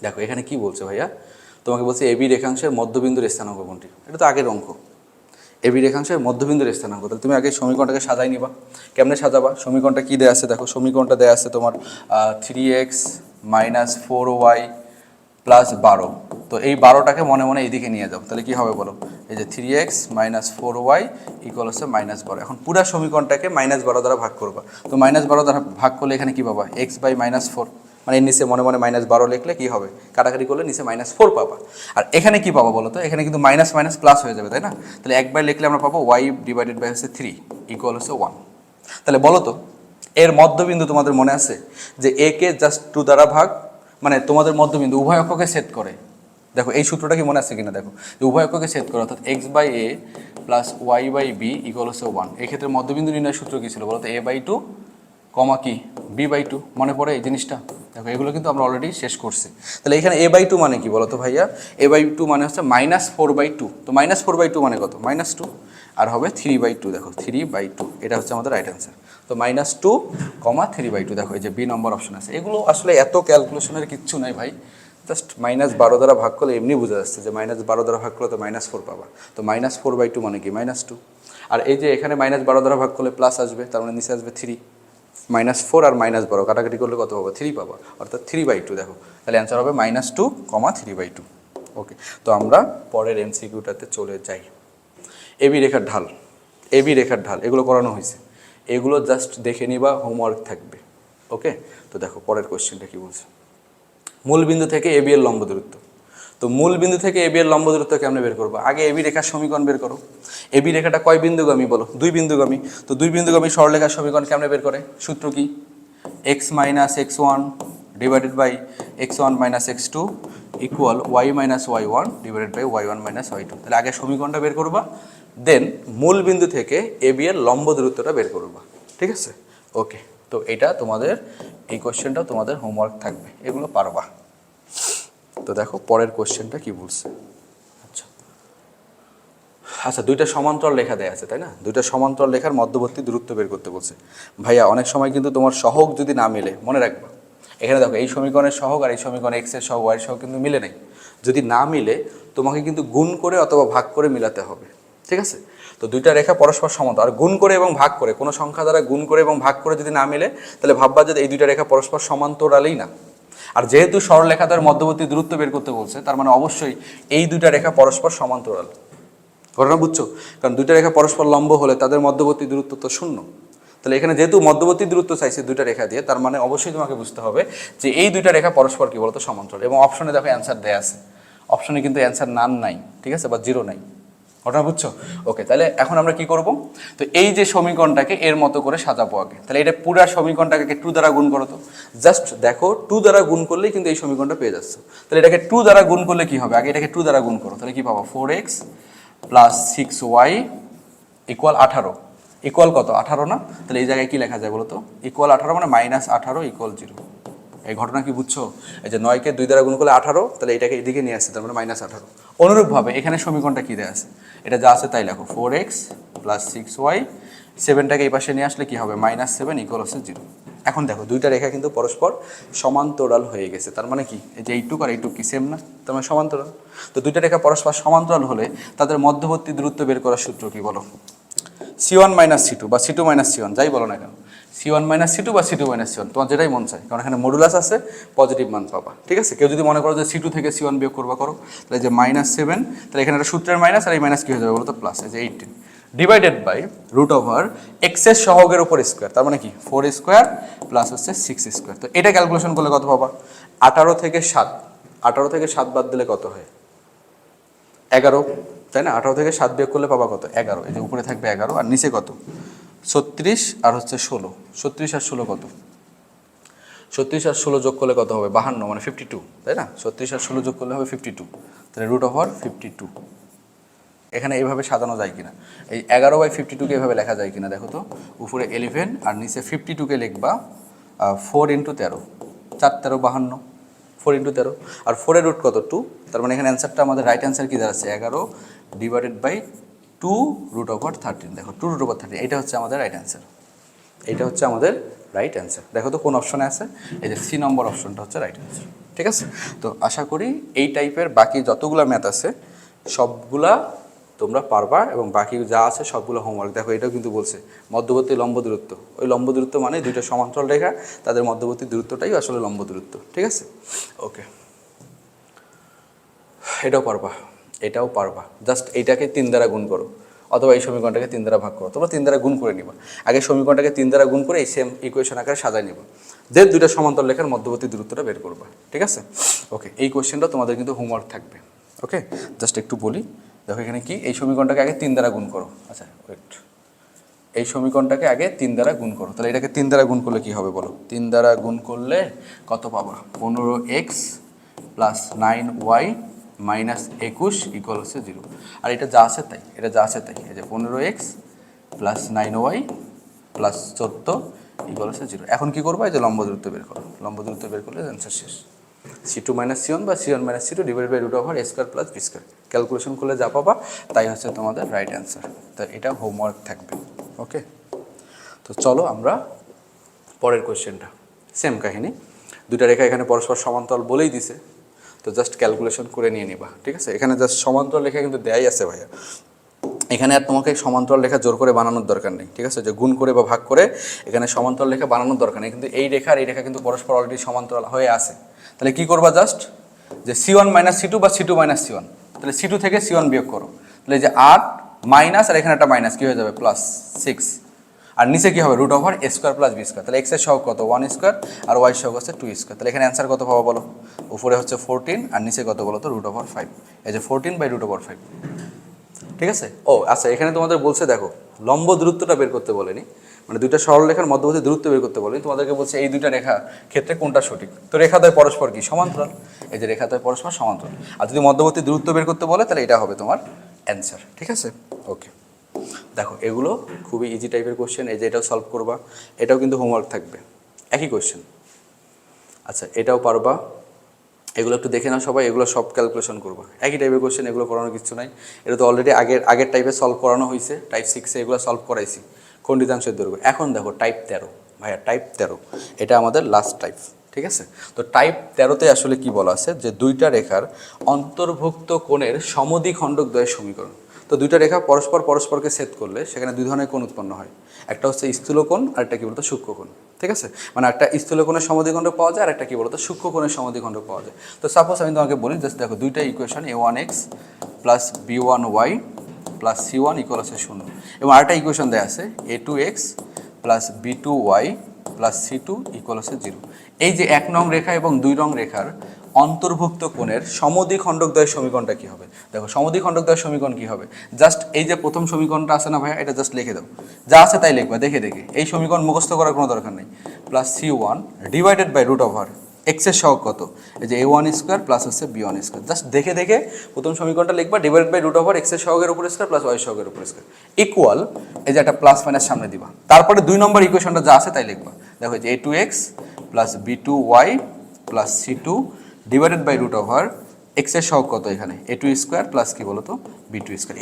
দেখো। এখানে কি বলছে ভাইয়া? তোমাকে বলছে এবি রেখাংশের মধ্যবিন্দুর স্থানাঙ্ক কোনটি? এটা তো আগের অঙ্ক। এবি রেখাংশের মধ্যবিন্দুর স্থানাঙ্ক। তাহলে তুমি আগে সমীকরণটাকে সাজাই নিবা। কেমনে সাজাবা? সমীকরণটা কি দেয়া আছে দেখো। সমীকরণটা দেয়া আছে তোমার 3x মাইনাস 4y প্লাস 12। তো এই 12টাকে মনে মনে এইদিকে নিয়ে যাও। তাহলে কি হবে বলো? এই যে 3x মাইনাস 4y ইকুয়াল হচ্ছে -12। এখন পুরো সমীকরণটাকে -12 দ্বারা ভাগ করবা। তো -12 দ্বারা ভাগ করলে এখানে কি পাবা? x বাই -4, মানে এর নিচে মনে মনে -12 লিখলে কি হবে? কাটাকাটি করলে নিচে -4 পাবা। আর এখানে কি পাবা বলো তো? এখানে কিন্তু মাইনাস মাইনাস প্লাস হয়ে যাবে, তাই না? তাহলে একবার লিখলে আমরা পাবো y ডিভাইডেড বাই হচ্ছে 3 ইকুয়াল হচ্ছে 1। তাহলে বলো তো এর মধ্যবিন্দু তোমাদের মনে আছে যে a কে জাস্ট 2 দ্বারা ভাগ, মানে তোমাদের মধ্যবিন্দু উভয় অক্ষকে ছেদ করে। দেখো এই সূত্রটা কি মনে আছে কিনা দেখো, যে উভয় অক্ষকে ছেদ করে, অর্থাৎ x by a plus y by b equal হচ্ছে 1। এই ক্ষেত্রে মধ্যবিন্দু নির্ণয়ের সূত্র কি ছিল বলো তো? a/2 কমা কি b/2। মনে পড়ে এই জিনিসটা? দেখো এগুলো কিন্তু আমরা অলরেডি শেষ করছি। তাহলে এখানে a/2 মানে কি বলো তো ভাইয়া? a/2 মানে হচ্ছে -4/2। তো -4/2 মানে কত? -2 আর হবে 3/2। দেখো 3/2, এটা হচ্ছে আমাদের রাইট অ্যান্সার। তো -2, 3/2। দেখো এই যে বি নম্বর অপশন আছে। এগুলো আসলে এত ক্যালকুলেশনের কিচ্ছু নাই ভাই। জাস্ট -12 দ্বারা ভাগ করলে এমনি বোঝা যাচ্ছে যে -12 দ্বারা ভাগ করলে তো -4 পাবা। তো -4/2 মানে কি? -2। আর এই যে এখানে -12 দ্বারা ভাগ করলে প্লাস আসবে, তার মানে নিচে আসবে 3। -4 আর -12 কাটাকাটি করলে কত পাবো? 3 পাবা, অর্থাৎ 3/2। দেখো তাহলে অ্যান্সার হবে -2, 3/2। ওকে, তো আমরা পরের এমসিকিউটাতে চলে যাই। এবি রেখার ঢাল, এবি রেখার ঢাল এগুলো করানো হয়েছে। এগুলো জাস্ট দেখে নিবা, হোমওয়ার্ক থাকবে। ওকে, তো দেখো পরের কোশ্চেনটা কি বলছে। মূল বিন্দু থেকে এবি এর লম্ব দূরত্ব। তো মূল বিন্দু থেকে এবি এর লম্ব দূরত্ব কেমনে বের করবো? আগে এবি রেখার সমীকরণ বের করো। এবি রেখাটা কয় বিন্দুগামী বলো? 2 বিন্দুগামী। তো 2 বিন্দুগামী সরলরেখার সমীকরণ কেমনে বের করে? সূত্র কি? x minus x1 divided by x1 minus x2 equal y minus y1 divided by y1 minus y2। তাহলে আগে সমীকরণটা বের করবা, দেন মূল বিন্দু থেকে এবি এর লম্ব দূরত্বটা বের করবা। ঠিক আছে? ওকে, তো এটা তোমাদের এই কোশ্চেনটাও তোমাদের হোমওয়ার্ক থাকবে, এগুলো পারবা। তো দেখো পরের কোশ্চেনটা কি বলছে। আচ্ছা, দুইটা সমান্তরাল রেখা দেয়া আছে, তাই না? দুইটা সমান্তরাল রেখার মধ্যবর্তী দূরত্ব বের করতে বলছে। ভাইয়া অনেক সময় কিন্তু তোমার সহগ যদি না মিলে, মনে রাখবা এখানে দেখো এই সমীকরণের সহগ আর এই সমীকরণ x এর সহগ y এর সহগ কিন্তু মিলে নেই। যদি না মিলে তোমাকে কিন্তু গুণ করে অথবা ভাগ করে মিলাতে হবে। ঠিক আছে? তো দুইটা রেখা পরস্পর সমান্তরাল, আর গুণ করে এবং ভাগ করে, কোনো সংখ্যা দ্বারা গুণ করে এবং ভাগ করে যদি না মিলে, তাহলে ভাববা যে এই দুইটা রেখা পরস্পর সমান্তরালই না। আর যেহেতু সরলরেখাদের মধ্যবর্তী দূরত্ব বের করতে বলছে, তার মানে অবশ্যই এই দুইটা রেখা পরস্পর সমান্তরাল। ঘটনা বুঝছো? কারণ দুইটা রেখা পরস্পর লম্ব হলে তাদের মধ্যবর্তী দূরত্ব তো 0। তাহলে এখানে যেহেতু মধ্যবর্তী দূরত্ব চাইছে দুইটা রেখা দিয়ে, তার মানে অবশ্যই তোমাকে বুঝতে হবে যে এই দুইটা রেখা পরস্পর কি বলতো? সমান্তরাল। এবং অপশনে দেখো অ্যান্সার দেয়া আছে, অপশনে কিন্তু অ্যান্সার নান নাই, ঠিক আছে, বা 0 নাই। ঘটনা বুঝছো? ওকে, তাহলে এখন আমরা কি করব? তো এই যে সমীকরণটাকে এর মতো করে সাজাবো আগে। তাহলে এটা পুরো সমীকরণটাকে 2 দ্বারা গুণ করো তো। জাস্ট দেখো 2 দ্বারা গুণ করলেই কিন্তু এই সমীকরণটা পেয়ে যাচ্ছে। তাহলে এটাকে 2 দ্বারা গুণ করলে কি হবে? আগে এটাকে 2 দ্বারা গুণ করো, তাহলে কি পাবো? 4x plus 6y equal 18। Equal কত? 18 না? তাহলে এই জায়গায় কি লেখা যায় বলো তো? ইকুয়াল 18 মানে -18 ইকুয়াল 0। এই ঘটনা কি বুঝছো? এই যে 9কে 2 দ্বারা গুণ করলে 18, তাহলে এটাকে এদিকে নিয়ে আসছে, তার মানে -18। অনুরূপভাবে এখানে সমীকরণটা কি দেওয়া আছে? এটা যা আছে তাই লেখো, 4x প্লাস 6y, 7টাকে এই পাশে নিয়ে আসলে কি হবে? -7 ইকুয়াল হচ্ছে 0। এখন দেখো দুইটা রেখা কিন্তু পরস্পর সমান্তরাল হয়ে গেছে। তার মানে কি? এই যে এইটুক আর এইটুক কি সেম না? তার মানে সমান্তরাল। তো দুইটা রেখা পরস্পর সমান্তরাল হলে তাদের মধ্যবর্তী দূরত্ব বের করার সূত্র কি বলো? C1 মাইনাস C2 বা C2 মাইনাস C1, যাই বলো না কেন, C1 মাইনাস C2 বা C2 মাইনাস C1, তোমার যেটাই মন চায়, কারণ এখানে মডুলাস আছে, পজিটিভ মান পাবা। ঠিক আছে? কেউ যদি মনে করো যে C2 থেকে C1 বিয়োগ করবা, করো। তাহলে যে -7, তাহলে এখানে একটা সূত্রের মাইনাস আর এই মাইনাস কি হয়ে যাবে বলো তো? প্লাস। এই যে 18, ডিভাইডেড বাই রুট ওভার এক্সের সহগের উপর স্কোয়ার, তার মানে কি 4 স্কোয়ার প্লাস হচ্ছে 6 স্কোয়ার। তো এটা ক্যালকুলেশন করলে কত পাবা? 18 থেকে 7 বাদ দিলে কত হয়? 11, তাই না? 18 থেকে 7 বিয়োগ করলে পাবা কত? 11। এই যে উপরে থাকবে 11 আর নিচে কত? 36 আর হচ্ছে 16। 36 আর 16 কত? 36 আর 16 যোগ করলে কত হবে? 52, মানে 52, তাই না? 36 আর 16 যোগ করলে হবে 52, তাহলে রুট ওভার 52। এখানে এইভাবে সাজানো যায় কিনা, এই 11/52কে এভাবে লেখা যায় কিনা দেখো তো। উপরে 11 আর নিচে 52কে লিখবা 4 × 13, 4 13 52, 4 × 13, আর 4 এর রুট কত? 2, তার মানে এখানে অ্যান্সারটা আমাদের রাইট অ্যান্সার কি দাঁড়াচ্ছে? 11 ডিভাইডেড বাই 2 রুট ওভার 13। দেখো 2 রুট ওভার 13, এটা হচ্ছে আমাদের রাইট অ্যান্সার। এইটা হচ্ছে আমাদের রাইট অ্যান্সার। দেখো তো কোন অপশনে আছে? এই যে সি নম্বর অপশনটা হচ্ছে রাইট অ্যান্সার। ঠিক আছে, তো আশা করি এই টাইপের বাকি যতগুলো ম্যাথ আছে সবগুলা তোমরা পারবা, এবং বাকি যা আছে সবগুলো হোমওয়ার্ক। দেখো এটাও কিন্তু বলছে মধ্যবর্তী লম্ব দূরত্ব, ওই লম্ব দূরত্ব মানে দুইটা সমান্তরাল রেখা, তাদের মধ্যবর্তী দূরত্বটাই আসলে লম্ব দূরত্ব। ঠিক আছে, ওকে, এটাও পারবা, এটাও পারবা। জাস্ট এইটাকে 3 দ্বারা গুণ করো, অথবা এই সমীকরণটাকে 3 দ্বারা ভাগ করো। তোমরা 3 দ্বারা গুণ করে নিবা, আগে সমীকরণটাকে 3 দ্বারা গুণ করে এই সেম ইকুয়েশন আকারে সাজাই নিবা, দেন দুইটা সমান্তরাল রেখার মধ্যবর্তী দূরত্বটা বের করবা। ঠিক আছে, ওকে, এই কোয়েশ্চেনটা তোমাদের কিন্তু হোমওয়ার্ক থাকবে। ওকে, জাস্ট একটু বলি, দেখো এখানে কি, এই সমীকরণটাকে আগে 3 দ্বারা গুণ করো। আচ্ছা ওয়েট, এই সমীকরণটাকে আগে 3 দ্বারা গুণ করো। তাহলে এটাকে 3 দ্বারা গুণ করলে কি হবে বলো? 3 দ্বারা গুণ করলে কত পাবা? 15x plus 9y minus 21 equal হচ্ছে 0। আর এটা যা আছে তাই, এটা যা আছে তাই, এই যে 15x plus 9y plus 14 equal হচ্ছে 0। এখন কি করবো? এই যে লম্ব দূরত্ব বের করো, লম্ব দূরত্ব বের করলে অ্যান্সার শেষ। C2 মাইনাস C1 বা C1 minus C2 divide by root over a square plus b square. Calculation করলে যা পাবা তাই হচ্ছে তোমাদের রাইট অ্যান্সার। তো এটা হোমওয়ার্ক থাকবে। ওকে, তো চলো আমরা পরের কোয়েশ্চেনটা, সেম কাহিনী, দুইটা রেখা এখানে পরস্পর সমান্তরাল বলেই দিছে, তো জাস্ট ক্যালকুলেশন করে নিয়ে নিবা। ঠিক আছে, এখানে জাস্ট সমান্তরাল রেখা কিন্তু দেয়াই আছে ভাইয়া, এখানে আর তোমাকে সমান্তরাল রেখা জোর করে বানানোর দরকার নেই। ঠিক আছে, যে গুণ করে বা ভাগ করে এখানে সমান্তরাল রেখা বানানোর দরকার নেই, কিন্তু এই রেখা আর এই রেখা কিন্তু পরস্পর অলরেডি সমান্তরাল হয়ে আছে। তাহলে কি করবা? জাস্ট যে C1 মাইনাস C2 বা C2 মাইনাস C1, তাহলে C2 থেকে C1 বিয়োগ করো, তাহলে যে 8 মাইনাস আর এখানে একটা মাইনাস কি হয়ে যাবে? প্লাস 6, আর নিচে কি হবে? Root over a square plus b square. তাহলে x এর সহগ কত? 1 স্কোয়ার, আর y সহগ হচ্ছে 2 স্কোয়ার। তাহলে এখানে অ্যান্সার কত পাবো বলো? উপরে হচ্ছে 14 আর নিচে কত বলো তো? Root over 5। এই যে 14 বাই রুট ওভার 5। ঠিক আছে, ও আচ্ছা, এখানে তোমাদের বলছে দেখো লম্ব দূরত্বটা বের করতে বলেনি, মানে দুইটা সরলরেখার মধ্যবর্তী দূরত্ব বের করতে বলেনি, তোমাদেরকে বলছে এই দুইটা রেখা ক্ষেত্রে কোনটা সঠিক। তো রেখাদ্বয় পরস্পর কি সমান্তরাল, এই যে রেখাদ্বয় পরস্পর সমান্তরাল। আর যদি মধ্যবর্তী দূরত্ব বের করতে বলে তাহলে এটা হবে তোমার অ্যান্সার। ঠিক আছে, ওকে, দেখো এগুলো খুবই ইজি টাইপের কোশ্চেন, এই যে এটাও সলভ করবা, এটাও কিন্তু হোমওয়ার্ক থাকবে, একই কোশ্চেন। আচ্ছা এটাও পারবা, এগুলো একটু দেখে নাও সবাই, এগুলো সব ক্যালকুলেশন করবা, একই টাইপের কোশ্চেন, এগুলো করানোর কিছু নাই। এটা তো অলরেডি আগের টাইপে সলভ করানো হয়েছে, টাইপ 6-এ এগুলো সলভ করাইছি, খণ্ডিতাংশের দৈর্ঘ্য। এখন দেখো টাইপ 13, ভাইয়া টাইপ 13 এটা আমাদের লাস্ট টাইপ। ঠিক আছে, তো টাইপ 13-তে আসলে কি বলা আছে? যে দুইটা রেখার অন্তর্ভুক্ত কোণের সমদ্বিখণ্ডকদ্বয়ের সমীকরণ। তো দুইটা রেখা পরস্পরকে ছেদ করলে সেখানে দুই ধরনের কোণ উৎপন্ন হয়, একটা হচ্ছে স্থূলকোণ আর একটা কি বলতো সূক্ষ্মকোণ। ঠিক আছে, মানে একটা স্থূলকোণের সমদ্বিখণ্ডক পাওয়া যায় আর একটা কি বলতো সূক্ষ্মকোণের সমদ্বিখণ্ডক পাওয়া যায়। তো সাপোজ আমি তোমাকে বলি, জাস্ট দেখো দুইটা equation a1x plus b1y plus c1 equal হচ্ছে 0, এবং আরেকটা ইকুয়েশন দেওয়া আছে a2x plus b2y plus c2 equal হচ্ছে 0। এই যে 1 নং রেখা এবং 2 নং রেখার অন্তর্ভুক্ত কোণের সমদ্বিখণ্ডকদ্বয়ের সমীকরণটা কি হবে? দেখো সমদ্বিখণ্ডকদ্বয়ের সমীকরণ কি হবে? জাস্ট এই যে প্রথম সমীকরণটা আছে না ভাইয়া, এটা জাস্ট লিখে দাও, যা আছে তাই লিখবা দেখে দেখে, এই সমীকরণ মুখস্থ করার কোনো দরকার নেই। Plus c1 divided by root over x এর সহগ কত? এই যে a1 স্কোয়ার প্লাস হচ্ছে b1 স্কোয়ার। জাস্ট দেখে দেখে প্রথম সমীকরণটা লিখবা, divided by root over x এর সহগের উপর স্কোয়ার প্লাস y সহগের উপর স্কোয়ার ইকুয়াল, এই যে একটা প্লাস মাইনাস সামনে দিবা, তারপরে 2 নম্বর ইকুয়েশনটা যা আছে তাই লিখবা। দেখো যে a2x plus b2y plus c2 divided by root over x এর সহগ কত? এখানে a2 স্কোয়ার প্লাস কি বলতো b2 স্কোয়ার।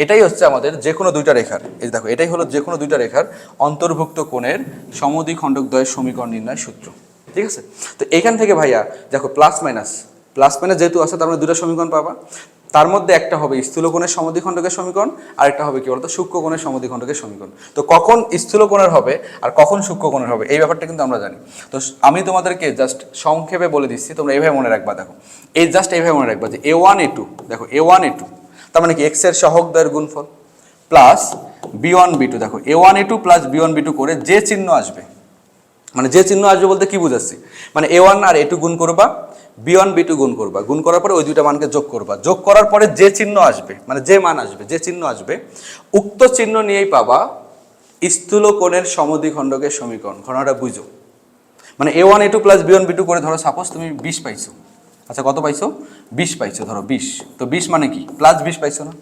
এটাই হচ্ছে আমাদের যে কোনো দুইটা রেখার, এই দেখো এটাই হলো যে কোনো দুইটা রেখার অন্তর্ভুক্ত কোণের সমদ্বিখণ্ডকদ্বয়ের সমীকরণ নির্ণয় সূত্র। ঠিক আছে, তো এইখান থেকে ভাইয়া দেখো প্লাস মাইনাস যেহেতু আছে, তার মানে দুটো সমীকরণ পাবা, তার মধ্যে একটা হবে স্থূলকোণের সমদ্বিখণ্ডকের সমীকরণ, আর একটা হবে কি বলতো সূক্ষ্মকোণের সমদ্বিখণ্ডকের সমীকরণ। তো কখন স্থূলকোণের হবে আর কখন সূক্ষ্মকোণের হবে এই ব্যাপারটা কিন্তু আমরা জানি। তো আমি তোমাদেরকে জাস্ট সংক্ষেপে বলে দিচ্ছি, তোমরা এইভাবে মনে রাখবা। দেখো এইভাবে মনে রাখবা যে a1 a2, দেখো a1 a2 তার মানে কি x এর সহগ দ্বয়ের গুণফল, প্লাস B1 B2, দেখো A1 A2 plus B1 B2 করে যে চিহ্ন আসবে, মানে যে চিহ্ন আসবে বলতে কি বুঝাচ্ছি, মানে A1 আর A2 গুণ করবা, B1 B2 গুণ করবা, গুণ করার পরে ওই দুইটা মানকে যোগ করবা, যোগ করার পরে যে চিহ্ন আসবে, মানে যে মান আসবে, যে চিহ্ন আসবে, উক্ত চিহ্ন নিয়েই পাবা স্থূল কোণের সমদ্বিখণ্ডকের সমীকরণ। ঘটনাটা বুঝো, মানে A1 A2 plus B1 B2 করে ধরো সাপোজ তুমি 20 পাইছো, আচ্ছা কত পাইছো, 20 পাইছো, ধরো 20, তো 20 মানে কি প্লাস 20 পাইছো না,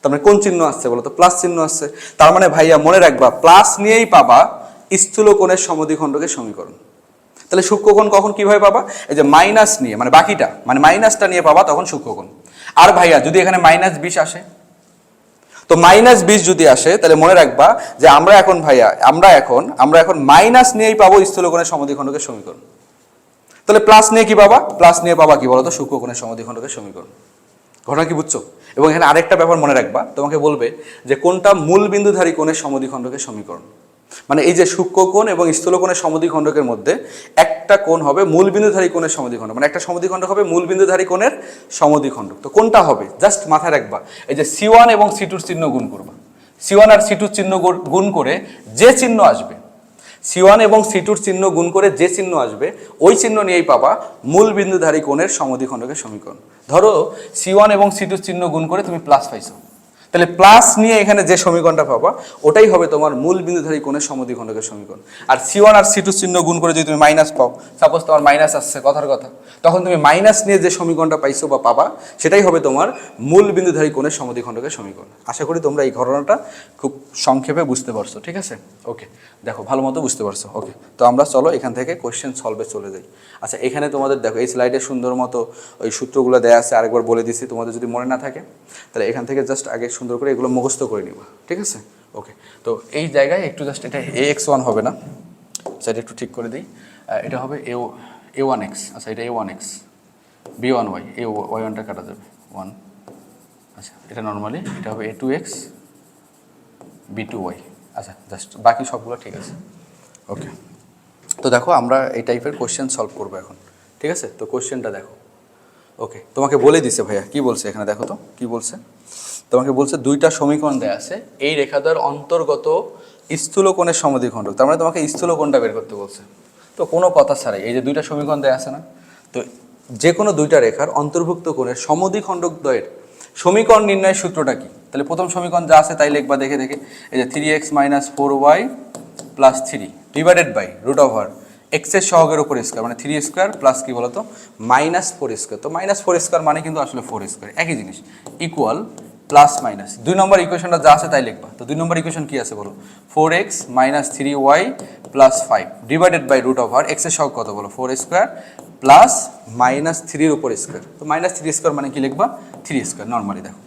তার মানে কোন চিহ্ন আসছে বলো তো, প্লাস চিহ্ন আসছে। তার মানে ভাইয়া মনে রাখবা প্লাস নিয়েই পাবা স্থূল কোণের সমদ্বিখণ্ডকের সমীকরণ। তাহলে সূক্ষ্মকোণ কখন কিভাবে পাবা, এই যে মাইনাস নিয়ে, মানে বাকিটা, মানে মাইনাসটা নিয়ে পাবা তখন সূক্ষ্মকোণ। আর ভাইয়া যদি এখানে -20 আসে, তো -20 যদি আসে তাহলে মনে রাখবা যে আমরা এখন ভাইয়া আমরা এখন মাইনাস নিয়েই পাবো স্থূল কোণের সমদ্বিখণ্ডকের সমীকরণ। তাহলে প্লাস নিয়ে কি পাবা, প্লাস নিয়ে পাবা কি বলতো, সূক্ষ্মকোণের সমদ্বিখণ্ডকের সমীকরণ। ঘটনা কি বুঝছো? এবং এখানে আরেকটা ব্যাপার মনে রাখবা, তোমাকে বলবে যে কোনটা মূল বিন্দুধারী কোণের সমদ্বিখণ্ডকের সমীকরণ। মানে এই যে সূক্ষ্মকোণ এবং স্থূলকোণের সমদ্বিখণ্ডকের মধ্যে একটা কোণ হবে মূল বিন্দুধারী কোণের সমদ্বিখণ্ডক, মানে একটা সমদ্বিখণ্ডক হবে মূল বিন্দুধারী কোণের সমদ্বিখণ্ডক। তো কোনটা হবে জাস্ট মাথায় রাখবা, এই যে C1 এবং C2 চিহ্ন গুণ করবা, C1 আর C2 চিহ্ন গুণ করে যে চিহ্ন আসবে, C1 এবং C2 চিহ্ন গুণ করে যে চিহ্ন আসবে ওই চিহ্ন নিয়েই পাবা মূল বিন্দুধারী কোণের সমদ্বিখণ্ডকের সমীকরণ। ধরো C1 এবং C2 চিহ্ন গুণ করে তুমি প্লাস পাইছো, তাহলে প্লাস নিয়ে এখানে যে সমীকরণটা পাবা ওটাই হবে তোমার মূল বিন্দুধারী কোণের সমদ্বিখণ্ডকের সমীকরণ। আর C1 আর C2 চিহ্ন গুণ করে যদি তুমি মাইনাস পাও, সাপোজ তোমার মাইনাস আসছে কথার কথা, তখন তুমি মাইনাস নিয়ে যে সমীকরণটা পাইছো বা পাবা সেটাই হবে তোমার মূল বিন্দুধারী কোণের সমদ্বিখণ্ডকের সমীকরণ। আশা করি তোমরা এই ঘটনাটা খুব সংক্ষেপে বুঝতে পারছো, ঠিক আছে? ওকে, দেখো ভালো মতো বুঝতে পারছো। ওকে, তো আমরা চলো এখান থেকে কোয়েশ্চেন সলভে চলে যাই। আচ্ছা, এখানে তোমাদের দেখো এই স্লাইডে সুন্দর মতো ওই সূত্রগুলো দেওয়া আছে, আরেকবার বলে দিচ্ছি, তোমাদের যদি মনে না থাকে তাহলে এখান থেকে জাস্ট আগে সুন্দর করে এগুলো মুখস্থ করে নিবা, ঠিক আছে? ওকে, তো এই জায়গায় একটু জাস্ট এটা AX1 হবে না, সেটা একটু ঠিক করে দিই, এটা হবে A1X, আচ্ছা এটা A1X, B1Y, Y1টা কাটা যাবে 1, আচ্ছা এটা নর্মালি এটা হবে A2X, B2Y, আচ্ছা জাস্ট বাকি সবগুলো ঠিক আছে। ওকে, তো দেখো আমরা এই টাইপের কোশ্চেন সলভ করবো এখন, ঠিক আছে? তো কোশ্চেনটা দেখো। ওকে, তোমাকে বলে দিছে ভাইয়া, কি বলছে এখানে দেখো তো কি বলছে, তোমাকে বলছে দুইটা সমীকরণ দেয়া আছে, এই রেখাদ্বয়ের অন্তর্গত স্থূল কোণের সমদ্বিখণ্ডক, তার মানে তোমাকে স্থূল কোণটা বের করতে বলছে। তো কোনো কথা ছাড়াই এই যে দুইটা সমীকরণ দেয়া আছে না, তো যে কোনো দুইটা রেখার অন্তর্ভুক্ত কোণের সমদ্বিখণ্ডক দ্বয়ের সমীকরণ নির্ণয়ের সূত্রটা কি? তাহলে প্রথম সমীকরণ যা আছে তাই লিখবা দেখে দেখে, এই যে 3x - 4y + 3 divided by √over x এর সহগের উপর স্কয়ার, মানে 3 স্কয়ার প্লাস কি বলতো -4 স্কয়ার। তো -4 স্কয়ার মানে কিন্তু আসলে 4 স্কয়ার, একই জিনিস, ইকুয়াল প্লাস মাইনাস 2 নম্বর ইকুয়েশনটা যা আছে তাই লিখবা। তো 2 নম্বর ইকুয়েশন কি আছে বলো, 4x - 3y + 5 divided by √over x এর সহগ কত বলো, 4 স্কয়ার প্লাস -3 এর উপর স্কয়ার। তো -3 স্কয়ার মানে কি লিখবা, 3 স্কয়ার নরমালি। দেখো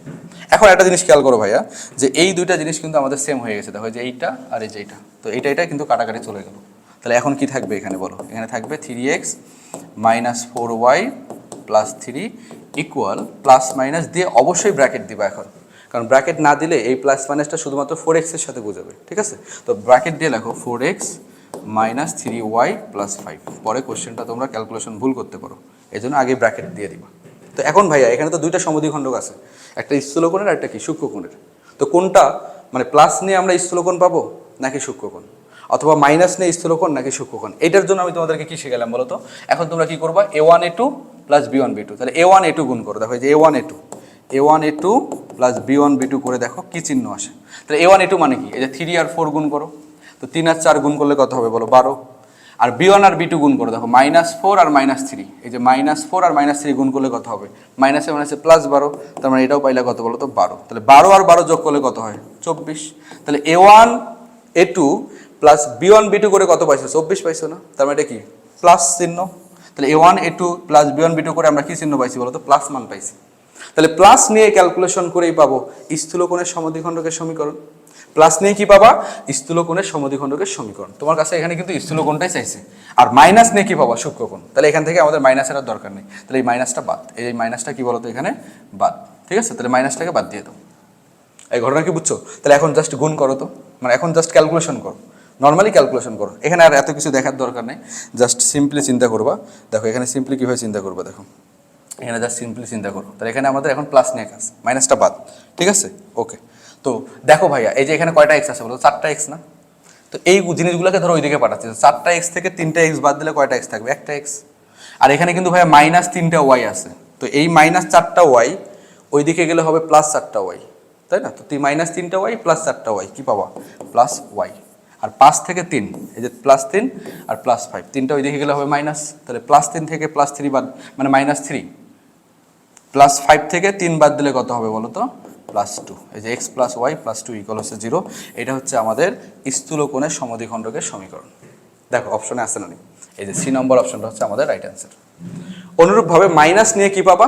এখন একটা জিনিস খেয়াল করো ভাইয়া, যে এই দুইটা জিনিস কিন্তু আমাদের সেম হয়ে গেছে, দেখো যে এইটা আর এই যে এইটা, তো এইটা কিন্তু কাটাকাটি চলে গেল। তাহলে এখন কি থাকবে এখানে বলো, এখানে থাকবে 3x - 4y + 3 equal plus minus দিয়ে অবশ্যই ব্র্যাকেট দিবা এখন, কারণ ব্র্যাকেট না দিলে এই প্লাস মাইনাসটা শুধুমাত্র 4x এর সাথে বোঝাবে, ঠিক আছে? তো ব্র্যাকেট দিয়ে লেখো 4x - 3y + 5। পরে কোশ্চেনটা তোমরা ক্যালকুলেশন ভুল করতে পারো, এই জন্য আগে ব্র্যাকেট দিয়ে দিবা। তো এখন ভাইয়া এখানে তো দুইটা সমদ্বিখণ্ডক আছে, একটা স্থূলকোণের আর একটা কি সূক্ষ্মকোণের। তো কোনটা মানে প্লাস নিয়ে আমরা স্থূলকোণ পাবো নাকি সূক্ষ্মকোণ, অথবা মাইনাস নিয়ে স্থূলকোণ নাকি সূক্ষ্মকোণ? এটার জন্য আমি তোমাদেরকে কি শিখালাম বলো তো? এখন তোমরা কি করবা, A1A2 + B1B2, তাহলে A1A2 গুণ করো, দেখো এই যে A1A2 + B1B2 করে দেখো কি চিহ্ন আসে। তাহলে A1A2 মানে কি, এই যে 3 আর 4 গুণ করো, তো 3 আর 4 গুণ করলে কত হবে বলো, 12। আর B1 আর B2 গুণ করো, দেখো -4 আর -3, এই যে -4 আর -3 গুণ করলে কত হবে, মাইনাসে মাইনাসে +12, তার মানে এটাও পাইলে কত বলো তো 12। তাহলে 12 আর 12 যোগ করলে কত হয়, 24। তাহলে A1A2 + B1B2 করে কত পাইছো, 24 পাইছো না? তার মানে এটা কি প্লাস চিহ্ন। তাহলে A1A2 + B1B2 করে আমরা কি চিহ্ন পাইছি বলো তো, প্লাস মান পাইছি। তাহলে প্লাস নিয়ে ক্যালকুলেশন করেই পাবো স্থূলকোণের সমদ্বিখণ্ডকের সমীকরণ। প্লাস নিয়ে কি পাবা, স্থূলকোণের সমদ্বিখণ্ডকের সমীকরণ। তোমার কাছে এখানে কিন্তু স্থূলকোণটাই চাইছে। আর মাইনাস নিয়ে কি পাবা, সূক্ষ্মকোণ। তাহলে এখান থেকে আমাদের মাইনাসের আর দরকার নেই, তাহলে এই মাইনাসটা বাদ, এই মাইনাসটা কি বলতো এখানে বাদ, ঠিক আছে? তাহলে মাইনাসটাকে বাদ দিয়ে দাও। এই ঘটনা কি বুঝছো? তাহলে এখন জাস্ট গুণ করো তো, মানে এখন জাস্ট ক্যালকুলেশন করো, নর্মালি ক্যালকুলেশন করো, এখানে আর এত কিছু দেখার দরকার নেই, জাস্ট সিম্পলি চিন্তা করবা। দেখো এখানে সিম্পলি কীভাবে চিন্তা করবা, দেখো এখানে জাস্ট সিম্পলি চিন্তা করো। তাহলে এখানে আমাদের এখন প্লাস নিয়ে কাজ, মাইনাসটা বাদ, ঠিক আছে? ওকে, তো দেখো ভাইয়া এই যে এখানে কয়টা এক্স আছে বলো, 4টা এক্স না? তো এই জিনিসগুলোকে ধরো ওইদিকে পাঠাচ্ছে, 4টা এক্স থেকে 3টা এক্স বাদ দিলে কয়টা এক্স থাকবে? একটা এক্স। আর এখানে কিন্তু ভাইয়া -3টা ওয়াই আছে, তো এই -4টা ওয়াই ওইদিকে গেলে হবে +4টা ওয়াই, তাই না? তো -3টা ওয়াই +4টা ওয়াই কি পাবা? Plus Y. আর 5 থেকে 3 এই যে +3 আর +5, 3টা ওইদিকে গেলে হবে মাইনাস, তাহলে +3 থেকে +3 বাদ মানে -3, +5 থেকে 3 বাদ দিলে কত হবে বলো তো? +2। এই যে x + y + 2 = 0। এটা হচ্ছে আমাদের স্থূলকোণের সমদ্বিখণ্ডকের সমীকরণ। দেখো অপশনে আছে না নেই? এই যে সি নম্বর অপশনটা হচ্ছে আমাদের রাইট অ্যান্সার। অনুরূপভাবে মাইনাস নিয়ে কি পাবা?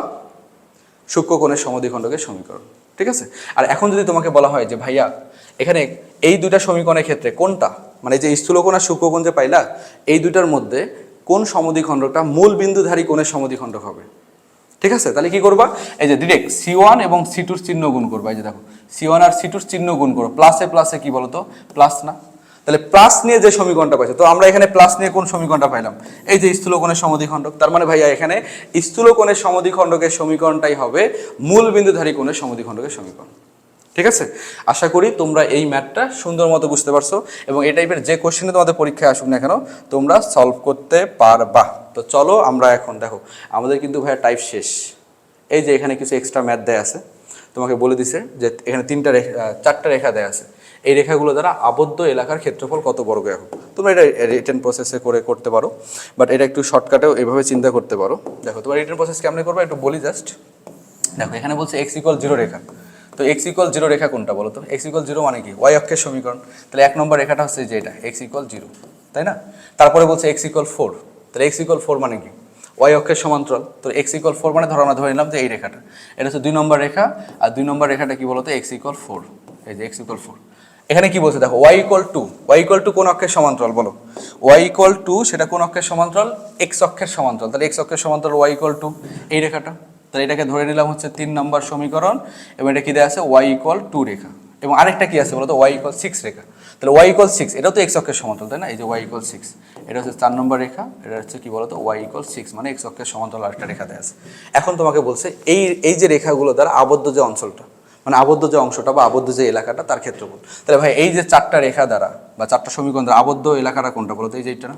সূক্ষ্মকোণের সমদ্বিখণ্ডকের সমীকরণ। ঠিক আছে? আর এখন যদি তোমাকে বলা হয় যে ভাইয়া এখানে এই দুইটা সমীকরণের ক্ষেত্রে কোনটা, মানে যে স্থূলকোণ আর সূক্ষ্মকোণ যে পাইলা, এই দুইটার মধ্যে কোন সমদ্বিখণ্ডকটা মূল বিন্দুধারী কোণের সমদ্বিখণ্ডক হবে? ঠিক আছে, তাহলে কি করবা? এই যে ডিরেক্ট C1 এবং C2 এর চিহ্ন গুণ করবা। এই যে দেখো C1 আর C2 এর চিহ্ন গুণ করো, প্লাসে প্লাসে কি বলতো? প্লাস না? তাহলে প্লাস নিয়ে যে সমীকরণটা পাইছে, তো আমরা এখানে প্লাস নিয়ে কোন সমীকরণটা পাইলাম? এই যে স্থূলকোণের সমদ্বিখণ্ডক। তার মানে ভাইয়া এখানে স্থূলকোণের সমদ্বিখণ্ডকের সমীকরণটাই হবে মূল বিন্দুধারী কোণের সমদ্বিখণ্ডকের সমীকরণ। ঠিক আছে, আশা করি তোমরা এই ম্যাথটা সুন্দর মতো বুঝতে পারছো এবং এই টাইপের যে কোশ্চেনে তোমাদের পরীক্ষায় আসুক না কেন তোমরা সলভ করতে পারবা। তো চলো আমরা এখন দেখো আমাদের কিন্তু ভাইয়া টাইপ শেষ। এই যে এখানে কিছু এক্সট্রা ম্যাথ দেয়া আছে, তোমাকে বলে দিছে যে এখানে 4টা রেখা দেয়া আছে, এই রেখাগুলো দ্বারা আবদ্ধ এলাকার ক্ষেত্রফল কত বর্গ একক। তোমরা এটা রিটেন প্রসেসে করতে পারো, বাট এটা একটু শর্টকাটেও এভাবে চিন্তা করতে পারো। দেখো তোমার রিটেন প্রসেস কেমনে করবে একটু বলি জাস্ট। দেখো এখানে বলছে x = 0 রেখা, তো x = 0 রেখা কোনটা বলো তো? x = 0 মানে কি? y অক্ষের সমীকরণ। তাহলে 1 নম্বর রেখাটা হচ্ছে যে এটা x = 0, তাই না? তারপরে বলছে x = 4, তাহলে x = 4 মানে কি? y অক্ষের সমান্তরাল। তো x = 4 মানে ধরো আমরা ধরে নিলাম যে এই রেখাটা, এটা হচ্ছে 2 নম্বর রেখা, আর 2 নম্বর রেখাটা কি বলতো? x = 4। এই যে x = 4। এখানে কি বলছে দেখো y = কোন অক্ষের সমান্তরাল বলো? y = সেটা কোন অক্ষের সমান্তরাল? x অক্ষের সমান্তরাল। তাহলে x অক্ষের সমান্তরাল y = এই রেখাটা, তাহলে এটাকে ধরে নিলাম হচ্ছে 3 নম্বর সমীকরণ এবং এটা কি দেয়া আছে? y = 2 রেখা এবং আরেকটা কি আছে বলতো? y = 6 রেখা। তাহলে y = 6, এটাও তো x অক্ষের সমান্তরাল, তাই না? এই যে y = 6, এটা হচ্ছে 4 নম্বর রেখা, এটা হচ্ছে কি বলতো? y = 6 মানে x অক্ষের সমান্তরাল আরেকটা রেখা দেয়া আছে। এখন তোমাকে বলছে এই যে রেখাগুলো দ্বারা আবদ্ধ যে অঞ্চলটা, মানে আবদ্ধ যে অংশটা বা আবদ্ধ যে এলাকাটা তার ক্ষেত্রফল। তাহলে ভাই এই যে 4টা রেখা দ্বারা বা 4টা সমীকরণ দ্বারা আবদ্ধ এলাকাটা কোনটা বলতো? এই যে এইটা না?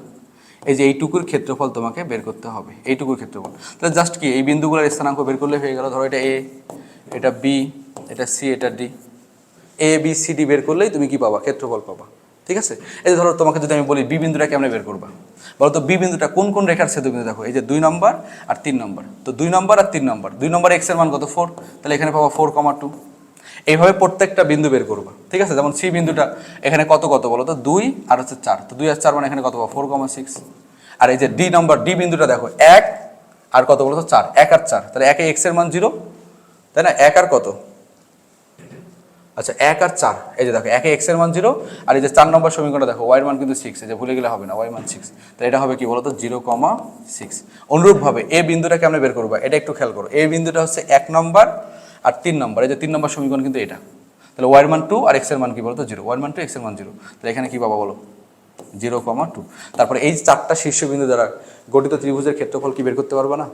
এই যে এইটুকুর ক্ষেত্রফল তোমাকে বের করতে হবে, এইটুকুর ক্ষেত্রফল। তাহলে জাস্ট কি এই বিন্দুগুলোর স্থানাঙ্ক বের করলে হয়ে গেল। ধরো এটা A, এটা B, এটা C, এটা D, A B C D বের করলেই তুমি কি পাবা? ক্ষেত্রফল পাবা। ঠিক আছে, এই যে ধরো তোমাকে যদি আমি বলি বি বিন্দুটা কেমনে বের করবা বলো তো? বি বিন্দুটা কোন কোন রেখার ছেদবিন্দু? দেখো এই যে 2 নম্বর আর 3 নম্বর, তো 2 নম্বর আর 3 নম্বর, 2 নম্বর x এর মান কত? 4, তাহলে এখানে পাবা 4,2। এইভাবে প্রত্যেকটা বিন্দু বের করবা। ঠিক আছে, যেমন সি বিন্দুটা এখানে কত বলো তো? 2 আর হচ্ছে 4, তো 2 আর 4 মানে এখানে কত পাবো? 4,6। আর এই যে ডি বিন্দুটা দেখো 1 আর কত বলো তো? 4, 1 আর 4, তাহলে 1 এ x এর মান 0, তাই না? 1 আর কত? আচ্ছা 1 আর 4, এই যে দেখো 1 এ x এর মান 0 আর এই যে 4 নম্বর সমীকরণটা দেখো y এর মান কিন্তু 6, এই যে ভুলে গেলে হবে না, y মান 6, তাহলে এটা হবে কি বলো তো? 0,6। অনুরূপভাবে এ বিন্দুটা কেমনে বের করবা এটা একটু খেয়াল করো। এ বিন্দুটা হচ্ছে 1 নম্বর আর 3 নম্বর, এই যে 3 নম্বর সমীকরণ কিন্তু এটা, তাহলে y এর মান 2 আর x এর মান কি বলো তো? 0, y এর মান 2, x এর মান 0, তাহলে এখানে কি পাবা বলো? 0,2। তারপরে এই 4টা শীর্ষবিন্দু দ্বারা গঠিত ত্রিভুজের ক্ষেত্রফল কি বের করতে পারবা না?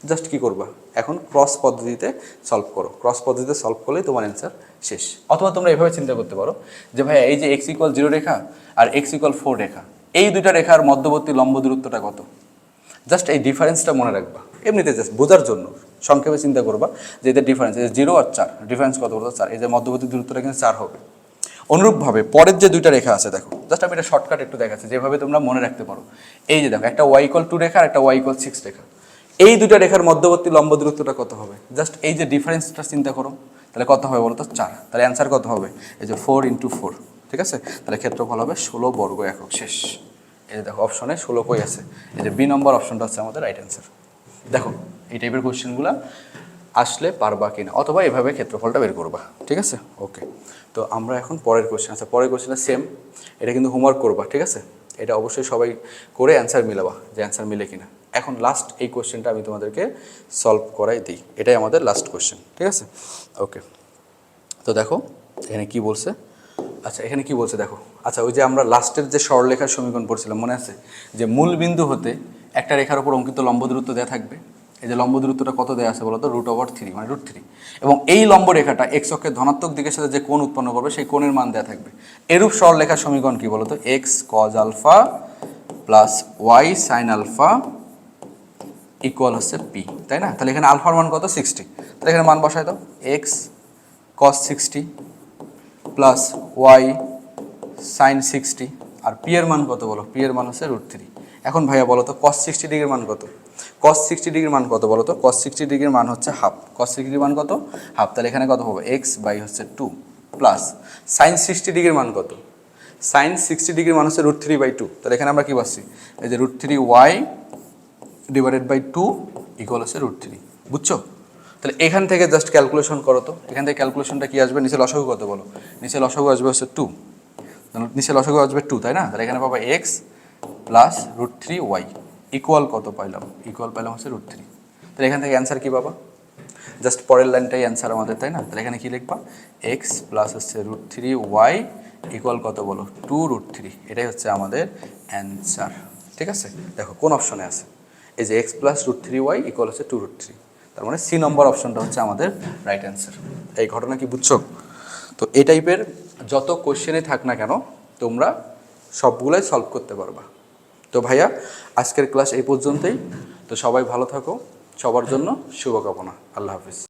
জাস্ট কি করবা এখন? ক্রস পদ্ধতিতে সলভ করো। ক্রস পদ্ধতিতে সলভ করলেই তোমার অ্যান্সার শেষ। অথবা তোমরা এভাবে চিন্তা করতে পারো যে ভাই এই যে x = 0 রেখা আর x = 4 রেখা, এই দুইটা রেখার মধ্যবর্তী লম্ব দূরত্বটা কত? জাস্ট এই ডিফারেন্সটা মনে রাখবা, এমনিতে জাস্ট বোঝার জন্য সংক্ষেপে চিন্তা করবা যে এদের ডিফারেন্স, এই যে 0 আর 4, ডিফারেন্স কত বলতো? 4, এই যে মধ্যবর্তী দূরত্বটা কিন্তু 4 হবে। অনুরূপভাবে পরের যে দুইটা রেখা আছে দেখো, জাস্ট আমি এটা শর্টকাট একটু দেখাচ্ছি যেভাবে তোমরা মনে রাখতে পারো। এই যে দেখো একটা y = 2 রেখা আর একটা y = 6 রেখা, এই দুইটা রেখার মধ্যবর্তী লম্ব দূরত্বটা কত হবে? জাস্ট এই যে ডিফারেন্সটা চিন্তা করো, তাহলে কত হবে বলো তো? 4, তাহলে অ্যান্সার কত হবে? এই যে 4 × 4, ঠিক আছে, তাহলে ক্ষেত্রফল হবে 16 বর্গ একক। শেষ। এই যে দেখো অপশনে 16 কই আছে? এই যে বি নম্বর অপশনটা হচ্ছে আমাদের রাইট অ্যান্সার। দেখো এই টাইপের কোশ্চেনগুলো আসলে পারবা কিনা, অথবা এভাবে ক্ষেত্রফলটা বের করবা। ঠিক আছে, ওকে। তো আমরা এখন পরের কোশ্চেন আছে, পরের কোশ্চেনটা সেম, এটা কিন্তু হোমওয়ার্ক করবা। ঠিক আছে, এটা অবশ্যই সবাই করে অ্যান্সার মিলাবা যে অ্যান্সার মিলে কিনা। এখন লাস্ট এই কোশ্চেনটা আমি তোমাদেরকে সলভ করাই দিই, এটাই আমাদের লাস্ট কোশ্চেন। ঠিক আছে, ওকে। তো দেখো এখানে কি বলছে। আচ্ছা এখানে কি বলছে দেখো। আচ্ছা ওই যে আমরা লাস্টের যে সরলরেখার সমীকরণ পড়ছিলাম মনে আছে, যে মূল বিন্দু হতে একটা রেখার উপর অঙ্কিত লম্ব দূরত্ব দেওয়া থাকবে, এই যে লম্ব দূরত্বটা কত দেওয়া আছে বলো তো √3 মানে √3 এবং এই লম্ব রেখাটা এক্স অক্ষের ধনাত্মক দিকের সাথে যে কোণ উৎপন্ন করবে সেই কোণের মান দেওয়া থাকবে। এরূপ সরলরেখার সমীকরণ কি বলো তো x cos alpha plus y sine alpha equal হচ্ছে পি, তাই না? তাহলে এখানে আলফার মান কত 60, তাহলে এখানে মান বসায় দাও এক্স কস 60 প্লাস ওয়াই সাইন 60 আর পি এর মান কত বলো, পি এর মান হচ্ছে √3। এখন ভাইয়া বলো তো cos 60 ডিগ্রির মান কত, cos 60 ডিগ্রির মান কত বলো তো, cos 60 ডিগ্রির মান হচ্ছে হাফ, cos 60 ডিগ্রির মান কত হাফ, তাহলে এখানে কত হবে x বাই হচ্ছে 2 প্লাস sin 60 ডিগ্রির মান কত, sin 60 ডিগ্রির মান হচ্ছে √3/2, তাহলে এখানে আমরা কি পাচ্ছি এই যে √3y ডিভাইডেড বাই 2 ইকুয়াল হচ্ছে √3, বুঝছো? তাহলে এখান থেকে জাস্ট ক্যালকুলেশন করো তো, এখান থেকে ক্যালকুলেশনটা কি আসবে, নিচে লসাগু কত বলো, নিচে লসাগু আসবে হচ্ছে 2, নিচে লসাগু আসবে 2, তাই না? তাহলে এখানে পাবো x প্লাস √3y ইকুয়াল কত পাইলাম, ইকুয়াল পাইলাম হচ্ছে √3। তাহলে এখান থেকে অ্যান্সার কি পাবা, জাস্ট পরের লাইনটাই অ্যান্সার আমাদের, তাই না? তাহলে এখানে কি লিখবা x প্লাস হচ্ছে √3y ইকুয়াল কত বলো 2√3, এটাই হচ্ছে আমাদের অ্যান্সার। ঠিক আছে, দেখো কোন অপশনে আছে, এই যে x প্লাস √3y ইকুয়াল হচ্ছে 2√3, তার মানে সি নম্বর অপশনটা হচ্ছে আমাদের রাইট অ্যান্সার। এই ঘটনা কি বুঝছো? তো এই টাইপের যত কোশ্চেনে থাক না কেন তোমরা সবগুলাই সলভ করতে পারবা। তো ভাইয়া আজকের ক্লাস এই পর্যন্তই, তো সবাই ভালো থাকো, সবার জন্য শুভকামনা, আল্লাহ হাফিজ।